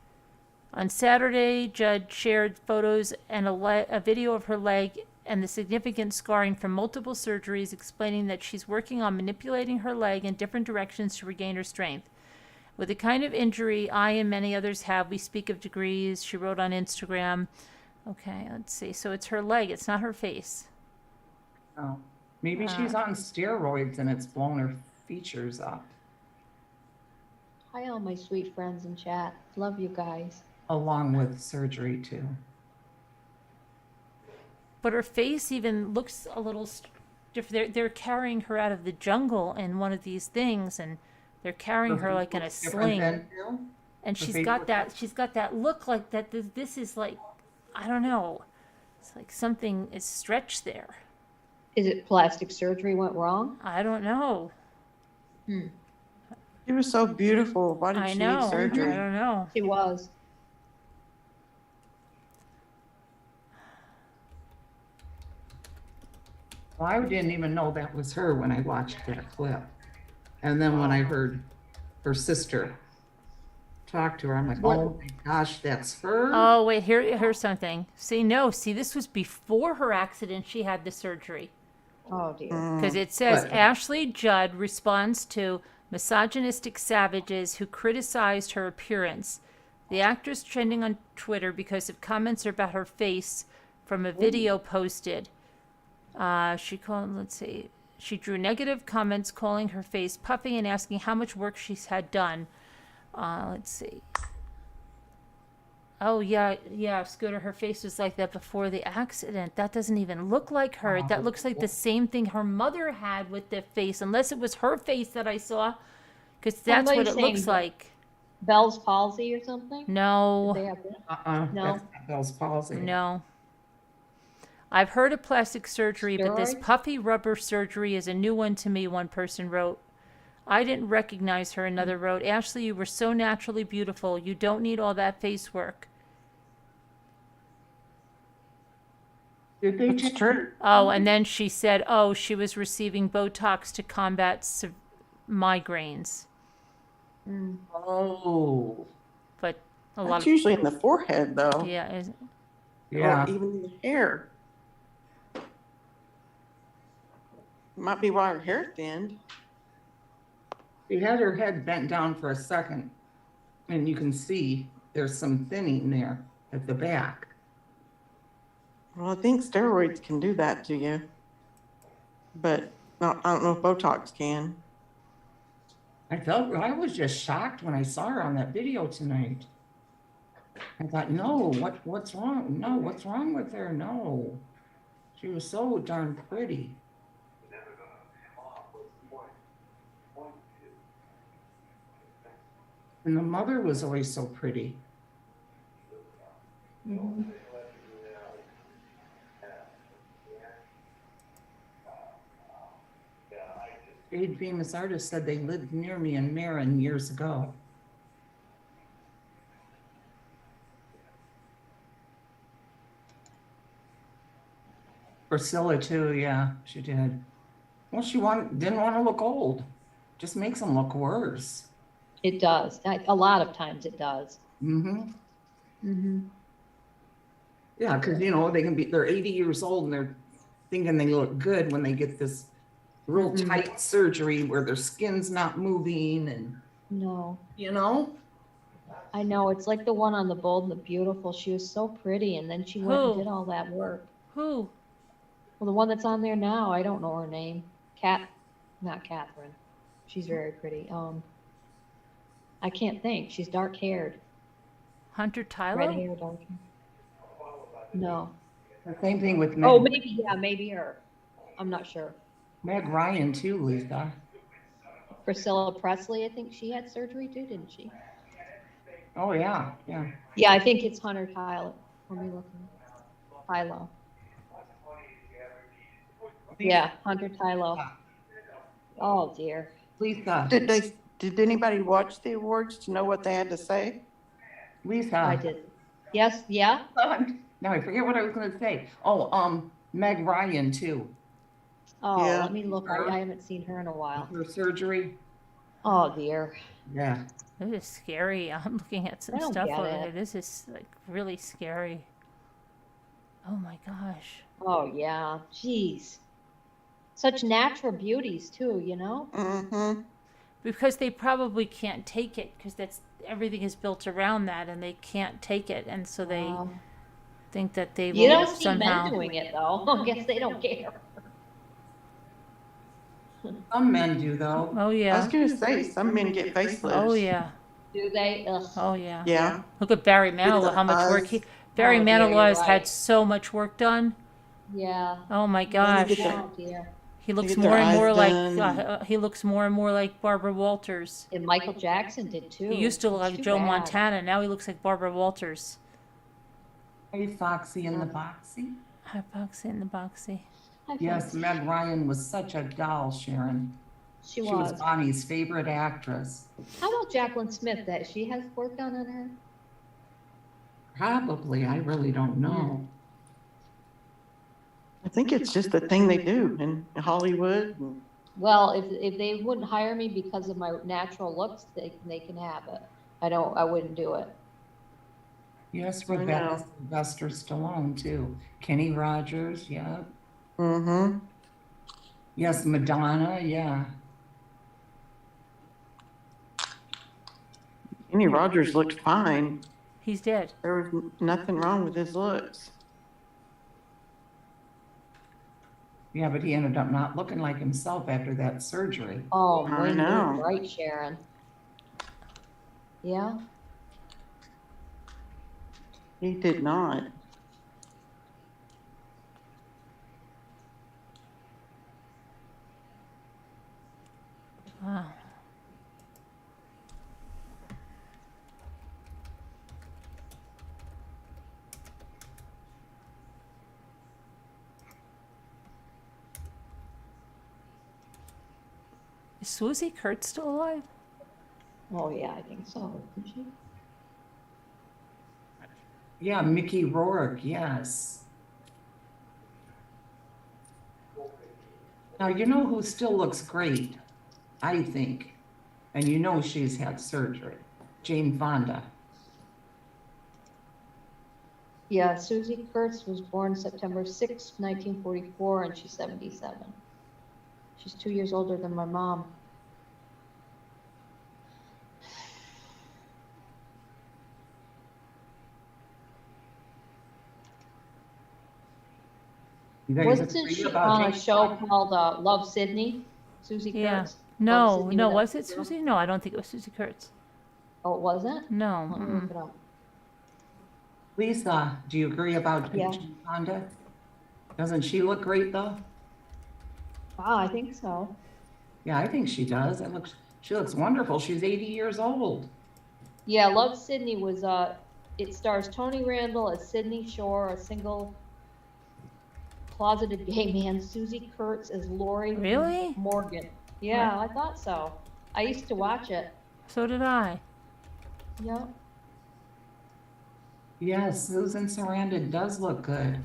On Saturday, Judd shared photos and a video of her leg and the significant scarring from multiple surgeries, explaining that she's working on manipulating her leg in different directions to regain her strength. With the kind of injury I and many others have, we speak of degrees, she wrote on Instagram. Okay, let's see. So it's her leg, it's not her face. Oh, maybe she's on steroids and it's blown her features up, Hi, all my sweet friends in chat. Love you guys. along with surgery too. But her face even looks a little different. They're carrying her out of the jungle in one of these things, and they're carrying her like in a Looks different sling. than Bill? And her she's face got looks that. She's got that look like that. This is like, I don't know. It's like something is stretched there. Is it plastic surgery went wrong? I don't know. She was so beautiful. Why did I she know. need I surgery? don't know. She was. Well, I didn't even know that was her when I watched that clip. And then when I heard her sister talk to her, I'm like, oh my gosh, that's her? Oh wait, here's something. See, this was before her accident. She had the surgery. Oh dear. Because it says What? Ashley Judd responds to misogynistic savages who criticized her appearance. The actress trending on Twitter because of comments about her face from a video posted. She called, let's see, she drew negative comments calling her face puffy and asking how much work she's had done. Let's see. Oh, yeah, Scooter, her face was like that before the accident. That doesn't even look like her. That looks like the same thing her mother had with the face, unless it was her face that I saw, because that's What are what you it looks saying? like. Bell's palsy or something? No, Did they have that? No. That's not Bell's palsy. no. I've heard of plastic surgery, but this Steroids? puffy rubber surgery is a new one to me, one person wrote. I didn't recognize her, another wrote. Ashley, you were so naturally beautiful. You don't need all that face work. Did they It's take true. Oh, and then she said, oh, she was receiving Botox to combat migraines. Oh, But a lot That's of, usually in the forehead, though. yeah, yeah. Or even in the hair. Might be why her hair thinned. She had her head bent down for a second, and you can see there's some thinning there at the back. Well, I think steroids can do that to you. But I don't know if Botox can. I was just shocked when I saw her on that video tonight. I thought, no, what's wrong? No, what's wrong with her? No. She was so darn pretty. And the mother was always so pretty. A famous artist said they lived near me in Marin years ago. Priscilla too, yeah, she did. Well, didn't want to look old. Just makes them look worse. It does. A lot of times it does. Mm-hmm. Yeah, because they're 80 years old and they're thinking they look good when they get this real tight surgery where their skin's not moving and No. I know. It's like the one on The Bold and the Beautiful. She was so pretty, and then she went and Who? did all that work. who? Well, the one that's on there now, I don't know her name. Not Catherine. She's very pretty. I can't think. She's dark haired. Hunter Red Tyler? hair, dark hair. No. the same thing with Oh, maybe her. I'm not sure. Meg Ryan too, Lisa. Priscilla Presley, I think she had surgery too, didn't she? Oh, yeah, yeah. Yeah, I think it's Hunter Tyler. Let me look. Tylo. Yeah, Hunter Tylo. Oh dear. Lisa, Did anybody watch the awards to know what they had to say? Lisa. I did. Yes, yeah? Now I forget what I was gonna say. Oh, Meg Ryan too, Oh, Yeah. let me look. I haven't seen her in a while. her surgery. Oh, dear. Yeah. This is scary. I'm looking at some I don't stuff get over it. here. This is like really scary. Oh my gosh. Oh, yeah. Jeez. Such natural beauties, too, you know? Mm-hmm. Because they probably can't take it because that's everything is built around that and they can't take it and so they think that they You will don't see somehow. men doing it, though. I guess they don't care. Some men do though. Oh I was yeah. gonna say, some men get facelifts. Oh yeah. Do they? Ugh. Oh yeah. Yeah. Look at Barry Manilow, the how much work buzz. Barry Oh, dear, Manilow you're has had right. so much work done. Yeah. Oh my then you gosh. get the- Oh, dear. He looks get their more and eyes more like done. he looks more and more like Barbara Walters. And Michael Jackson did, too. He used to look It's like too Joe bad. Montana. Now he looks like Barbara Walters. Hey, Foxy and the Boxy. Hi, Boxy and the Boxy. Hi, Yes, folks. Meg Ryan was such a doll, Sharon. She She was was. Bonnie's favorite actress. How about Jacqueline Smith? That she has work done on her? Probably, I really don't know. I think it's just the thing they do in Hollywood. Well, if they wouldn't hire me because of my natural looks, they can have it. I wouldn't do it. Yes, I Rebecca know. Sylvester Stallone too. Kenny Rogers, yeah. Mm-hmm. Yes, Madonna, yeah. Kenny Rogers looked fine. He's dead. There was nothing wrong with his looks. Yeah, but he ended up not looking like himself after that surgery. Oh, I Wayne, know. you're right, Sharon. Yeah. He did not. Wow. Is Susie Kurtz still alive? Oh, yeah, I think so. Isn't she? Yeah, Mickey Rourke, yes. Now, you know who still looks great, I think, and you know she's had surgery, Jane Fonda. Yeah, Susie Kurtz was born September 6, 1944, and she's 77. She's 2 years older than my mom. You guys Wasn't agree she about on a Jane show Fonda? called Love Sydney? Susie Yeah. Kurtz? No, Love Sydney no, with was that it girl? Susie? No, I don't think it was Susie Kurtz. Oh, it wasn't? No. Let me mm-mm. look it up. Lisa, do you agree about Yeah. Jane Fonda? Doesn't she look great though? Ah, I think so. Yeah, I think she does. She looks wonderful. She's 80 years old. Yeah, Love Sydney was, it stars Tony Randall as Sydney Shore, a single closeted gay man, Susie Kurtz as Lori Really? Morgan. Yeah, I thought so. I used to watch it. So did I. Yeah. Yes, Susan Sarandon does look good.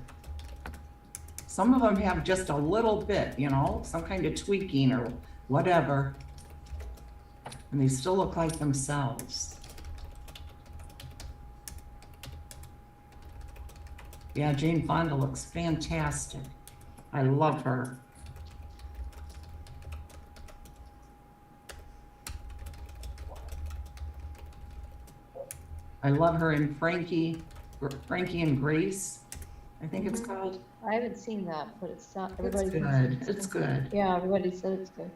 Some of them have just a little bit, you know, some kind of tweaking or whatever. And they still look like themselves. Yeah, Jane Fonda looks fantastic. I love her. I love her in Frankie and Grace, I think it's called. I haven't seen that, but it's not, It's everybody thinks good, it's it's good. Yeah, everybody said it's good.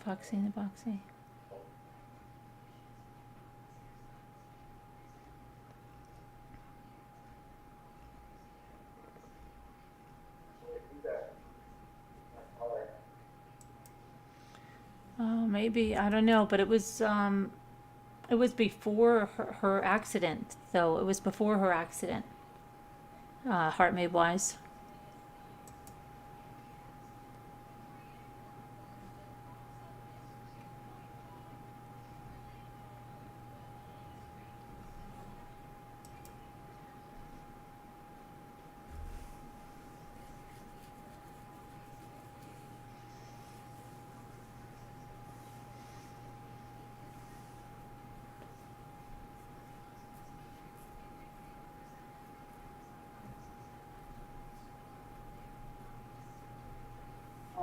Foxy and the Boxy. Oh, maybe, I don't know, but it was before her accident, though. It was before her accident. Heart Made Wise.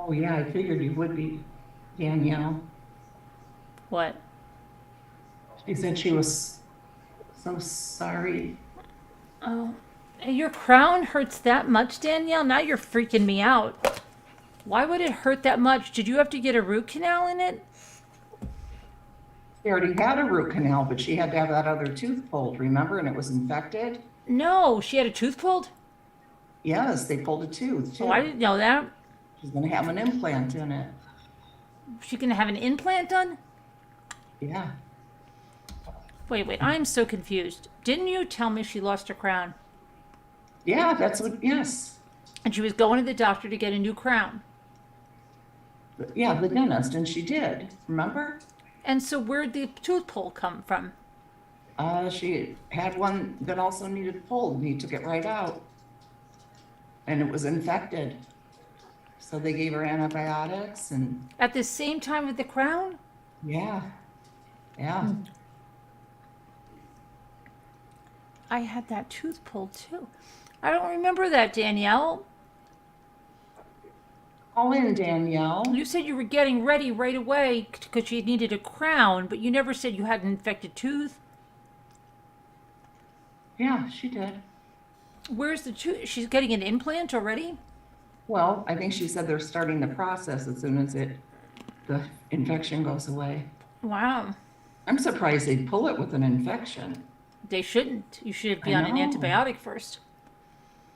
Oh, yeah, I figured you would be, Danielle. What? She said she was so sorry. Oh, your crown hurts that much, Danielle? Now you're freaking me out. Why would it hurt that much? Did you have to get a root canal in it? She already had a root canal, but she had to have that other tooth pulled, remember? And it was infected. No, she had a tooth pulled? Yes, they pulled a tooth too. Oh, I didn't know that. She's gonna have an implant in it. She gonna have an implant done? Yeah. Wait, I'm so confused. Didn't you tell me she lost her crown? Yeah, that's what, yes. And she was going to the doctor to get a new crown. Yeah, the dentist, and she did, remember? And so where'd the tooth pull come from? She had one that also needed pulled, and he took it right out. And it was infected. So they gave her antibiotics and, At the same time with the crown? yeah, yeah. I had that tooth pulled too. I don't remember that, Danielle. Call in, Danielle. You said you were getting ready right away because you needed a crown, but you never said you had an infected tooth. Yeah, she did. Where's the tooth? She's getting an implant already? Well, I think she said they're starting the process as soon as the infection goes away. Wow. I'm surprised they'd pull it with an infection. They shouldn't. You should be I on an know. antibiotic first.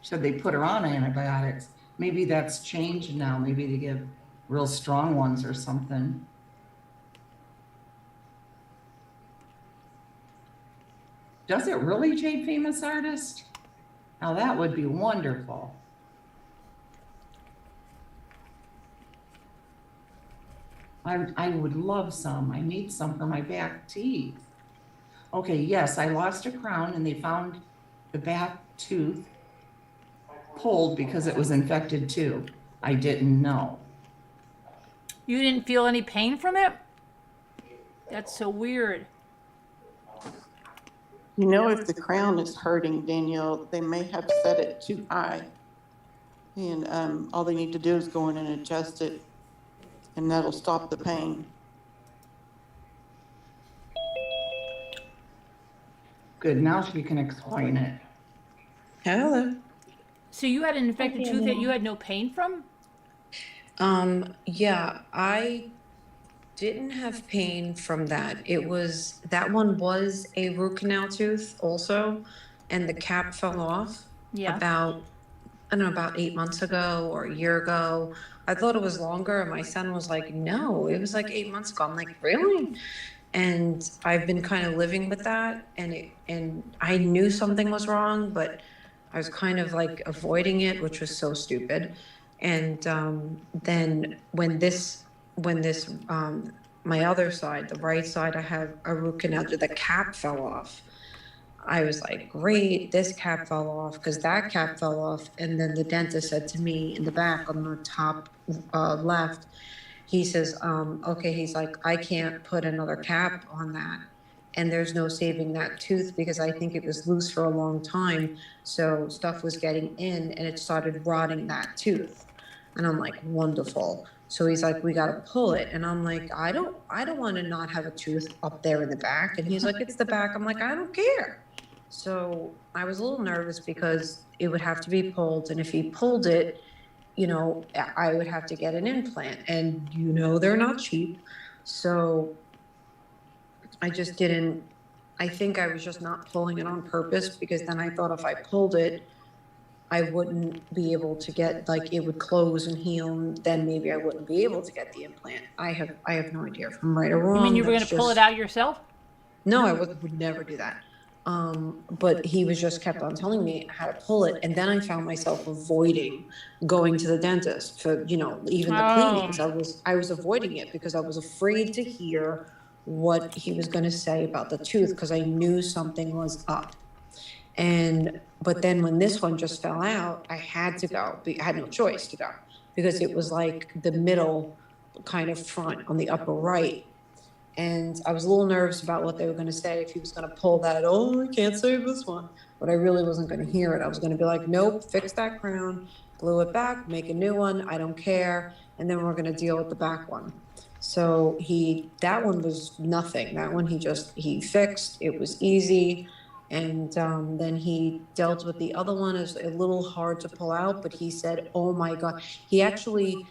Said they put her on antibiotics. Maybe that's changed now. Maybe they give real strong ones or something. Does it really, Jade Famous Artist? Now that would be wonderful. I would love some. I need some for my back teeth. Okay, yes, I lost a crown and they found the back tooth pulled because it was infected too. I didn't know. You didn't feel any pain from it? That's so weird. You know, if the crown is hurting, Danielle, they may have set it too high. And all they need to do is go in and adjust it, and that'll stop the pain. Good, now she can explain it. Hello. So you had an infected tooth that you had no pain from? Yeah, I didn't have pain from that. That one was a root canal tooth also, and the cap fell off Yeah. about 8 months ago or a year ago. I thought it was longer, and my son was like, no, it was like 8 months ago. I'm like, really? And I've been kind of living with that, and I knew something was wrong, but I was kind of like avoiding it, which was so stupid. And then when my other side, the right side, I have a root canal, the cap fell off. I was like, great, this cap fell off, because that cap fell off. And then the dentist said to me in the back on the top left, he says, okay, he's like, I can't put another cap on that. And there's no saving that tooth because I think it was loose for a long time. So stuff was getting in and it started rotting that tooth. And I'm like, wonderful. So he's like, we got to pull it. And I'm like, I don't want to not have a tooth up there in the back. And he's like, it's the back. I'm like, I don't care. So I was a little nervous because it would have to be pulled. And if he pulled it, I would have to get an implant, and they're not cheap. So I just didn't, I think I was just not pulling it on purpose, because then I thought if I pulled it, I wouldn't be able to get, like, it would close and heal, and then maybe I wouldn't be able to get the implant. I have no idea if I'm right or wrong. You mean you were going That's to pull it just- out yourself? No, I would never do that. But he was just kept on telling me how to pull it, and then I found myself avoiding going to the dentist for, even the cleanings. I was avoiding it because I was afraid to hear what he was going to say about the tooth, because I knew something was up. But then when this one just fell out, I had to go. I had no choice to go, because it was like the middle kind of front on the upper right. And I was a little nervous about what they were going to say, if he was going to pull that, oh, I can't save this one. But I really wasn't going to hear it. I was going to be like, nope, fix that crown, glue it back, make a new one, I don't care. And then we're going to deal with the back one. So that one was nothing. That one he fixed, it was easy. And then he dealt with the other one. Is a little hard to pull out, but he said, oh my God. He actually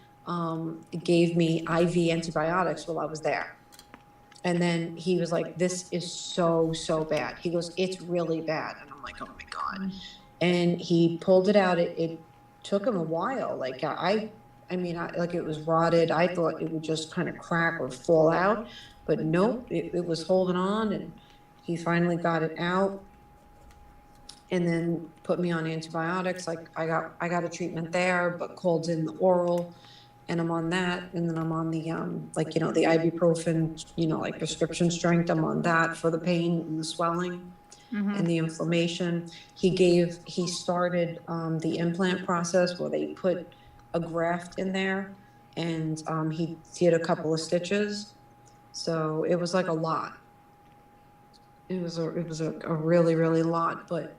gave me IV antibiotics while I was there. And then he was like, this is so, so bad. He goes, it's really bad. And I'm like, oh my God. And he pulled it out. It took him a while. Like like it was rotted. I thought it would just kind of crack or fall out, but nope, it was holding on, and he finally got it out. And then put me on antibiotics. Like I got a treatment there, but called in the oral, and I'm on that. And then I'm on the, the ibuprofen, like prescription strength. I'm on that for the pain and the swelling and the inflammation. He started the implant process where they put a graft in there, and he did a couple of stitches. So it was like a lot. It was a really, really lot, but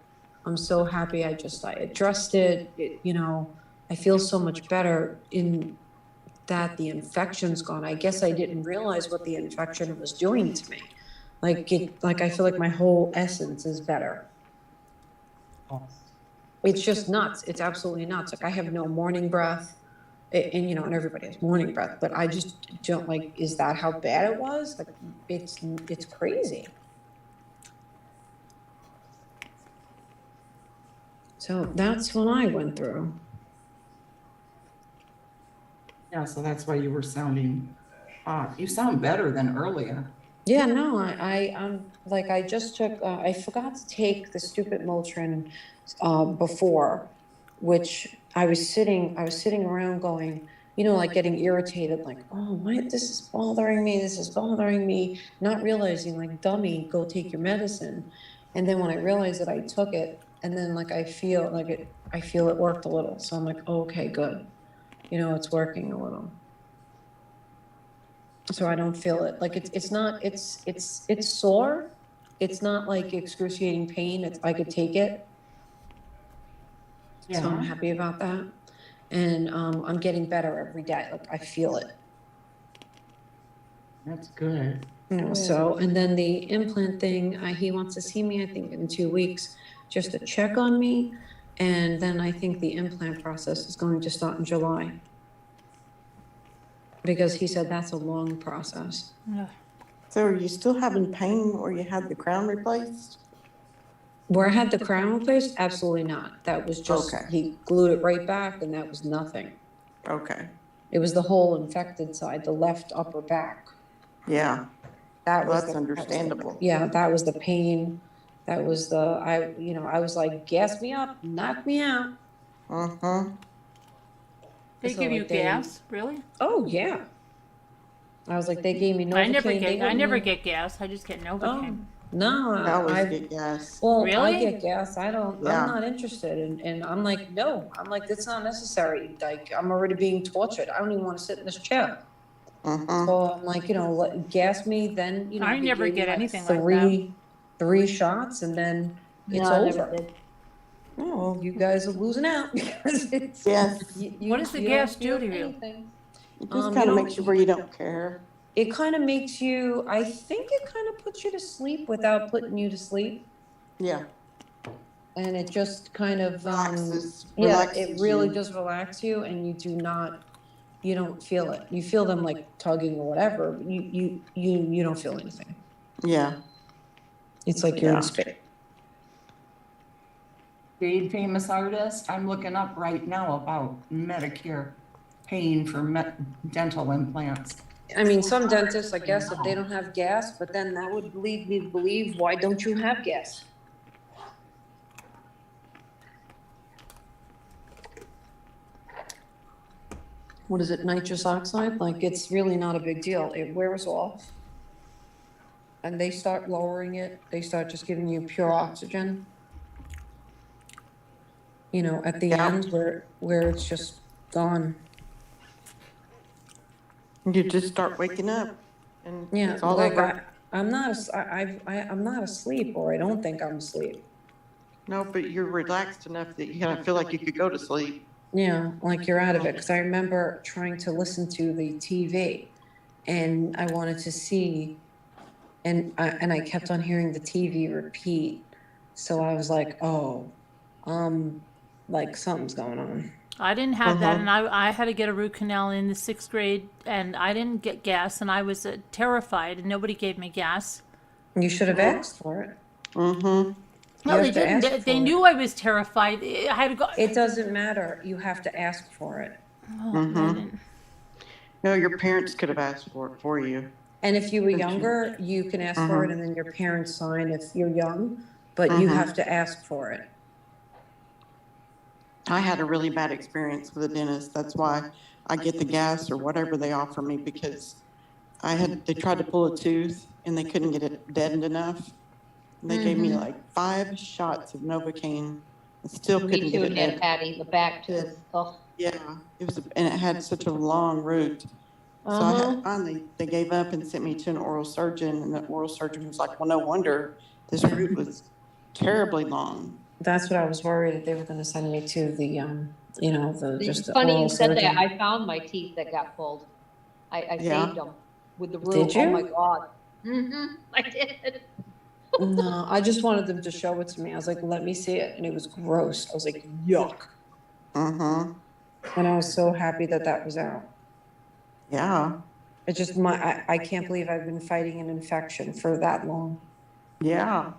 I'm so happy I addressed it. I feel so much better in that the infection's gone. I guess I didn't realize what the infection was doing to me. Like I feel like my whole essence is better. It's just nuts. It's absolutely nuts. Like I have no morning breath, and everybody has morning breath, but I just don't is that how bad it was? Like it's crazy. So that's what I went through. Yeah, so that's why you were sounding hot. You sound better than earlier. Yeah, no, I just took, I forgot to take the stupid Motrin, before, which I was sitting around going, like getting irritated, like, oh, this is bothering me, not realizing, like, dummy, go take your medicine. And then when I realized that I took it, and then I feel it worked a little. So I'm like, oh, okay, good. It's working a little. So I don't feel it. Like it's sore. It's not like excruciating pain. I could take it. Yeah. So I'm happy about that. And I'm getting better every day. Like I feel it. That's good. So, and then the implant thing, he wants to see me, I think, in 2 weeks, just to check on me. And then I think the implant process is going to start in July. Because he said that's a long process. So are you still having pain where you had the crown replaced? Where I had the crown replaced, absolutely not. That was just, Okay. He glued it right back, and that was nothing. Okay, It was the whole infected side, the left upper back. yeah, That was that's understandable. Yeah, that was the pain. That was I was like, gas me up, knock me out. They So, give you like, gas, really? Oh, yeah. I was like, they gave me Novocaine. I never get gas. I just get Novocaine. No, I always get gas. well, I Really? get gas. Yeah. I'm not interested. And I'm like, no, that's not necessary. Like, I'm already being tortured. I don't even want to sit in this chair. So I'm like, gas me, then, I he never gave me, get anything like that. three shots, and then it's No, I never over. did. Oh, well, you guys are losing out because it's. Yes, What does the you gas don't do to feel you? anything. it just You kind of don't- makes you where you don't care. It kind of makes you, I think it kind of puts you to sleep without putting you to sleep. Yeah, and it just kind of, Relaxes it really you. does relax you, and you don't feel it. You feel them like tugging or whatever, but you don't feel anything. Yeah. It's like you're Yeah. in space. Dave, famous artist, I'm looking up right now about Medicare paying for dental implants. I mean, some dentists, I guess, if they don't have gas, but then that would lead me to believe, why don't you have gas? What is it, nitrous oxide? Like, it's really not a big deal. It wears off. And they start lowering it. They start just giving you pure oxygen. You know, at the Yeah. end where it's just gone. You just start waking up and Yeah, it's all like over. I'm not, I'm not asleep, or I don't think I'm asleep. No, but you're relaxed enough that you kind of feel like you could go to sleep. Yeah, like you're out of it, because I remember trying to listen to the TV, and I wanted to see, and I kept on hearing the TV repeat, so I was like, oh, like something's going on. I didn't have that, and I had to get a root canal in the 6th grade, and I didn't get gas, and I was terrified, and nobody gave me gas. You should have asked for it. Mm-hmm. No, You they have to didn't. ask They for knew I was terrified. I had to go. It doesn't matter, you have to ask for it. Oh, I didn't. No, your parents could have asked for it for you. And if you were younger, you can ask for it, and then your parents sign if you're young, but you have to ask for it. I had a really bad experience with a dentist. That's why I get the gas or whatever they offer me, because they tried to pull a tooth and they couldn't get it deadened enough. And they gave me like 5 shots of Novocaine and still couldn't Me get too, it again, deadened. Patty, the back tooth. Oh, Yeah, it was, and it had such a long root. So finally, they gave up and sent me to an oral surgeon, and the oral surgeon was like, well, no wonder this root was terribly long. That's what I was worried, that they were gonna send me to the, you know, just the funny oral you said surgeon. that. I found my teeth that got pulled. I Yeah. saved them with the root. Did you? Oh my God. I did. No, I just wanted them to show it to me. I was like, let me see it, and it was gross. I was like, yuck. Mm-hmm. And I was so happy that that was out. Yeah, It just, I can't believe I've been fighting an infection for that long. yeah.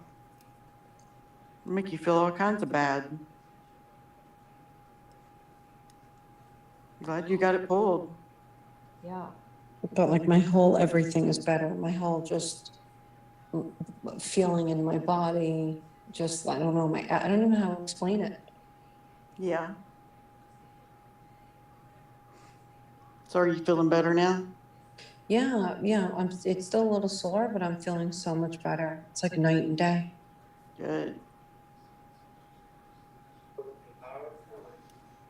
Make you feel all kinds of bad. Glad you got it pulled. Yeah. But like my whole everything is better. My whole just feeling in my body, just, I don't know, I don't even know how to explain it. Yeah. So are you feeling better now? Yeah, it's still a little sore, but I'm feeling so much better. It's like night and day. Good.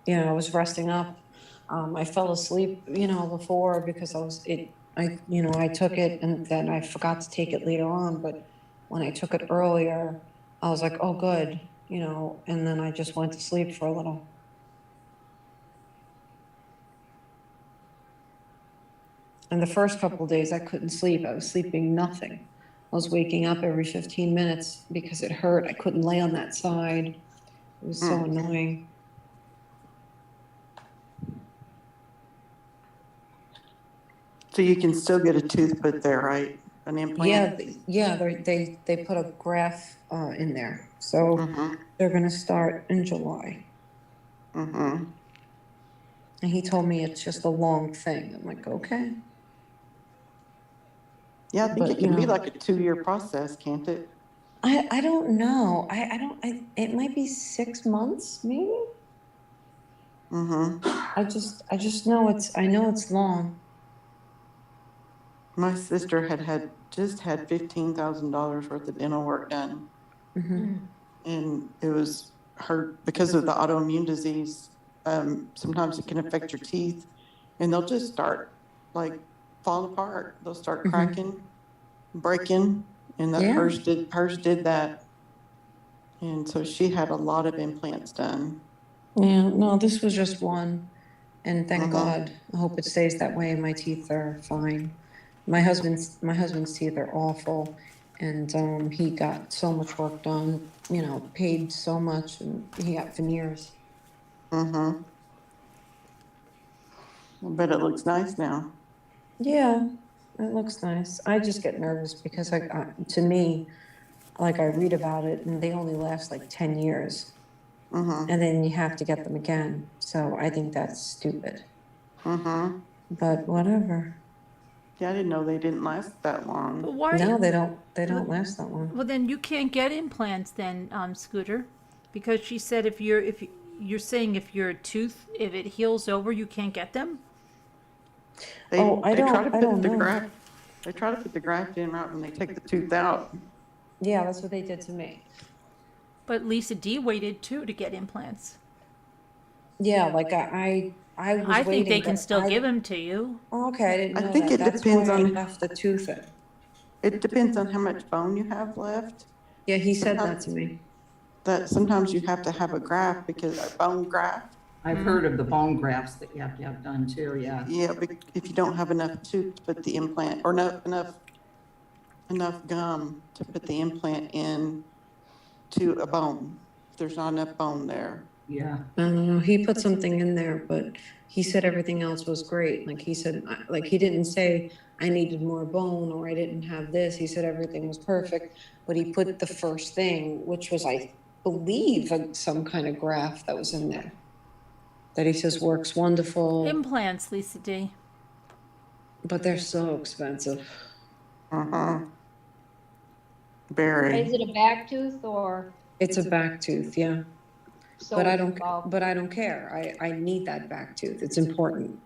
You know, I was resting up. I fell asleep, you know, before because I took it and then I forgot to take it later on. But when I took it earlier, I was like, oh, good, you know, and then I just went to sleep for a little. And the first couple of days I couldn't sleep. I was sleeping nothing. I was waking up every 15 minutes because it hurt. I couldn't lay on that side. It was so annoying. So you can still get a tooth put there, right? An implant? They put a graft in there, so they're gonna start in July. Mm-hmm. And he told me it's just a long thing. I'm like, okay. Yeah, I think But, it can you be know, like a 2-year process, can't it? I don't know. It might be 6 months, maybe. Mm-hmm. I just know I know it's long. My sister just had $15,000 worth of dental work done. Mm-hmm. And it was because of the autoimmune disease, sometimes it can affect your teeth, and they'll just start like falling apart. They'll start cracking, breaking, and hers did that. And so she had a lot of implants done. Yeah, no, this was just one, and thank God. I hope it stays that way. My teeth are fine. My husband's teeth are awful, And he got so much work done, you know, paid so much, and he got veneers. Mm-hmm. I bet it looks nice now. Yeah, it looks nice. I just get nervous because to me, like I read about it and they only last like 10 years Mm-hmm. and then you have to get them again. So I think that's stupid, Mm-hmm. but whatever. Yeah, I didn't know they didn't last that But long. why? No, they don't last that long. Well, then you can't get implants then, Scooter, because she said if you're saying if your tooth, if it heals over, you can't get them. They, Oh, I they try don't- to I put don't the know. graft, they try to put the graft in right when they take the tooth out. Yeah, that's what they did to me. But Lisa D waited too to get implants. Yeah, like I was I think waiting, they can but still I- give them to you. Oh, okay, I didn't I know think that. it That's depends why I on- left the tooth in. It depends on how much bone you have left. Yeah, he said that to me. That sometimes you have to have a graft because a bone graft. I've heard of the bone grafts that you have to have done too, yeah. Yeah, if you don't have enough tooth to put the implant, or enough gum to put the implant in to a bone. If there's not enough bone there. Yeah, I don't know, he put something in there, but he said everything else was great. Like he said, like he didn't say I needed more bone or I didn't have this. He said everything was perfect, but he put the first thing, which was, I believe, some kind of graft that was in there. That he says works wonderful, Implants, Lisa D. but they're so expensive. Uh-huh. Is Very. it a back tooth or? It's a back tooth, yeah. So But I it's don't, about- but I don't care. I need that back tooth. It's important.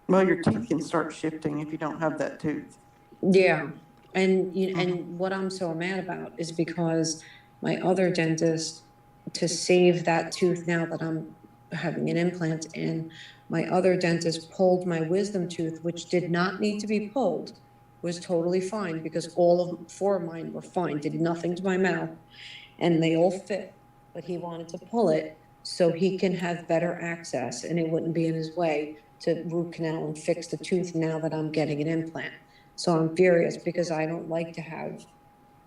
Well, your teeth can start shifting if you don't have that tooth. Yeah, and what I'm so mad about is because my other dentist, to save that tooth now that I'm having an implant in, my other dentist pulled my wisdom tooth, which did not need to be pulled, was totally fine because four of mine were fine, did nothing to my mouth, and they all fit. But he wanted to pull it so he can have better access and it wouldn't be in his way to root canal and fix the tooth now that I'm getting an implant. So I'm furious because I don't like to have,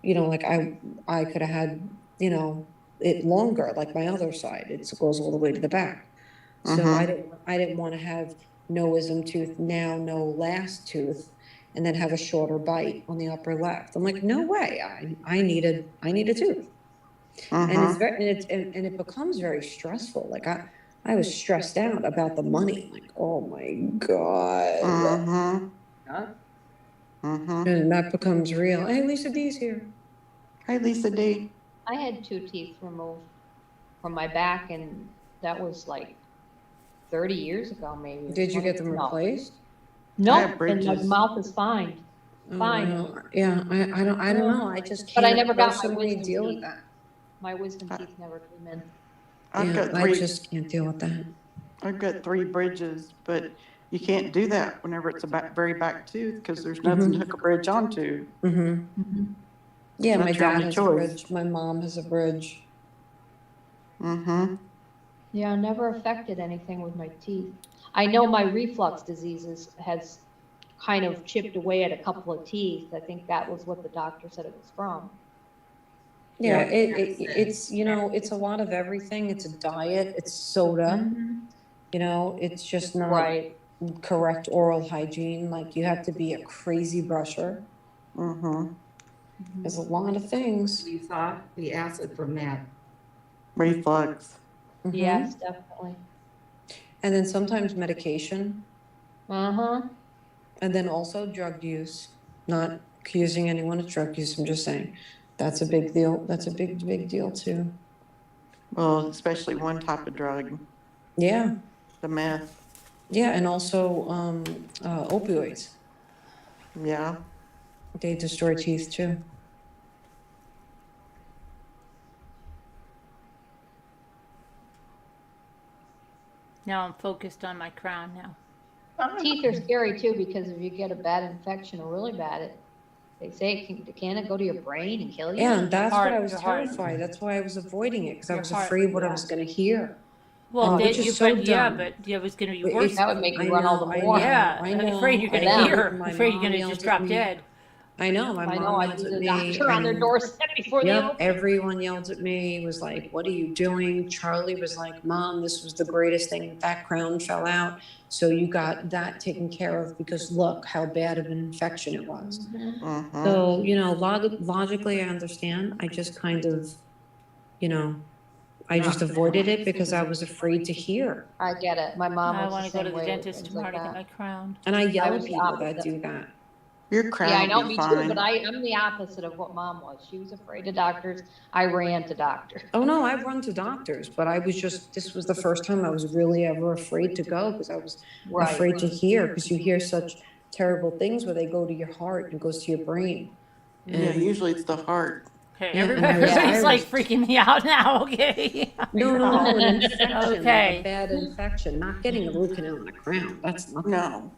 you know, like I could have had, you know, it longer, like my other side. It goes all the way to the back. So I didn't want to have no wisdom tooth now, no last tooth, and then have a shorter bite on the upper left. I'm like, no way. I need a tooth. And it's very, and it becomes very stressful. Like I was stressed out about the money. Like, oh my God. Mm-hmm. yeah. Mm-hmm. And that becomes real. Hey, Lisa D's here. Hey, Lisa D. I had 2 teeth removed from my back and that was like 30 years ago maybe. Did you get them No. replaced? No, I have and my bridges. mouth is fine. Oh, Fine. well, yeah, I don't know. I just But I can't never got my personally wisdom deal with teeth. that. My wisdom teeth never came in. I've Yeah, got I 3, just can't deal with that. I've got 3 bridges, but you can't do that whenever it's a very back tooth because there's nothing to hook a bridge onto. Mm-hmm. Yeah, my That's your dad only has a choice. bridge. My mom has a bridge. Mm-hmm. Yeah, I never affected anything with my teeth. I know my reflux diseases has kind of chipped away at a couple of teeth. I think that was what the doctor said it was from. Yeah, Yeah. it's, you know, it's a lot of everything. It's a diet, it's soda, Mm-hmm. you know, it's just not Right. correct oral hygiene. Like you have to be a crazy brusher. Mm-hmm. There's a lot of things. We thought the acid from that. Reflux. Mhm. Yes, definitely. And then sometimes medication, Uh-huh. and then also drug use. Not accusing anyone of drug use, I'm just saying, that's a big deal. That's a big deal too. Well, especially one type of drug, Yeah, the meth. yeah, and also opioids. Yeah. They destroy teeth too. Now I'm focused on my crown now. Teeth are scary too because if you get a bad infection or really bad, they say can it go to your brain and kill you? Yeah, and that's what I Heart, was your heart. terrified. That's why I was avoiding it, because I Your was heart, afraid what I yeah. was gonna hear. Well, which is so yeah, dumb. but it was going to be But worse. it's- That would make I you run all know, the I more. know. Yeah, I I'm know, afraid you're I going to know. hear. My I'm afraid you're mom going to yelled just at drop me. dead. I know, my I know, mom I yells do at the me. doctor on their and- doorstep before they Yep, open. everyone yelled at me, was like, what are you doing? Charlie was like, Mom, this was the greatest thing. That crown fell out. So you got that taken care of because look how bad of an infection it was. Mhm. So, logically, I understand. I just kind of, I just avoided it because I was afraid to hear. I get it. My mom I was want the to go to same the way with dentist things tomorrow like to get my that. crown. And I yell was at the people that opposite. do that. Your crown Yeah, I will know, be me fine. too, but I'm the opposite of what mom was. She was afraid of doctors. I ran to doctors. Oh, no, I've run to doctors, but this was the first time I was really ever afraid to go because I was Right. afraid to hear, because you hear such terrible things where they go to your heart and goes to your brain. Yeah, And usually it's the heart. Okay, Yeah, and I everybody's like was- freaking me out now. Okay. no, an infection, like Okay. a bad infection, not getting a root canal and a crown. That's nothing.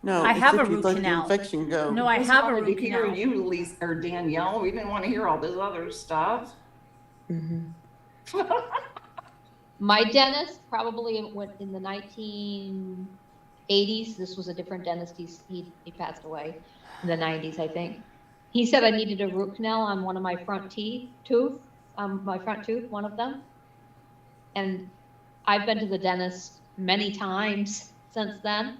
No, I it's have if a you root let canal. the infection go. No, I Just have a wanted root to hear canal. you, Lisa, or Danielle. We didn't want to hear all this other stuff. Mhm. My dentist probably went in the 1980s. This was a different dentist. He passed away in the 90s, I think. He said I needed a root canal on one of my front tooth, my front tooth, one of them. And I've been to the dentist many times since then.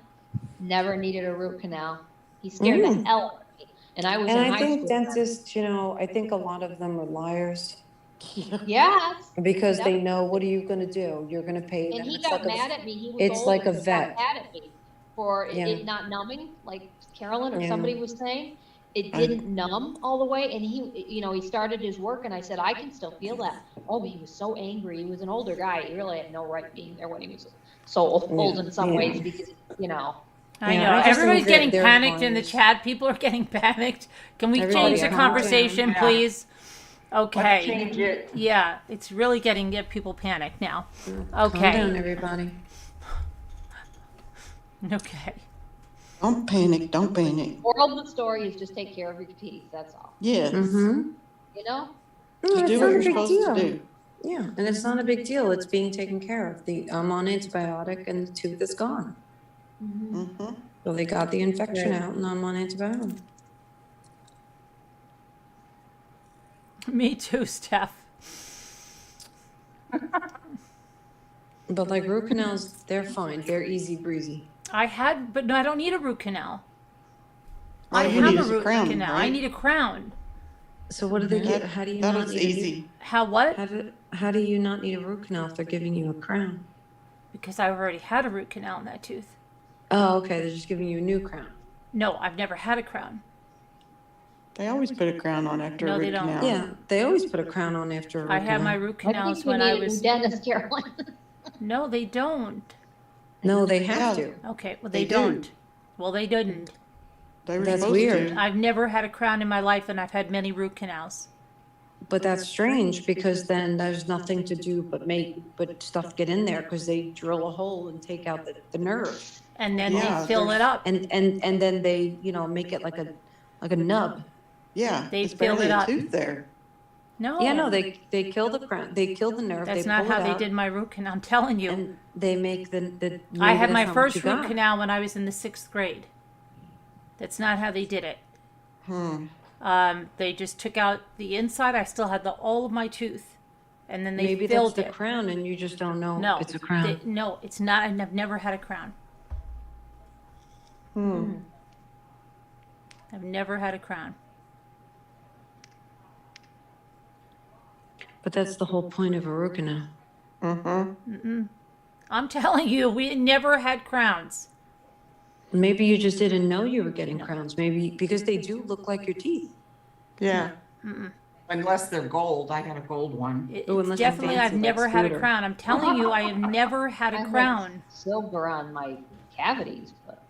Never needed a root canal. He scared the hell out of me. And I was And in I high think school. dentists, I think a lot of them are liars Yes. because they know, what are you going to do? You're going to pay And them. he It's got like mad at me. He was it's old. like a He got vet. mad at me for Yeah. it not numbing, like Carolyn or Yeah. somebody was saying. It didn't numb all the way. And he started his work and I said, I can still feel that. Oh, but he was so angry. He was an older guy. He really had no right being there when he was so old in some Yeah. ways because, I Yeah, know. I just Everybody's think getting they're panicked in the liars. chat. People are getting panicked. Can we Everybody change the calm down. conversation, Yeah. please? Let's Okay. change it. Yeah, it's really getting people panicked now. Calm down, Okay. everybody. Okay. Don't panic, don't panic. moral of the story is just take care of your teeth. That's all. Yes, Mm-hmm. You know? just do what you're supposed to do. Yeah, and it's not a big deal. It's being taken care of. I'm on antibiotic and the tooth is gone. Mhm. So they got the infection out and I'm on antibiotic. Me too, Steph. But like root canals, they're fine. They're easy breezy. But no, I don't need a root canal. All I you have need a is root crown, canal. I right? need a crown. So what do they get? How do you not That is need a new- easy. How what? How do you not need a root canal if they're giving you a crown? Because I've already had a root canal in that tooth. Oh, okay. They're just giving you a new crown. No, I've never had a crown. They always put a crown on after No, a they root don't. canal. Yeah, they always put a crown on after a root I had my canal. root I canals think we when I need a new was. dentist, Carolyn. No, they don't. No, they have Yeah. to. Okay, well They they do. don't. Well, they didn't. They were That's supposed weird. to. I've never had a crown in my life, and I've had many root canals. But that's strange because then there's nothing to do but stuff get in there because they drill a hole and take out the nerve. And then Yeah, they fill it there's- up. And then they, make it like a nub. Yeah, They it's fill barely it a up. tooth there. No. Yeah, no, they kill the crown, they kill the nerve, they That's pull not it how they out, did my root canal. I'm telling you. and they make the I maybe had my that's not what first you root got. canal when I was in the 6th grade. That's not how they did it. They just took out the inside. I still had all of my tooth, and then they Maybe that's filled the it. crown and you just don't know No, it's a crown. no, it's not. I've never had a crown. I've never had a crown. But that's the whole point of a root canal. I'm telling you, we never had crowns. Maybe you just didn't know you were getting crowns, maybe because they do look like your teeth. Yeah. Unless they're gold. I had a gold one. Oh, It's unless you're definitely, fancy I've like never had a Scooter. crown. I'm telling you, I have never had I a had crown. silver on my cavities, but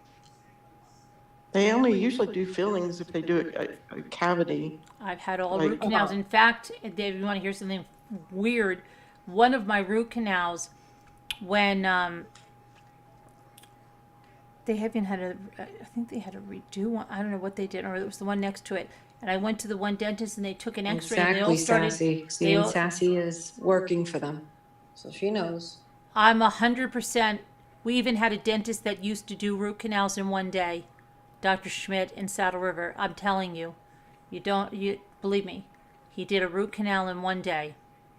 They only usually do fillings if they do a cavity. I've had all Like- root canals. In fact, Dave, you want to hear something weird? One of my root canals, when they haven't had I think they had a redo one. I don't know what they did, or it was the one next to it. And I went to the one dentist, and they took an X-ray, and they all Exactly, started. Sassy. they See, and all- Sassy is working for them, so she knows. I'm 100%. We even had a dentist that used to do root canals in one day, Dr. Schmidt in Saddle River. I'm telling you, You believe me. He did a root canal in one day.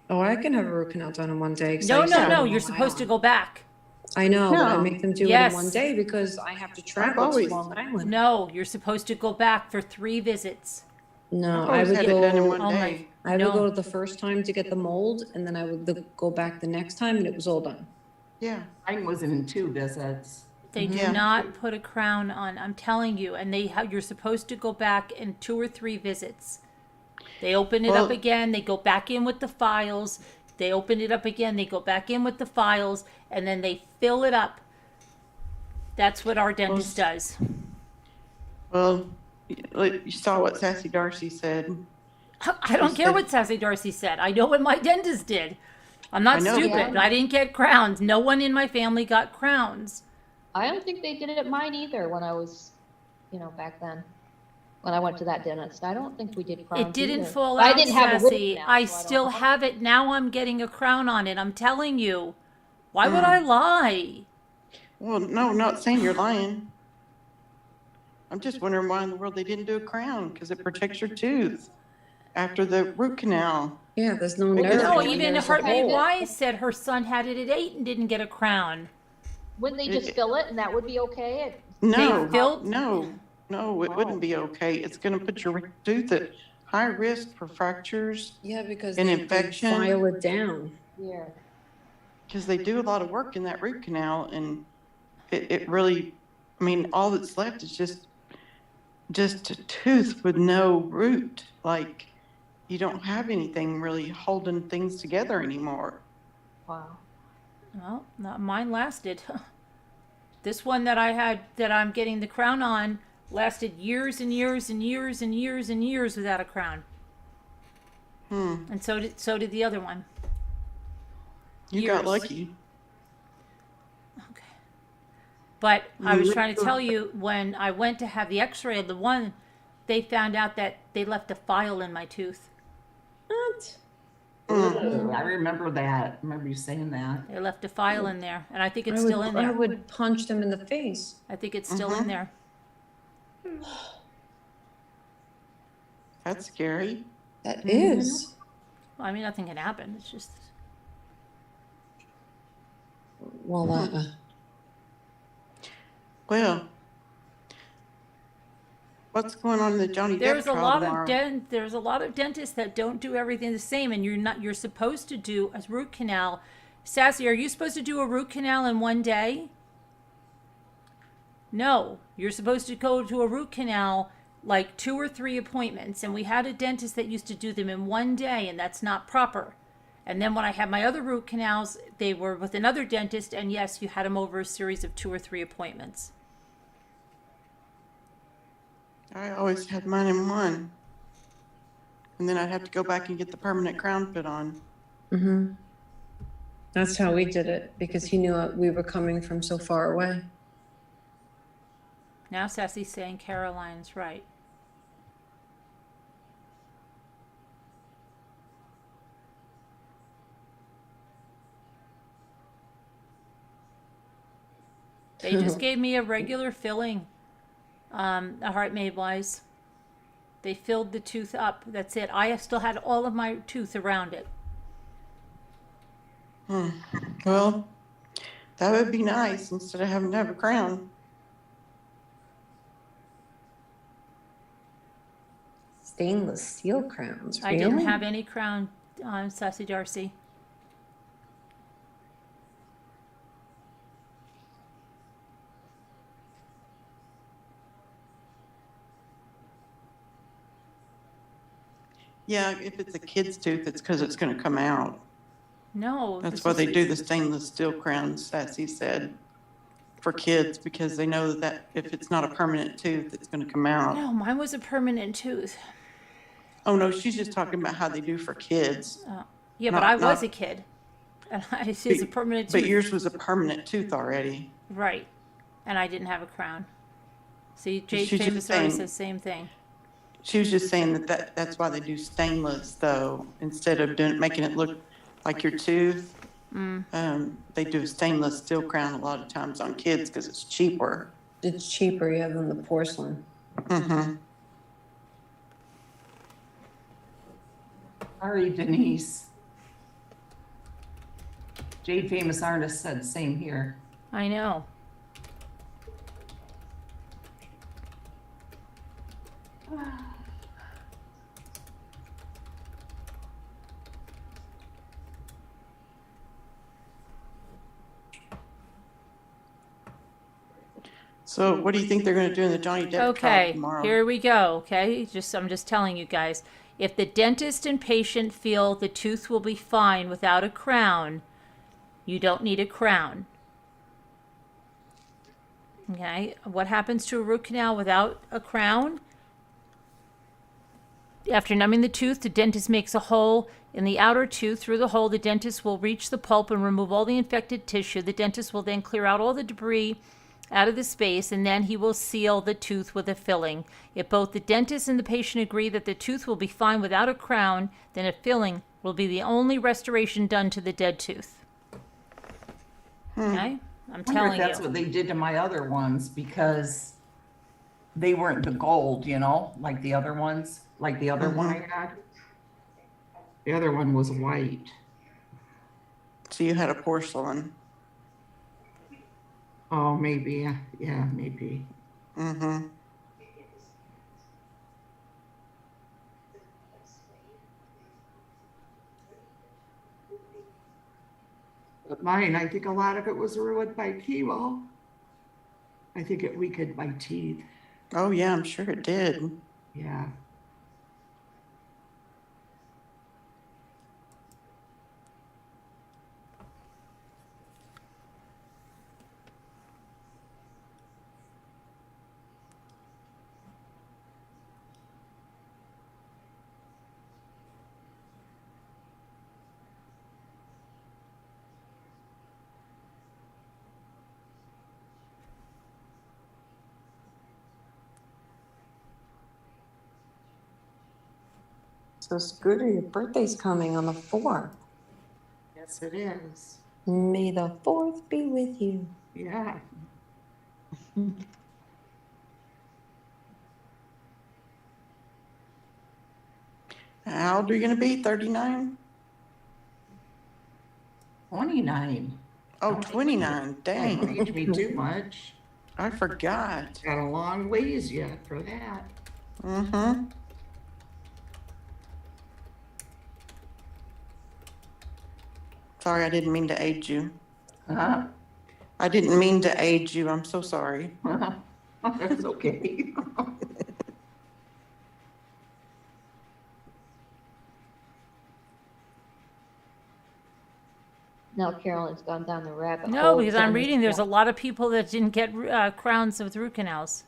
Oh, I can have a root canal done in one day. 'cause I No, used to no, have no. it You're on supposed to Island. go back. I know, but I No. make them do it Yes. in one day because I have to travel to always- Long Island. No, you're supposed to go back for 3 visits. No, I've I always would had it done in go, one only. day. I would No. go the first time to get the mold, and then I would go back the next time, and it was all done. Yeah. Mine was in 2 visits. They do Yeah. not put a crown on. I'm telling you, and you're supposed to go back in 2 or 3 visits. They open it up Well- again. They go back in with the files. They open it up again. They go back in with the files, and then they fill it up. That's what our dentist does. Well, you saw what Sassy Darcy said. I don't care what Sassy Darcy said. I know what my dentist did. I'm not I know. stupid. Yeah. I didn't get crowns. No one in my family got crowns. I don't think they did it at mine either when I was, back then. When I went to that dentist, I don't think we did crowns It didn't either. fall But out, I didn't have a root Sassy. canal, I so don't still know. have it. Now I'm getting a crown on it. I'm telling you. Why would I lie? Well, no, I'm not saying you're lying. I'm just wondering why in the world they didn't do a crown, because it protects your tooth after the root canal. Yeah, there's no Well, nerve. No, No, and even there's a Heartmate hole. Wise said her son had it at 8 and didn't get a crown. Wouldn't they just fill it and that would be okay? No, filled- no, it wouldn't be okay. It's gonna put your tooth at high risk for fractures, Yeah, because An they infection. file it down. Yeah. because they do a lot of work in that root canal, and it really, I mean, all that's left is just a tooth with no root. Like, you don't have anything really holding things together anymore. Wow. Well, not mine lasted. This one that I had, that I'm getting the crown on, lasted years and years and years and years and years without a crown. And so did the other one. You got Years. lucky. Okay. But I was trying to tell you, when I went to have the x-ray of the one, they found out that they left a file in my tooth. What? Ugh, I remember that. I remember you saying that. They left a file in there, and I think it's I still would, in I there. would punch them in the face. I think it's still in there. That's scary. That is. Well, I mean, nothing can happen. It's just, Well, Well, what's going on in the Johnny Depp there's a trial lot tomorrow? of there's a lot of dentists that don't do everything the same, and you're supposed to do a root canal. Sassy, are you supposed to do a root canal in one day? No, you're supposed to go to a root canal like 2 or 3 appointments, and we had a dentist that used to do them in one day, and that's not proper. And then when I had my other root canals, they were with another dentist, and yes, you had them over a series of 2 or 3 appointments. I always had mine in one. And then I'd have to go back and get the permanent crown put on. Mm-hmm. That's how we did it, because he knew we were coming from so far away. Now Sassy's saying Caroline's right. They just gave me a regular filling, a Heartmate Wise. They filled the tooth up. That's it. I still had all of my tooth around it. Well, that would be nice instead of having to have a crown. Stainless steel crowns, I really? didn't have any crown on Sassy Darcy. Yeah, if it's a kid's tooth, it's because it's going to come out. No. That's this why is- they do the stainless steel crowns, Sassy said, for kids, because they know that if it's not a permanent tooth, it's going to come out. No, mine was a permanent tooth. Oh, no, she's just talking about how they do for kids. Yeah, Not- but I was not- a kid. And it's a permanent But tooth. yours was a permanent tooth already. Right. And I didn't have a crown. See, Jay She's just Famous already saying- says same thing. She was just saying that's why they do stainless though, instead of making it look like your tooth. They do a stainless steel crown a lot of times on kids because it's cheaper. It's cheaper, yeah, than the porcelain. Mm-hmm. Sorry, Denise. Jade Famous Artist said same here. I know. So what do you think they're gonna do in the Johnny Depp trial Okay, tomorrow? here we go. Okay, I'm just telling you guys. If the dentist and patient feel the tooth will be fine without a crown, you don't need a crown. Okay, what happens to a root canal without a crown? After numbing the tooth, the dentist makes a hole in the outer tooth. Through the hole, the dentist will reach the pulp and remove all the infected tissue. The dentist will then clear out all the debris out of the space, and then he will seal the tooth with a filling. If both the dentist and the patient agree that the tooth will be fine without a crown, then a filling will be the only restoration done to the dead tooth. Okay? I'm I wonder telling if that's you. what they did to my other ones, because they weren't the gold, you know, like the other ones, like the other one I had. The other one was white. So you had a porcelain. Oh, maybe, yeah, maybe. Mm-hmm. But mine, I think a lot of it was ruined by chemo. I think it weakened my teeth. Oh, yeah, I'm sure it did. Yeah. So Scooter, your birthday's coming on the 4th. Yes, it is. May the 4th be with you. Yeah. How old are you gonna be? 39? 29. Oh, 29. Don't Dang. age me too much. I forgot. Got a long ways yet for that. Mm-hmm. Sorry, I didn't mean to age you. Huh? I didn't mean to age you. I'm so sorry. That's okay. Now Carolyn's gone down the rabbit hole. No, because I'm again. reading there's a lot of people that didn't get crowns with root canals.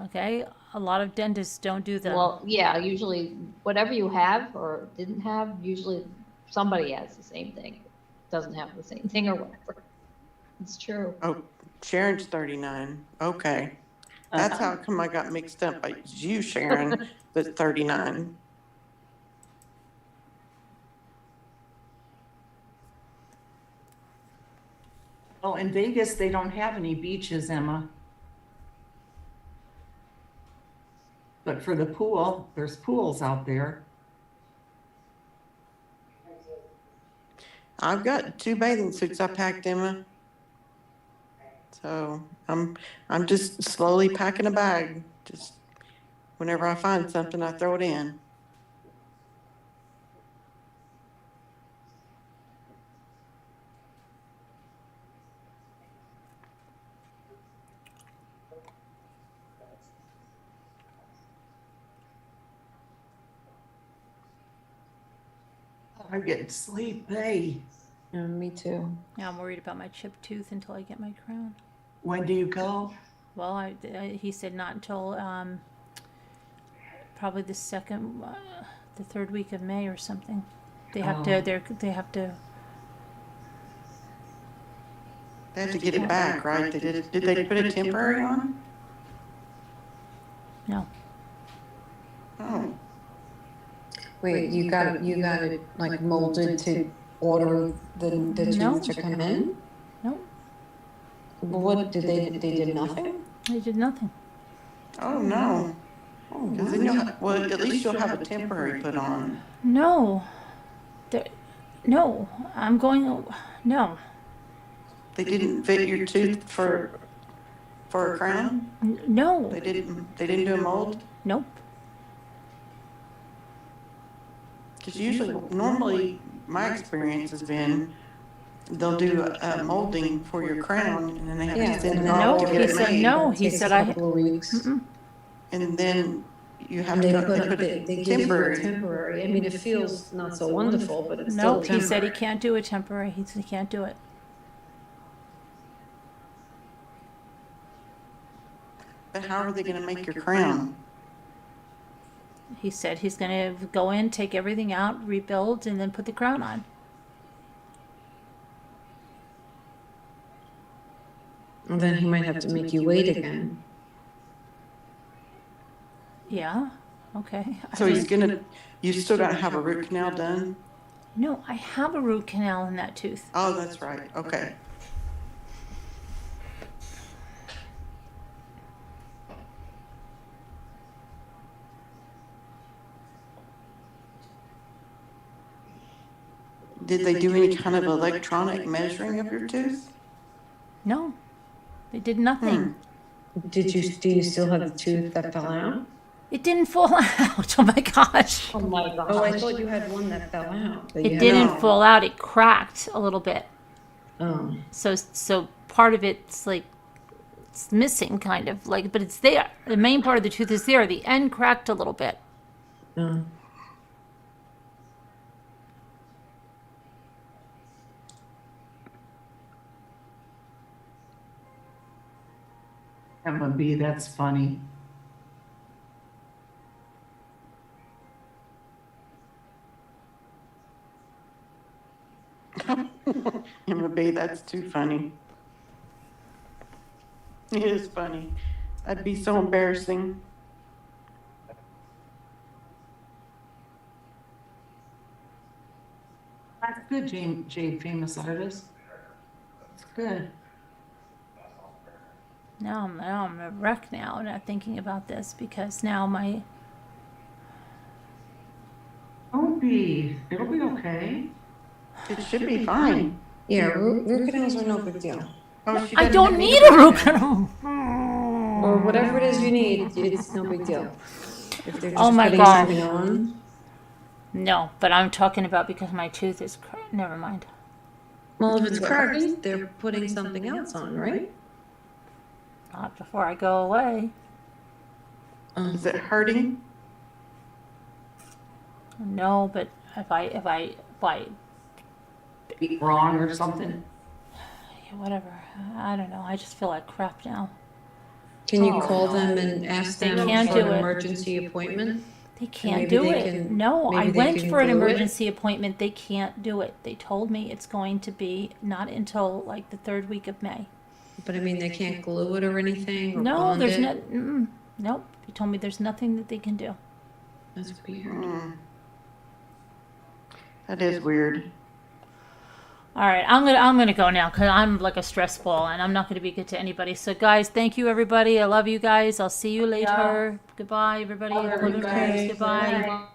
Okay, a lot of dentists don't do them. Well, yeah, usually whatever you have or didn't have, usually somebody has the same thing. Doesn't have the same thing or whatever. It's true. Oh, Sharon's 39. Okay. That's how come I got mixed up. It's you, Sharon, that's 39. Well, in Vegas, they don't have any beaches, Emma. But for the pool, there's pools out there. I've got 2 bathing suits I packed, Emma. So I'm just slowly packing a bag. Just whenever I find something, I throw it in. I'm getting sleepy. Yeah, me too. Yeah, I'm worried about my chipped tooth until I get my crown. When do you go? Well, he said not until probably the third week of May or something. They have to. They have to. They have to get it back, right? Did they put a temporary on? No. Oh, Wait, you got it like molded to order the No. tooth to come in? No, What did they did nothing? they did nothing. oh no. Because then you'll have, well, at least you'll have a temporary put on. No. There, no. I'm going. No. They didn't fit your tooth for a crown? No. They didn't do a mold? Nope. Because usually, normally, my experience has been, they'll do a molding for your crown, and then they have Yeah, to send and it then off No, to he get it said made. no. He Takes said a I. couple of weeks. Mm-mm. And then you have And to they go, put, they put they, it they give you a temporary. temporary. I mean, it feels not so wonderful, but it's No, still he said he temporary. can't do it temporary. He can't do it. But how are they gonna make your crown? He said he's going to go in, take everything out, rebuild, and then put the crown on. And then he might have to make you wait again. Yeah. Okay. So he's gonna, you still gotta have a root canal done? No, I have a root canal in that tooth. Oh, that's right, okay. Did they do any kind of electronic measuring of your tooth? No, they did nothing. Hmm. Do you still have the tooth that fell out? It didn't fall out. Oh my gosh. Oh my gosh. Oh, I thought you had one that fell out. that you It had- didn't No. fall out. It cracked a little bit. Oh, So part of it's like it's missing, kind of like, but it's there. The main part of the tooth is there. The end cracked a little bit. oh. Emma B, that's funny. Emma B, that's too funny. It is funny. That'd be so embarrassing. That's good, Jade, famous artist. It's good. Now I'm a wreck now, not thinking about this because now my Don't be, it'll be okay. It should be fine. Yeah, root canals are no big deal. Oh, she I doesn't don't have need a root canal. Or whatever it is you need, it's no big deal. If they're just Oh my putting God. something on. No, but I'm talking about because my tooth is never mind. Well, if it's cracked, they're putting something else on, right? Not before I go away. Is it hurting? No, but if I Be wrong or something. yeah, whatever. I don't know. I just feel like crap now. Can you call them and ask They them can't for do an it. emergency appointment? They can't maybe do they it. can- No, I maybe they went can for an glue it? emergency appointment. They can't do it. They told me it's going to be not until like the 3rd week of May. But I mean, they can't glue it or anything or No, bond there's it? no. Nope. He told me there's nothing that they can do. That's weird. Hmm. That is weird. All right, I'm gonna go now because I'm like a stress ball and I'm not gonna be good to anybody. So guys, thank you everybody. I love you guys. I'll see you later. Goodbye everybody. Love Love you, everybody. Goodbye.